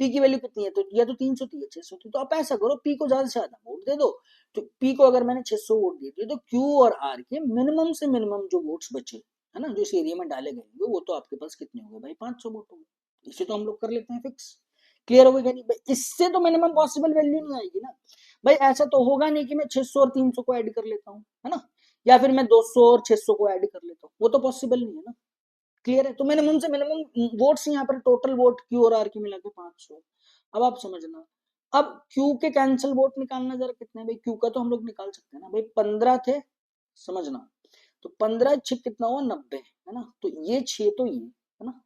पी की वैल्यू कितनी है, तो या तो 300 थी या 600 थी। तो आप ऐसा करो, पी को ज्यादा से ज्यादा वोट दे दो। तो पी को अगर मैंने 600 वोट दे दिए, तो क्यू और आर के मिनिमम से मिनिमम जो वोट्स बचे, है ना, जो इस एरिया में डाले गए वो तो आपके पास कितने हो गए भाई, 500 वोट हो गए। इसे तो हम लोग कर लेते हैं फिक्स। क्लियर हो गया नहीं भाई, इससे तो मिनिमम पॉसिबल वैल्यू नहीं आएगी ना भाई। ऐसा तो होगा नहीं कि मैं 600 और 300 को ऐड कर लेता हूँ, है ना, या फिर मैं 200 और 600 को ऐड कर लेता हूँ, वो तो पॉसिबल नहीं है ना। क्लियर है। तो मिनिमम से मिनिमम वोट्स यहाँ पर टोटल वोट क्यू और आर की मिला के 500। अब आप समझना, अब क्यू के कैंसिल वोट निकालना जरा कितने भाई, क्यू का तो हम लोग निकाल सकते हैं ना भाई, 15 थे, समझना। तो 15 6 कितना हुआ, 90, है ना। तो ये 6 तो ये, है ना,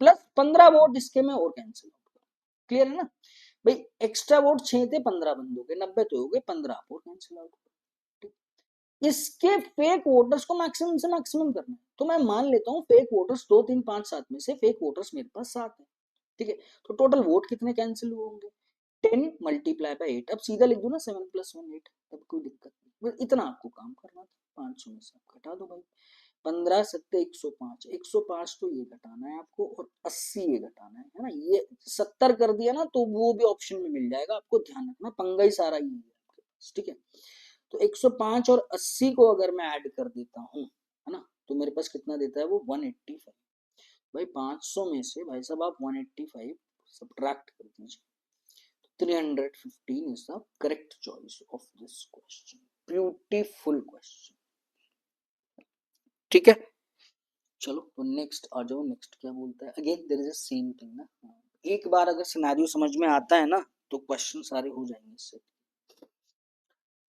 प्लस 15 वोट इसके में और कैंसिल। क्लियर है ना भाई, एक्स्ट्रा वोट 6 थे, 15 बंद हो गए, 90 तो हो गए, 15 आप और कैंसिल आउट। इसके फेक वोटर्स को मैक्सिमम से मैक्सिमम करना है। तो मैं मान लेता हूँ फेक वोटर्स 2, 3, 5, 7 में से फेक वोटर्स मेरे पास 7 है, ठीक है। तो टोटल वोट कितने कैंसिल हुए होंगे, 10 मल्टीप्लाई बाय 8। अब सीधा लिख दो ना, 7 + 1 8, तब कोई दिक्कत नहीं। बस इतना आपको काम करना था। 500 में से आप घटा दो भाई, 15 7 105, 105 तो ये घटाना है आपको, और 80 ये घटाना है ना। ये 70 कर दिया ना तो वो भी ऑप्शन में मिल जाएगा, आपको ध्यान रखना, पंगा ही सारा ये है आपके पास, ठीक है। तो 105 और 80 को अगर मैं ऐड कर देता हूँ, है ना, तो मेरे पास कितना देता है वो, 185। भाई 500 में से भाई साहब आप 185 सब्ट्रैक्ट कर दीजिए, 315 is the correct choice of this question. Beautiful question, ठीक है। चलो तो नेक्स्ट आ जाओ, नेक्स्ट क्या बोलता है। Again there is a same thing ना, एक बार अगर सिनेरियो समझ में आता है ना तो क्वेश्चन सारे हो जाएंगे इससे।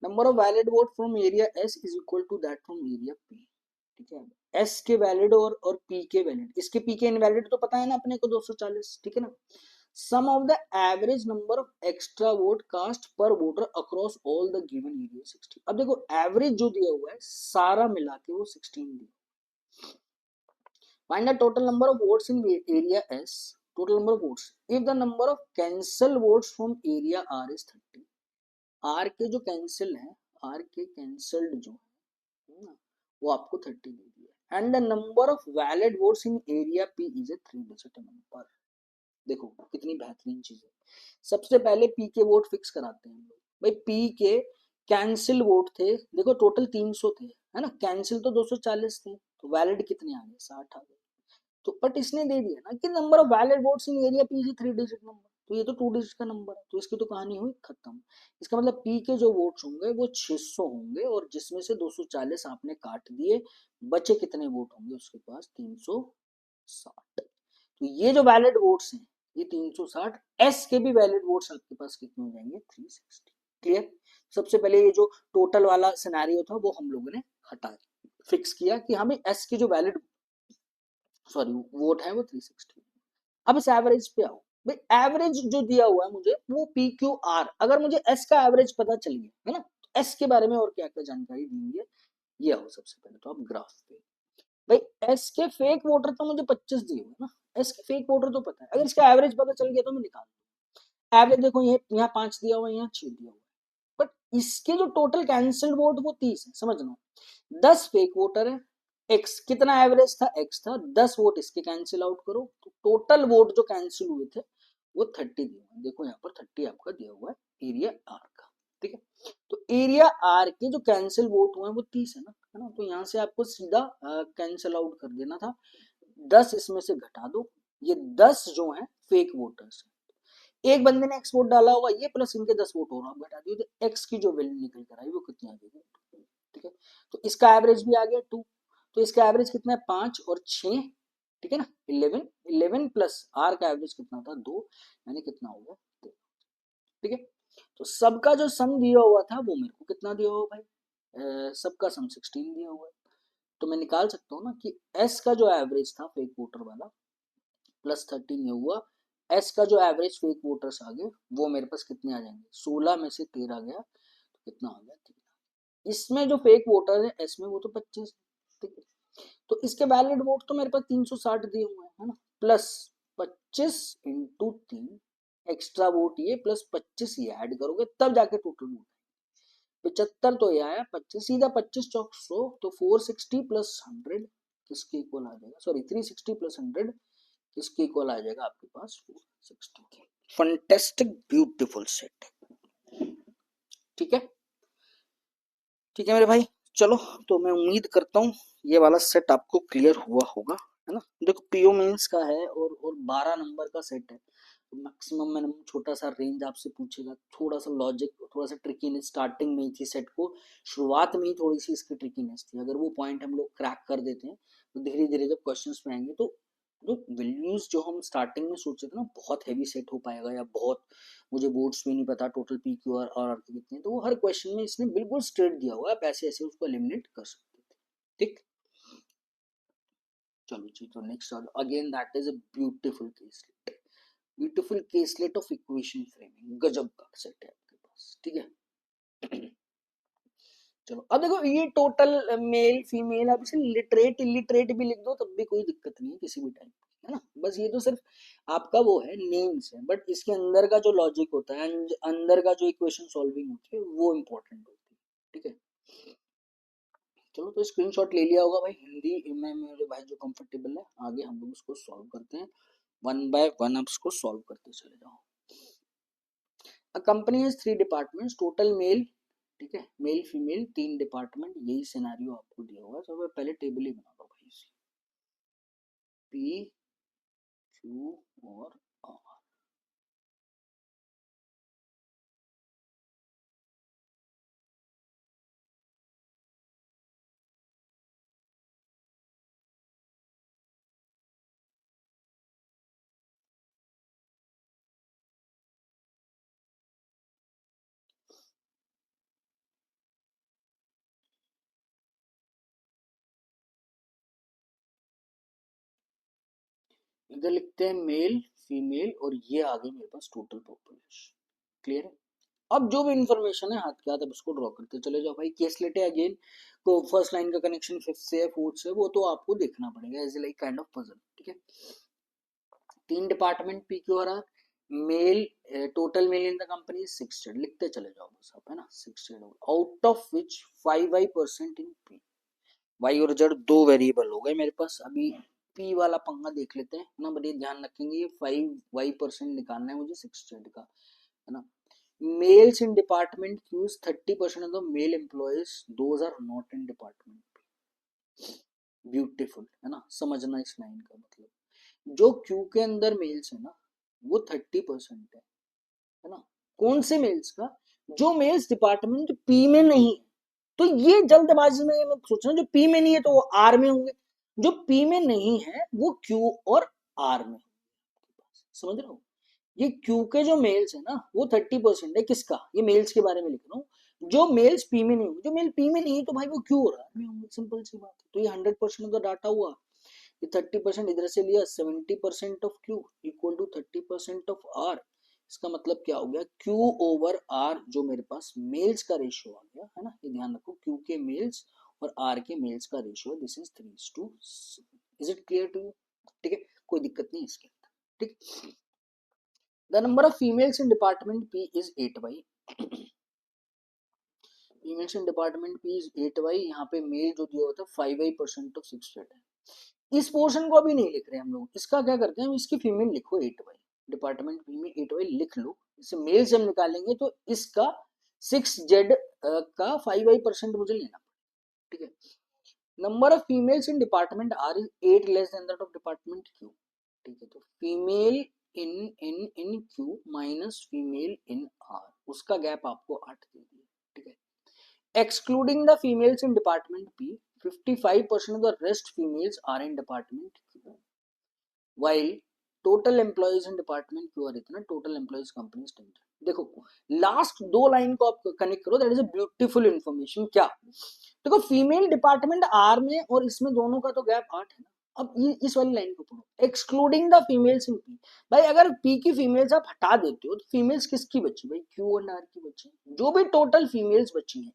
Number of valid vote from area S is equal to that from area P, ठीक है। एस के वैलिड और पी के वैलिड, इसके पी के इनवैलिड तो पता है ना अपने को 240, ठीक है ना। Sum of the average number of extra vote cast per voter across all the given area 16। अब देखो एवरेज जो दिया हुआ है सारा मिला के वो 16 दिया। Find the total number of votes in area S, total number of votes if the number of cancel votes from area R is 30। R के जो कैंसिल है, आर के कैंसल्ड जो है ना, वो आपको 30 दे दिया। And the number of valid votes in area P is a 3 digit number. देखो कितनी बेहतरीन चीज है। सबसे पहले पी के वोट फिक्स कराते हैं हम लोग। भाई पी के कैंसिल वोट थे, देखो टोटल 300 थे, है ना, कैंसिल तो 240 थे, तो वैलिड कितने आ गए, 60 आ गए। तो बट इसने दे दिया ना कि number of valid votes in area P is 3 digit number, तो ये तो 2 डिजिट का नंबर है, तो इसकी तो कहानी हुई खत्म। इसका मतलब पी के जो वोट्स होंगे वो 600 होंगे, और जिसमें से 240 आपने काट दिए, बचे कितने वोट होंगे उसके पास, 360। तो ये जो वैलिड वोट्स हैं ये 360, एस के भी वैलिड वोट्स आपके पास कितने हो जाएंगे, 360। क्लियर। सबसे पहले ये जो टोटल वाला सिनेरियो था वो हम लोगों ने हटा फिक्स किया कि हमें एस की जो वैलिड सॉरी वोट है वो 360। अब इस एवरेज पे आओ भाई, एवरेज जो दिया हुआ है मुझे वो पी क्यू आर, अगर मुझे एस का एवरेज पता चल गया है ना, एस के बारे में और क्या क्या जानकारी दी हुई है ये आओ। सबसे पहले तो आप ग्राफ पे, भाई एस के फेक वोटर तो मुझे 25 दिए हुए ना, एस के फेक वोटर तो पता है, अगर इसका एवरेज पता चल गया तो मैं निकाल दूं। एवरेज देखो ये यहाँ 5 दिया हुआ है, यहाँ 6 दिया हुआ है, बट इसके जो टोटल कैंसिल्ड वोट वो 30 है, समझना। 10 फेक वोटर है, एक्स कितना एवरेज था, एक्स था, 10 वोट इसके कैंसिल आउट करो, तो टोटल वोट जो कैंसिल हुए थे वो 30 दिए हुए। देखो यहाँ पर 30 आपका दिया हुआ है एरिया आर का। ठीक है। तो एरिया आर के जो कैंसिल वोट हुए हैं वो 30 है ना, तो यहाँ से आपको सीधा कैंसिल आउट कर देना था। 10 इसमें से घटा दो, ये 10 जो है फेक वोटर्स, एक बंदे ने एक्स वोट डाला होगा ये, प्लस इनके 10 वोट और आप घटा दिए, तो एक्स की जो वैल्यू निकल कर आई वो कितनी आ जाएगी, ठीक है। तो इसका एवरेज भी आ गया 2, तो इसका एवरेज कितना है 5 और 6, ठीक है ना, 11, 11 प्लस आर का एवरेज कितना था 2, यानी कितना होगा 2, ठीक है। तो सबका जो सम दिया हुआ था वो मेरे को कितना दिया हुआ भाई, सबका सम 16 दिया हुआ है, तो मैं निकाल सकता हूँ ना कि एस का जो एवरेज था फेक वोटर वाला प्लस 13 ये हुआ, एस का जो एवरेज फेक वोटर्स आ गए वो मेरे पास कितने आ जाएंगे, 16 में से 13 गया तो कितना हो गया 3। इसमें जो फेक वोटर है एस में वो तो 25, ठीक है। तो इसके वैलिड वोट तो मेरे पास 360 दिए हुए हैं, है ना, प्लस 25 इंटू 3, एक्स्ट्रा वोट ये प्लस 25 ये ऐड करोगे तब जाके टोटल वोट 75, तो ये आया 25, सीधा 25 चौक 100, तो 460 प्लस 100 किसके इक्वल आ जाएगा, सॉरी 360 प्लस 100 किसके इक्वल आ जाएगा आपके पास 460। फंटेस्टिक ब्यूटीफुल सेट, ठीक है, ठीक है मेरे भाई। चलो, तो मैं उम्मीद करता हूँ ये वाला सेट आपको क्लियर हुआ होगा, है ना। देखो पीओ मेंस का है और 12 नंबर का सेट है, तो मैक्सिमम मैंने छोटा सा रेंज आपसे पूछेगा, थोड़ा सा लॉजिक, थोड़ा सा ट्रिकीनेस स्टार्टिंग में ही थी सेट को, शुरुआत में ही थोड़ी सी इसकी ट्रिकीनेस थी, अगर वो पॉइंट हम लोग क्रैक कर देते हैं तो धीरे धीरे जब क्वेश्चंस में आएंगे तो जो वैल्यूज जो हम स्टार्टिंग में सोचे थे ना बहुत हैवी सेट हो पाएगा या बहुत मुझे बोर्ड्स भी नहीं पता टोटल पी क्यू आर के कितने, तो वो हर क्वेश्चन में इसने बिल्कुल स्ट्रेट दिया हुआ है, आप ऐसे ऐसे उसको एलिमिनेट कर सकते थे, ठीक। चलो जी, तो next again that is a beautiful caselet, beautiful caselet of equation framing, गजब का सेट है आपके पास, ठीक है। चलो अब देखो ये टोटल मेल फीमेल, आप इसे लिटरेट इलिटरेट भी लिख दो तब भी कोई दिक्कत नहीं है किसी भी टाइप, है ना, बस ये तो सिर्फ आपका वो है नेम्स है, बट इसके अंदर का जो लॉजिक होता है, अंदर का जो इक्वेशन सॉल्विंग होती है वो इंपॉर्टेंट होती है, ठीक है। चलो, तो स्क्रीनशॉट ले लिया होगा भाई, हिंदी में मेरे भाई जो कंफर्टेबल है, आगे हम लोग उसको सॉल्व करते हैं, वन बाय वन आप उसको सॉल्व करते चले जाओ। A company has 3 departments, total male, ठीक है, मेल फीमेल 3 डिपार्टमेंट, यही सिनेरियो आपको दिया हुआ है, तो पहले टेबल ही बना लो भाई, पी क्यू और आर। इधर लिखते हैं मेल फीमेल और ये आ गई मेरे पास टोटल पॉपुलेशन, क्लियर है। अब जो भी इंफॉर्मेशन है हाथ के हाथ अब उसको ड्रॉ करते चले जाओ भाई, केस लेटे अगेन, तो फर्स्ट लाइन का कनेक्शन फिफ्थ से है फोर्थ से, वो तो आपको देखना पड़ेगा as like kind of puzzle, ठीक है। 3 department P Q R R, male, total male in the company 600, लिखते चले जाओ बस आप, है ना, 600 out of which 5% in P, y और जेड दो वेरिएबल हो गए मेरे पास, अभी पी वाला पंगा देख लेते हैं ना, बड़े ध्यान रखेंगे, ये 5% निकालना है मुझे 600 का, है ना। Males in department Q's 30% of the male employees, those are not in department P. Beautiful, है ना, समझना इस लाइन का मतलब, जो Q के अंदर मेल्स है ना वो 30% है ना, कौन से मेल्स का, जो मेल्स डिपार्टमेंट P में नहीं, तो ये जल्दबाजी में मैं सोच रहा हूँ जो P में नहीं है तो वो R में होंगे, जो P में नहीं है वो Q और R में, समझ रहे हो, ये क्यू के जो मेल्स है ना वो 30% है, किसका, ये मेल्स के बारे में लिख रहा हूँ, जो मेल्स पी में नहीं होंगे, जो मेल पी में नहीं है तो भाई वो क्यू हो रहा है, सिंपल सी बात है, तो ये 100% का डाटा हुआ, ये 30% इधर से लिया, 70% of Q equal to 30% of R, इसका मतलब क्या हो गया, क्यू ओवर आर जो मेरे पास मेल्स का रेशियो आ गया, है ना, ये ध्यान रखो, क्यू के मेल्स और आर के मेल्स का ratio, this is 3:7, is it clear to you, ठीक है, कोई दिक्कत नहीं इसके अंदर, ठीक। The number of females in department P is 8y. Females in department P is 8y. यहाँ पे मेल जो दिया होता है 5y% ऑफ 600 है, इस पोर्शन को अभी नहीं लिख रहे हम लोग, इसका क्या करते हैं, इसकी फीमेल लिखो 8y, डिपार्टमेंट पी में 8y लिख लो, इसे मेल से हम निकालेंगे तो इसका 6Z का 5% मुझे लेना पड़ेगा, ठीक है। Number of females in department R is 8 less than that of department Q, ठीक है। तो female in Q minus female in R, उसका गैप आपको 8 दे दिया, ठीक है। Excluding the females in department P, 55% of the rest females are in department Q. While total employees in department Q are इतना, total employees company is 10. देखो last दो line को आप कनेक्ट करो, that is a beautiful information. क्या देखो, female department are में और इसमें दोनों का तो गैप 8 है ना। अब ये इस वाली लाइन को पढ़ो, excluding the females in P. भाई अगर पी की फीमेल्स आप हटा देते हो तो फीमेल्स किसकी बची भाई, क्यू एंड आर की बची। जो भी टोटल फीमेल्स बची हैं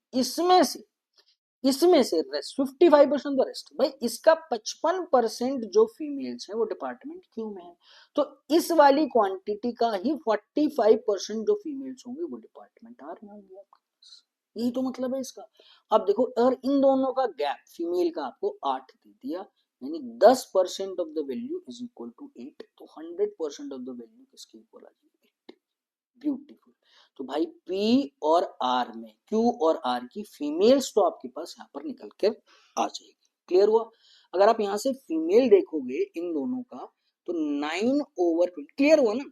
इसमें से रेस्ट 55% द रेस्ट, भाई इसका 55% जो फीमेल्स है वो डिपार्टमेंट क्यू में है। तो इस वाली क्वांटिटी का ही 45% जो फीमेल्स होंगे वो डिपार्टमेंट आर में होंगे आपके पास। यही तो मतलब है इसका। अब देखो, अगर इन दोनों का गैप फीमेल का आपको 8 दे दिया, यानी 10% of the value is equal to 8, तो 100% ऑफ द वैल्यू किसके इक्वल आ जाएगी, 8। ब्यूटीफुल। तो भाई P और R में Q और R की फीमेल्स तो आपके पास यहाँ पर निकल कर आ जाएगी। क्लियर हुआ। अगर आप यहाँ से फीमेल देखोगे इन दोनों का तो 9/20, क्लियर हुआ ना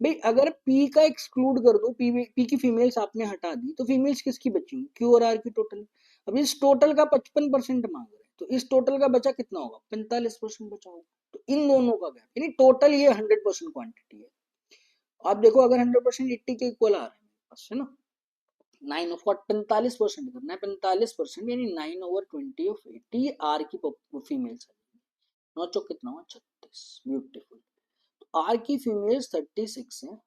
भाई। अगर P का एक्सक्लूड कर दो, P की फीमेल्स आपने हटा दी, तो फीमेल्स किसकी बची, Q और R की टोटल। अब इस टोटल का 55% मांग रहे हैं, तो इस टोटल का बचा कितना होगा, 45% बचा होगा। तो इन दोनों का गैप, यानी टोटल ये 100% क्वांटिटी है। आप देखो अगर 100% 80 के इक्वल आ रहा है, है ना, 45% करना है, 45% यानी 9/20 ऑफ 80 आर की फीमेल्स है। 9 चौक कितना हुआ, 36। ब्यूटीफुल। तो आर की फीमेल्स 36 है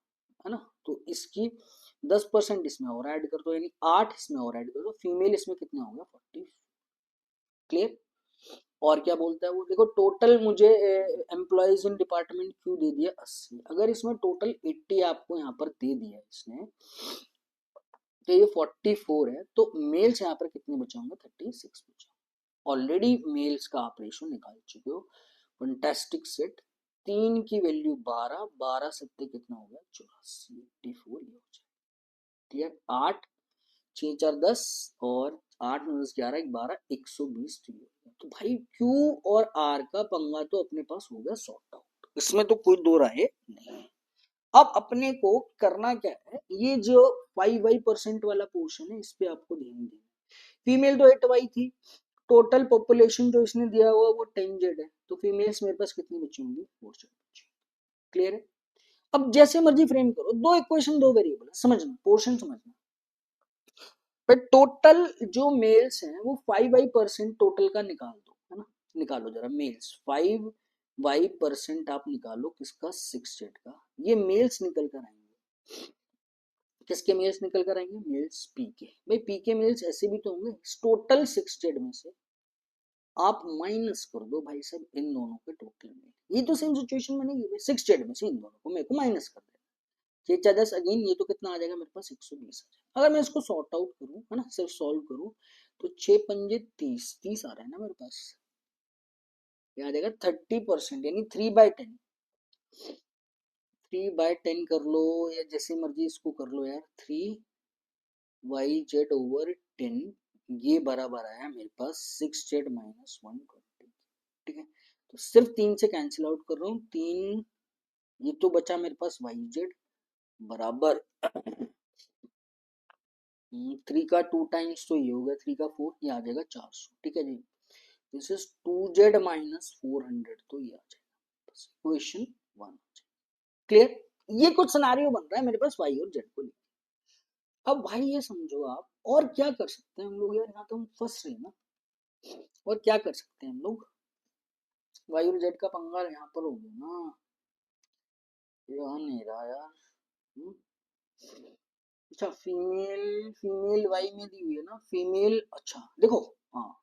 ना, तो इसकी 10% इसमें और ऐड कर दो, यानी 8 इसमें और ऐड कर दो, फीमेल इसमें कितना हो गया, 40। क्लियर। और क्या बोलता है वो, देखो टोटल मुझे एम्प्लॉयज इन डिपार्टमेंट क्यू दे दिया 80, अगर इसमें टोटल 80 आपको यहाँ पर दे दिया इसने, तो ये 44 है, तो मेल्स यहाँ पर कितने बचे होंगे, 36 बचे। ऑलरेडी मेल्स का आप रेशो निकाल चुके हो। Fantastic set. 3 की वैल्यू 12, 12 सत्ते कितना हो गया, 84, 84 ये हो जाए। क्लियर। 8 6 4 10 और 8 9 10 11 12 120। तो भाई क्यू और आर का पंगा तो अपने पास हो गया सॉर्ट आउट, इसमें तो कोई दो राय नहीं है। अब अपने को करना क्या है, ये जो 5% वाला पोर्शन है इस पे आपको ध्यान देना। फीमेल तो 8Y थी, टोटल पॉपुलेशन जो इसने दिया हुआ वो 10Z है, तो फीमेल्स मेरे पास कितनी बची होंगी, 4Z बची। क्लियर है। अब जैसे मर्जी फ्रेम करो, दो इक्वेशन दो वेरिएबल, समझना पोर्शन समझना। पर टोटल जो मेल्स हैं वो 5% टोटल का निकाल दो, है ना। निकालो जरा मेल्स, 5% आप निकालो किसका, 6Z का। ये मेल्स निकल कर आएंगे, किसके मेल्स निकल कर आएंगे, मेल्स पी के। भाई पी के मेल्स ऐसे भी तो होंगे, टोटल 6Z में से आप माइनस कर दो भाई साहब इन दोनों के टोटल में। ये तो सेम सिचुएशन बनेगी, 6Z में से इन दोनों को मेरे को माइनस कर देना। 6 अगेन, ये तो कितना आ जाएगा मेरे पास, 120 आ जाएगा। अगर मैं इसको सॉर्ट आउट करूं, है ना, सिर्फ सॉल्व करूं, तो 6 पंजे 30, 30 आ रहा है ना मेरे पास। ये आ जाएगा 30%, यानी 3/10। 3/10 कर लो या जैसे मर्जी इसको कर लो यार। 3YZ/10 ये बराबर आया मेरे पास 6Z माइनस 120। ठीक है, तो सिर्फ 3 से कैंसिल आउट कर रहा हूँ। 3 ये तो बचा मेरे पास YZ बराबर 3 का 2 टाइम्स तो ये होगा, 3 का 4, ये आ जाएगा 400। ठीक है जी, दिस इज 2Z माइनस 400, तो ये आ जाएगा इक्वेशन 1। क्लियर। ये कुछ सिनेरियो बन रहा है मेरे पास Y और Z को लेकर। अब भाई ये समझो आप, और क्या कर सकते हैं हम लोग यार, यहाँ तो हम फंस रहे हैं ना। और क्या कर सकते हैं हम लोग, Y और Z का पंगा यहाँ पर हो गया ना, यहाँ नहीं रहा यार। अच्छा, फीमेल वाई में दी हुई है ना, फीमेल। अच्छा देखो, हाँ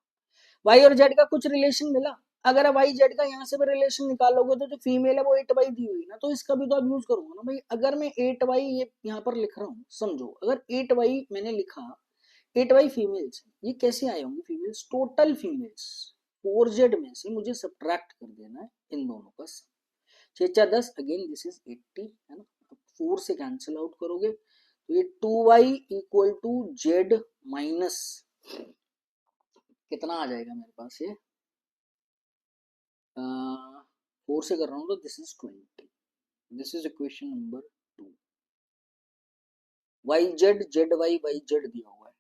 वाई और जेड का कुछ रिलेशन मिला। अगर वाई जेड का यहाँ से भी रिलेशन निकालोगे तो जो फीमेल है वो 8Y दी हुई ना, तो इसका भी तो आप यूज करूंगा ना भाई। अगर मैं 8Y ये यहाँ पर लिख रहा हूँ, समझो अगर 8Y मैंने लिखा, 8Y फीमेल्स, ये कैसे आए होंगे फीमेल्स, टोटल फीमेल्स 4Z में से मुझे सब्ट्रैक्ट कर देना है इन दोनों का सम। 6 4 10, अगेन दिस इज 80, है ना। 4 से कैंसिल आउट करोगे तो ये 2y equal to Z minus कितना आ जाएगा मेरे पास, ये 4 से कर रहा हूँ तो this is 20। This is equation number 2। Y z z y z दिया हुआ है।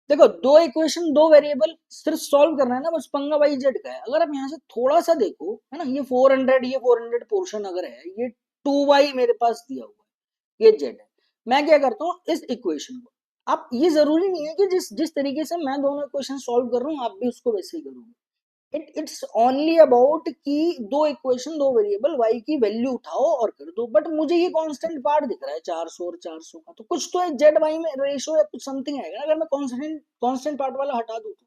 देखो दो इक्वेशन दो वेरिएबल सिर्फ सॉल्व करना है ना, बस पंगा वाई जेड का है। अगर आप यहाँ से थोड़ा सा देखो है ना, ये 400 पोर्शन अगर है, ये 2y मेरे पास दिया हुआ है, ये जेड है। मैं क्या करता हूँ इस इक्वेशन को, आप ये जरूरी नहीं है कि जिस जिस तरीके से मैं दोनों इक्वेशन सॉल्व कर रहा हूँ आप भी उसको वैसे ही करोगे। इट्स ओनली अबाउट कि दो इक्वेशन दो वेरिएबल y की वैल्यू उठाओ और कर दो। बट मुझे ये कांस्टेंट पार्ट दिख रहा है 400 और 400 का, तो कुछ तो जेड वाई में रेशियो या कुछ समथिंग आएगा। अगर मैं कांस्टेंट पार्ट वाला हटा दूं तो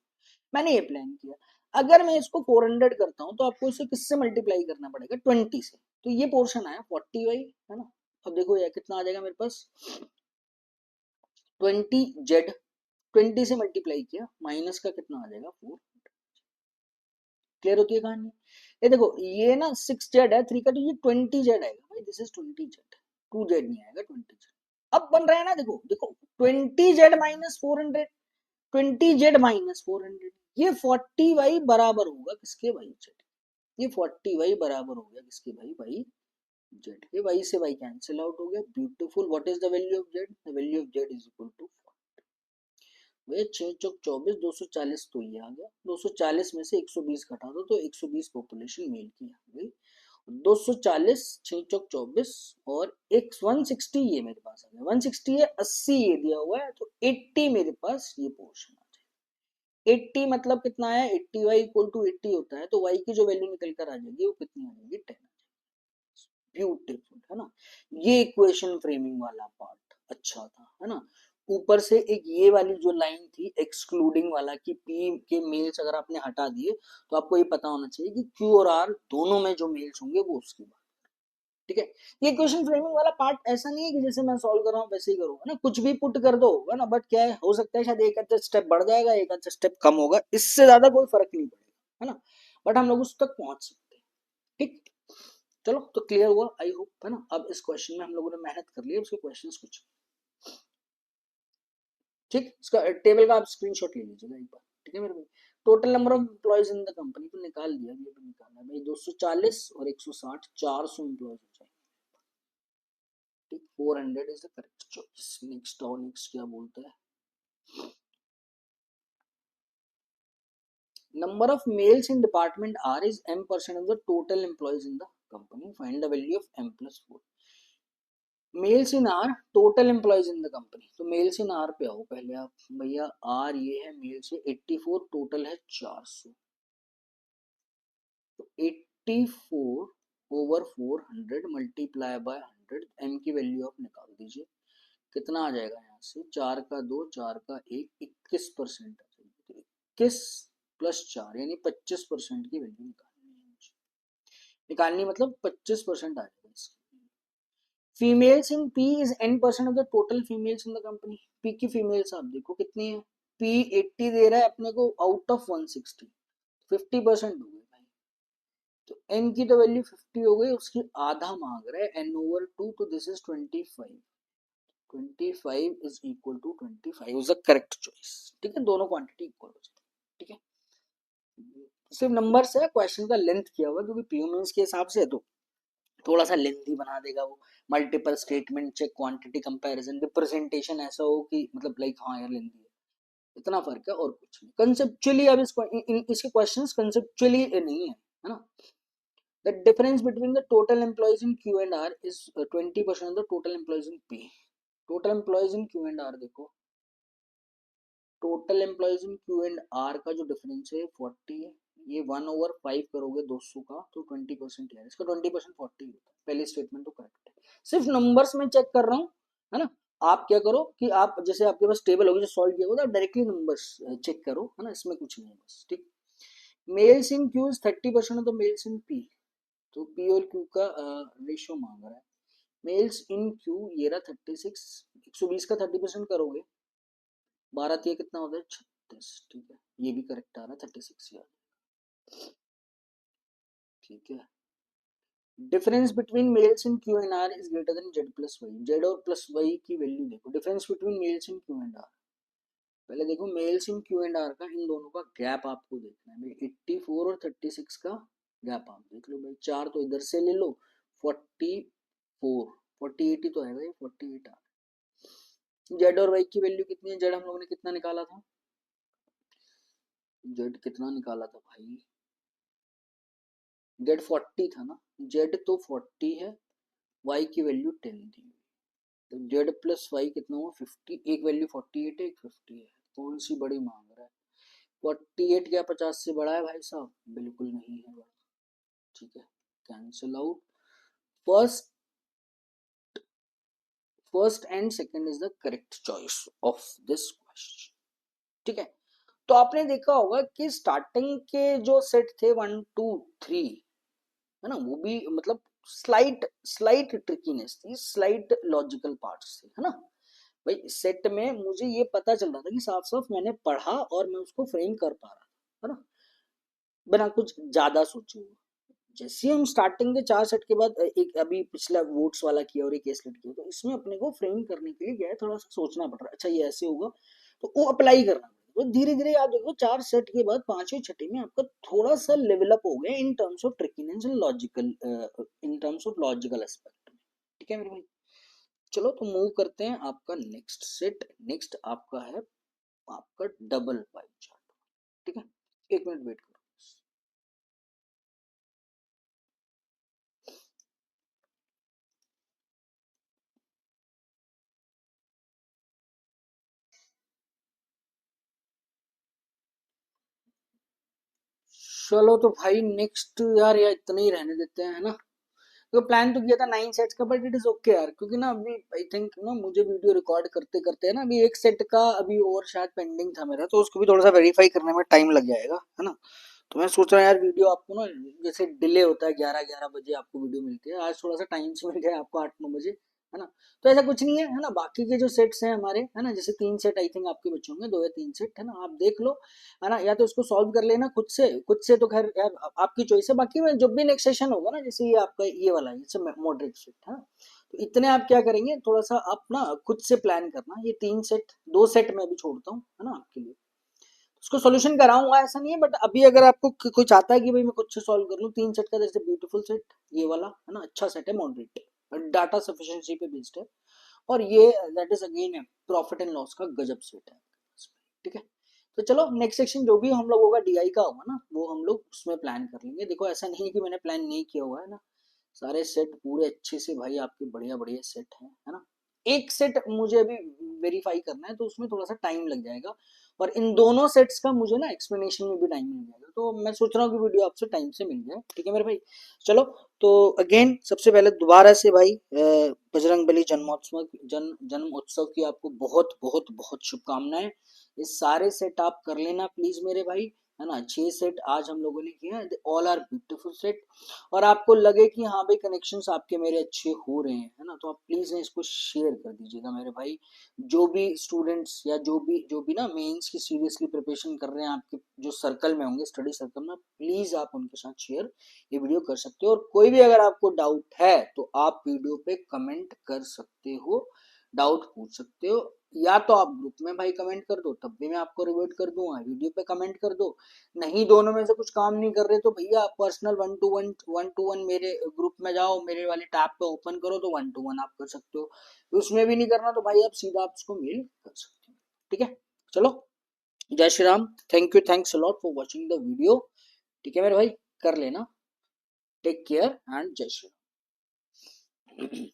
मैंने ये प्लान किया। अगर मैं इसको 400 करता हूँ तो आपको इसे किससे मल्टीप्लाई करना पड़ेगा, 20 से। तो ये पोर्शन आया 40y है ना। अब देखो ये कितना आ जाएगा मेरे पास, 20z 20 से मल्टीप्लाई किया, माइनस का कितना आ जाएगा 4। क्लियर होती है कहानी। ये देखो ये ना 6z है 3 का, तो ये 20z आएगा भाई, दिस इज 20z, 2z नहीं आएगा 20z। अब बन रहा है ना, देखो देखो 20z माइनस 400, 20z माइनस 400, ये 40y बराबर होगा किसके, भाई z। ये 40y बराबर हो गया किसके भाई, भाई z के। y से y कैंसिल आउट हो गया, beautiful. What is the value of z, the value of z is equal two way 6 चौक 24, 240 तो ये आ गया। 240 में से 120 घटा दो तो 120 पॉपुलेशन मेल की आ गई। 240 6 चौक 24 और एक 160 ये मेरे पास आ गया। 160 है, 80 ये दिया हुआ है, तो 80 मेरे पास ये पोर्शन आ जाएगा। 80 मतलब कितना है, 80y इक्वल टू 80 होता है, तो y की जो वैल्यू निकल कर आ जाएगी वो कितनी आ जाएगी, 10। ब्यूटीफुल है ना। ये इक्वेशन फ्रेमिंग वाला पार्ट अच्छा था है ना। ऊपर से एक ये वाली जो लाइन थी एक्सक्लूडिंग वाला कि पी के मेल्स अगर आपने हटा दिए तो आपको ये पता होना चाहिए कि क्यू और आर दोनों में जो मेल्स होंगे वो उसकी बात। ठीक है, ये क्वेश्चन फ्रेमिंग वाला पार्ट ऐसा नहीं है कि जैसे मैं सॉल्व कर रहा हूँ वैसे ही करूंगा ना, कुछ भी पुट कर दो है ना। बट क्या है, हो सकता है शायद एक आधा स्टेप बढ़ जाएगा, एक आधा स्टेप कम होगा, इससे ज्यादा कोई फर्क नहीं पड़ेगा है ना। बट हम लोग उस तक पहुंच सकते हैं। ठीक, चलो तो क्लियर हुआ आई होप है ना। अब इस क्वेश्चन में हम लोगों ने मेहनत कर ली, उसके क्वेश्चंस कुछ ठीक। इसका टेबल का आप स्क्रीनशॉट ले लीजिएगा एक बार, ठीक है मेरे भाई। Total number of employees in the company तो निकाल दिया, ये भी निकालना है भाई। 240 और 160, 400 एम्प्लॉयज हो जाएंगे। ठीक, 400 is the correct choice. Next और नेक्स्ट क्या बोलता है, number of males in department R is m% of the total employees in the company. Find the value of m plus 4. Males in are total employees in the company. तो males in are पे आओ पहले आप भैया। Are ये है mails है 84, total है 400। तो 84 ओवर 400 मल्टीप्लाई बाय 100, एम की वैल्यू आप निकाल दीजिए। कितना आ जाएगा यहाँ से, 4 का 2 4 का 1, 21% आ जाएगी। 21 प्लस 4 यानी 25% की वैल्यू निकालनी है मुझे। निकालनी मतलब 25% आ जाएगा इसकी। Females in P is n% of the total females in the company. P की फीमेल्स आप देखो कितनी है, पी 80 दे रहा है अपने को आउट ऑफ 160, 50% हो गए भाई। तो n की तो वैल्यू 50 हो गई, उसकी आधा मांग रहा है n ओवर 2, तो this is 25। 25 is equal to 25 is the correct choice. ठीक है, दोनों क्वांटिटी इक्वल हो जाए। ठीक है, सिर्फ नंबर से क्वेश्चन का लेंथ किया हुआ क्योंकि पीयू मेंस के हिसाब से तो थोड़ा सा लेंथी बना देगा वो। Multiple statement check, quantity comparison, representation ऐसा हो कि मतलब लाइक हाँ यार लेंथी है, इतना फर्क है और कुछ नहीं। कंसेप्चुअली अब इसके क्वेश्चंस कंसेप्चुअली नहीं है ना। The difference between the total employees in Q and R is 20% of the total employees in P. Total employees in Q and R देखो, total employees in Q and R का जो difference है 40 है। ये 1 over 5 करोगे 200 का तो 20% है, इसका 20% 40 होता है। पहली स्टेटमेंट तो करेक्ट है, सिर्फ नंबर्स में चेक कर रहा हूँ है ना। आप क्या करो कि आप जैसे आपके पास टेबल होगी जो सॉल्व किया होगा, डायरेक्टली नंबर्स चेक करो है ना, इसमें कुछ नहीं है बस। ठीक, mails in Q is 30% of the males in P. तो पी और क्यू का रेशियो मांग रहा है। मेल्स इन क्यू ये रहा 36, 120 का 30% करोगे 12 तिया कितना होता है 36। ठीक है, ये भी करेक्ट आ रहा है 36 यार। ठीक है, difference between males in Q and R is greater than z plus y. Z और प्लस वाई की वैल्यू देखो, difference between males in Q and R. पहले देखो males in Q and R का, इन दोनों का गैप आपको देखना है भाई। 84 और 36 का गैप आप देख लो भाई। चार तो इधर से ले लो, 44, 48 ही तो है भाई, 48 आ। जेड और वाई की वैल्यू कितनी है? जेड हम लोगों ने कितना निकाला था? जेड कितना निकाला था भाई? जेड 40 था ना। जेड तो 40 है, वाई की वैल्यू 10 थी। तो जेड प्लस वाई कितना हुआ? 50। एक वैल्यू 48 है, एक 50 है। कौन सी बड़ी मांग रहा है? 48 क्या 50 से बड़ा है भाई साहब? बिल्कुल नहीं है बड़ा। ठीक है, cancel out. First first and second is the correct choice of this question. ठीक है, तो आपने देखा होगा कि स्टार्टिंग के जो सेट थे 1 2 3, है ना, वो भी मतलब स्लाइट स्लाइट ट्रिकीनेस थी, स्लाइट लॉजिकल पार्ट्स थे, है ना भाई। सेट में मुझे ये पता चल रहा था कि साफ साफ मैंने पढ़ा और मैं उसको फ्रेम कर पा रहा था, है ना, बिना कुछ ज्यादा सोचे हुए। जैसे हम स्टार्टिंग के चार सेट के बाद एक अभी पिछला वोट्स वाला किया और एक केसलेट किया, तो इसमें अपने को फ्रेम करने के लिए क्या है, थोड़ा सा सोचना पड़ रहा है। अच्छा ये ऐसे होगा, तो वो अप्लाई करना पड़ेगा। तो धीरे धीरे आप देखो चार सेट के बाद पांचवें छठे में आपका थोड़ा सा लेवल अप हो गया in terms of trickiness and logical, in terms of logical aspect. ठीक है मेरे भाई, चलो तो मूव करते हैं आपका नेक्स्ट सेट। नेक्स्ट आपका है आपका डबल पाई चार्ट। ठीक है, एक मिनट वेट करो। चलो तो भाई नेक्स्ट यार, या इतना ही रहने देते हैं, है ना। तो प्लान तो किया था 9 सेट्स का, बट इट इज ओके यार, क्योंकि ना अभी आई थिंक ना मुझे वीडियो रिकॉर्ड करते करते है ना, अभी एक सेट का अभी और शायद पेंडिंग था मेरा, तो उसको भी थोड़ा सा वेरीफाई करने में टाइम लग जाएगा, है ना। तो मैं सोच रहा हूँ यार वीडियो आपको ना, जैसे डिले होता है 11-11 बजे आपको वीडियो मिलती है, आज थोड़ा सा टाइम से मिल जाए आपको 8-9 बजे, है ना। तो ऐसा कुछ नहीं है ना। बाकी के जो सेट्स हैं हमारे, है ना, जैसे 3 सेट आई थिंक आपके बच्चों होंगे, 2 या 3 सेट, है ना, आप देख लो, है ना। या तो उसको सॉल्व कर लेना खुद से, खुद से तो खैर यार आपकी चॉइस है। बाकी में जब भी नेक्स्ट सेशन होगा ना, जैसे ये आपका ये वाला है, जैसे मॉडरेट सेट है, तो इतने आप क्या करेंगे, थोड़ा सा आप ना खुद से प्लान करना। ये 3 सेट, 2 सेट मैं अभी छोड़ता हूँ, है ना, आपके लिए। उसको सोल्यूशन कराऊंगा ऐसा नहीं है, बट अभी अगर आपको कोई चाहता है कि भाई मैं खुद से सॉल्व कर लूँ 3 सेट का, जैसे ब्यूटीफुल सेट ये वाला, है ना, अच्छा सेट है, मॉडरेट डाटा सफिशिएंसी पे बेस्ड है। और ये that is again profit and loss का गजब सेट है। ठीक है, तो चलो नेक्स्ट सेक्शन जो भी हम लोगों का डीआई का होगा ना, वो हम लोग उसमें प्लान कर लेंगे। देखो ऐसा नहीं है कि मैंने प्लान नहीं किया हुआ है ना, सारे सेट पूरे अच्छे से भाई आपके बढ़िया बढ़िया सेट हैं, है ना। एक सेट मुझे अभी वेरीफाई करना है, तो उसमें थोड़ा सा टाइम लग जाएगा, और इन दोनों सेट्स का मुझे ना एक्सप्लेनेशन में भी टाइम मिल जाएगा। तो मैं सोच रहा हूँ कि वीडियो आपसे टाइम से मिल जाए। ठीक है मेरे भाई, चलो। तो अगेन सबसे पहले दोबारा से भाई बजरंग बली जन्मोत्सव जन्म उत्सव की आपको बहुत बहुत बहुत शुभकामनाएं। ये सारे सेट आप कर लेना प्लीज मेरे भाई, है ना। 6 सेट आज हम लोगों ने किए हैं, ऑल आर ब्यूटीफुल सेट। और आपको लगे कि हाँ भाई कनेक्शंस आपके मेरे अच्छे हो रहे हैं, है ना, तो आप प्लीज ना इसको शेयर कर दीजिएगा मेरे भाई। जो भी स्टूडेंट्स या जो भी ना मेंस की सीरियसली प्रिपरेशन कर रहे हैं आपके जो सर्कल में होंगे, स्टडी सर्कल में, प्लीज आप उनके साथ शेयर ये वीडियो कर सकते हो। और कोई भी अगर आपको डाउट है तो आप वीडियो पे कमेंट कर सकते हो, डाउट पूछ सकते हो। या तो आप ग्रुप में भाई कमेंट कर दो, तब भी मैं आपको रिवर्ट कर दूंगा। वीडियो पे कमेंट कर दो, नहीं दोनों में से कुछ काम नहीं कर रहे तो भैया पर्सनल 1-to-1 मेरे ग्रुप में जाओ, मेरे वाले टैब पे ओपन करो, तो 1-to-1 आप कर सकते हो। उसमें भी नहीं करना तो भाई आप सीधा आप उसको मेल कर सकते हो। ठीक है, चलो, जय Shri Ram. Thank you, thanks a lot for watching the video. ठीक है मेरे भाई, कर लेना। टेक केयर एंड जय श्री राम।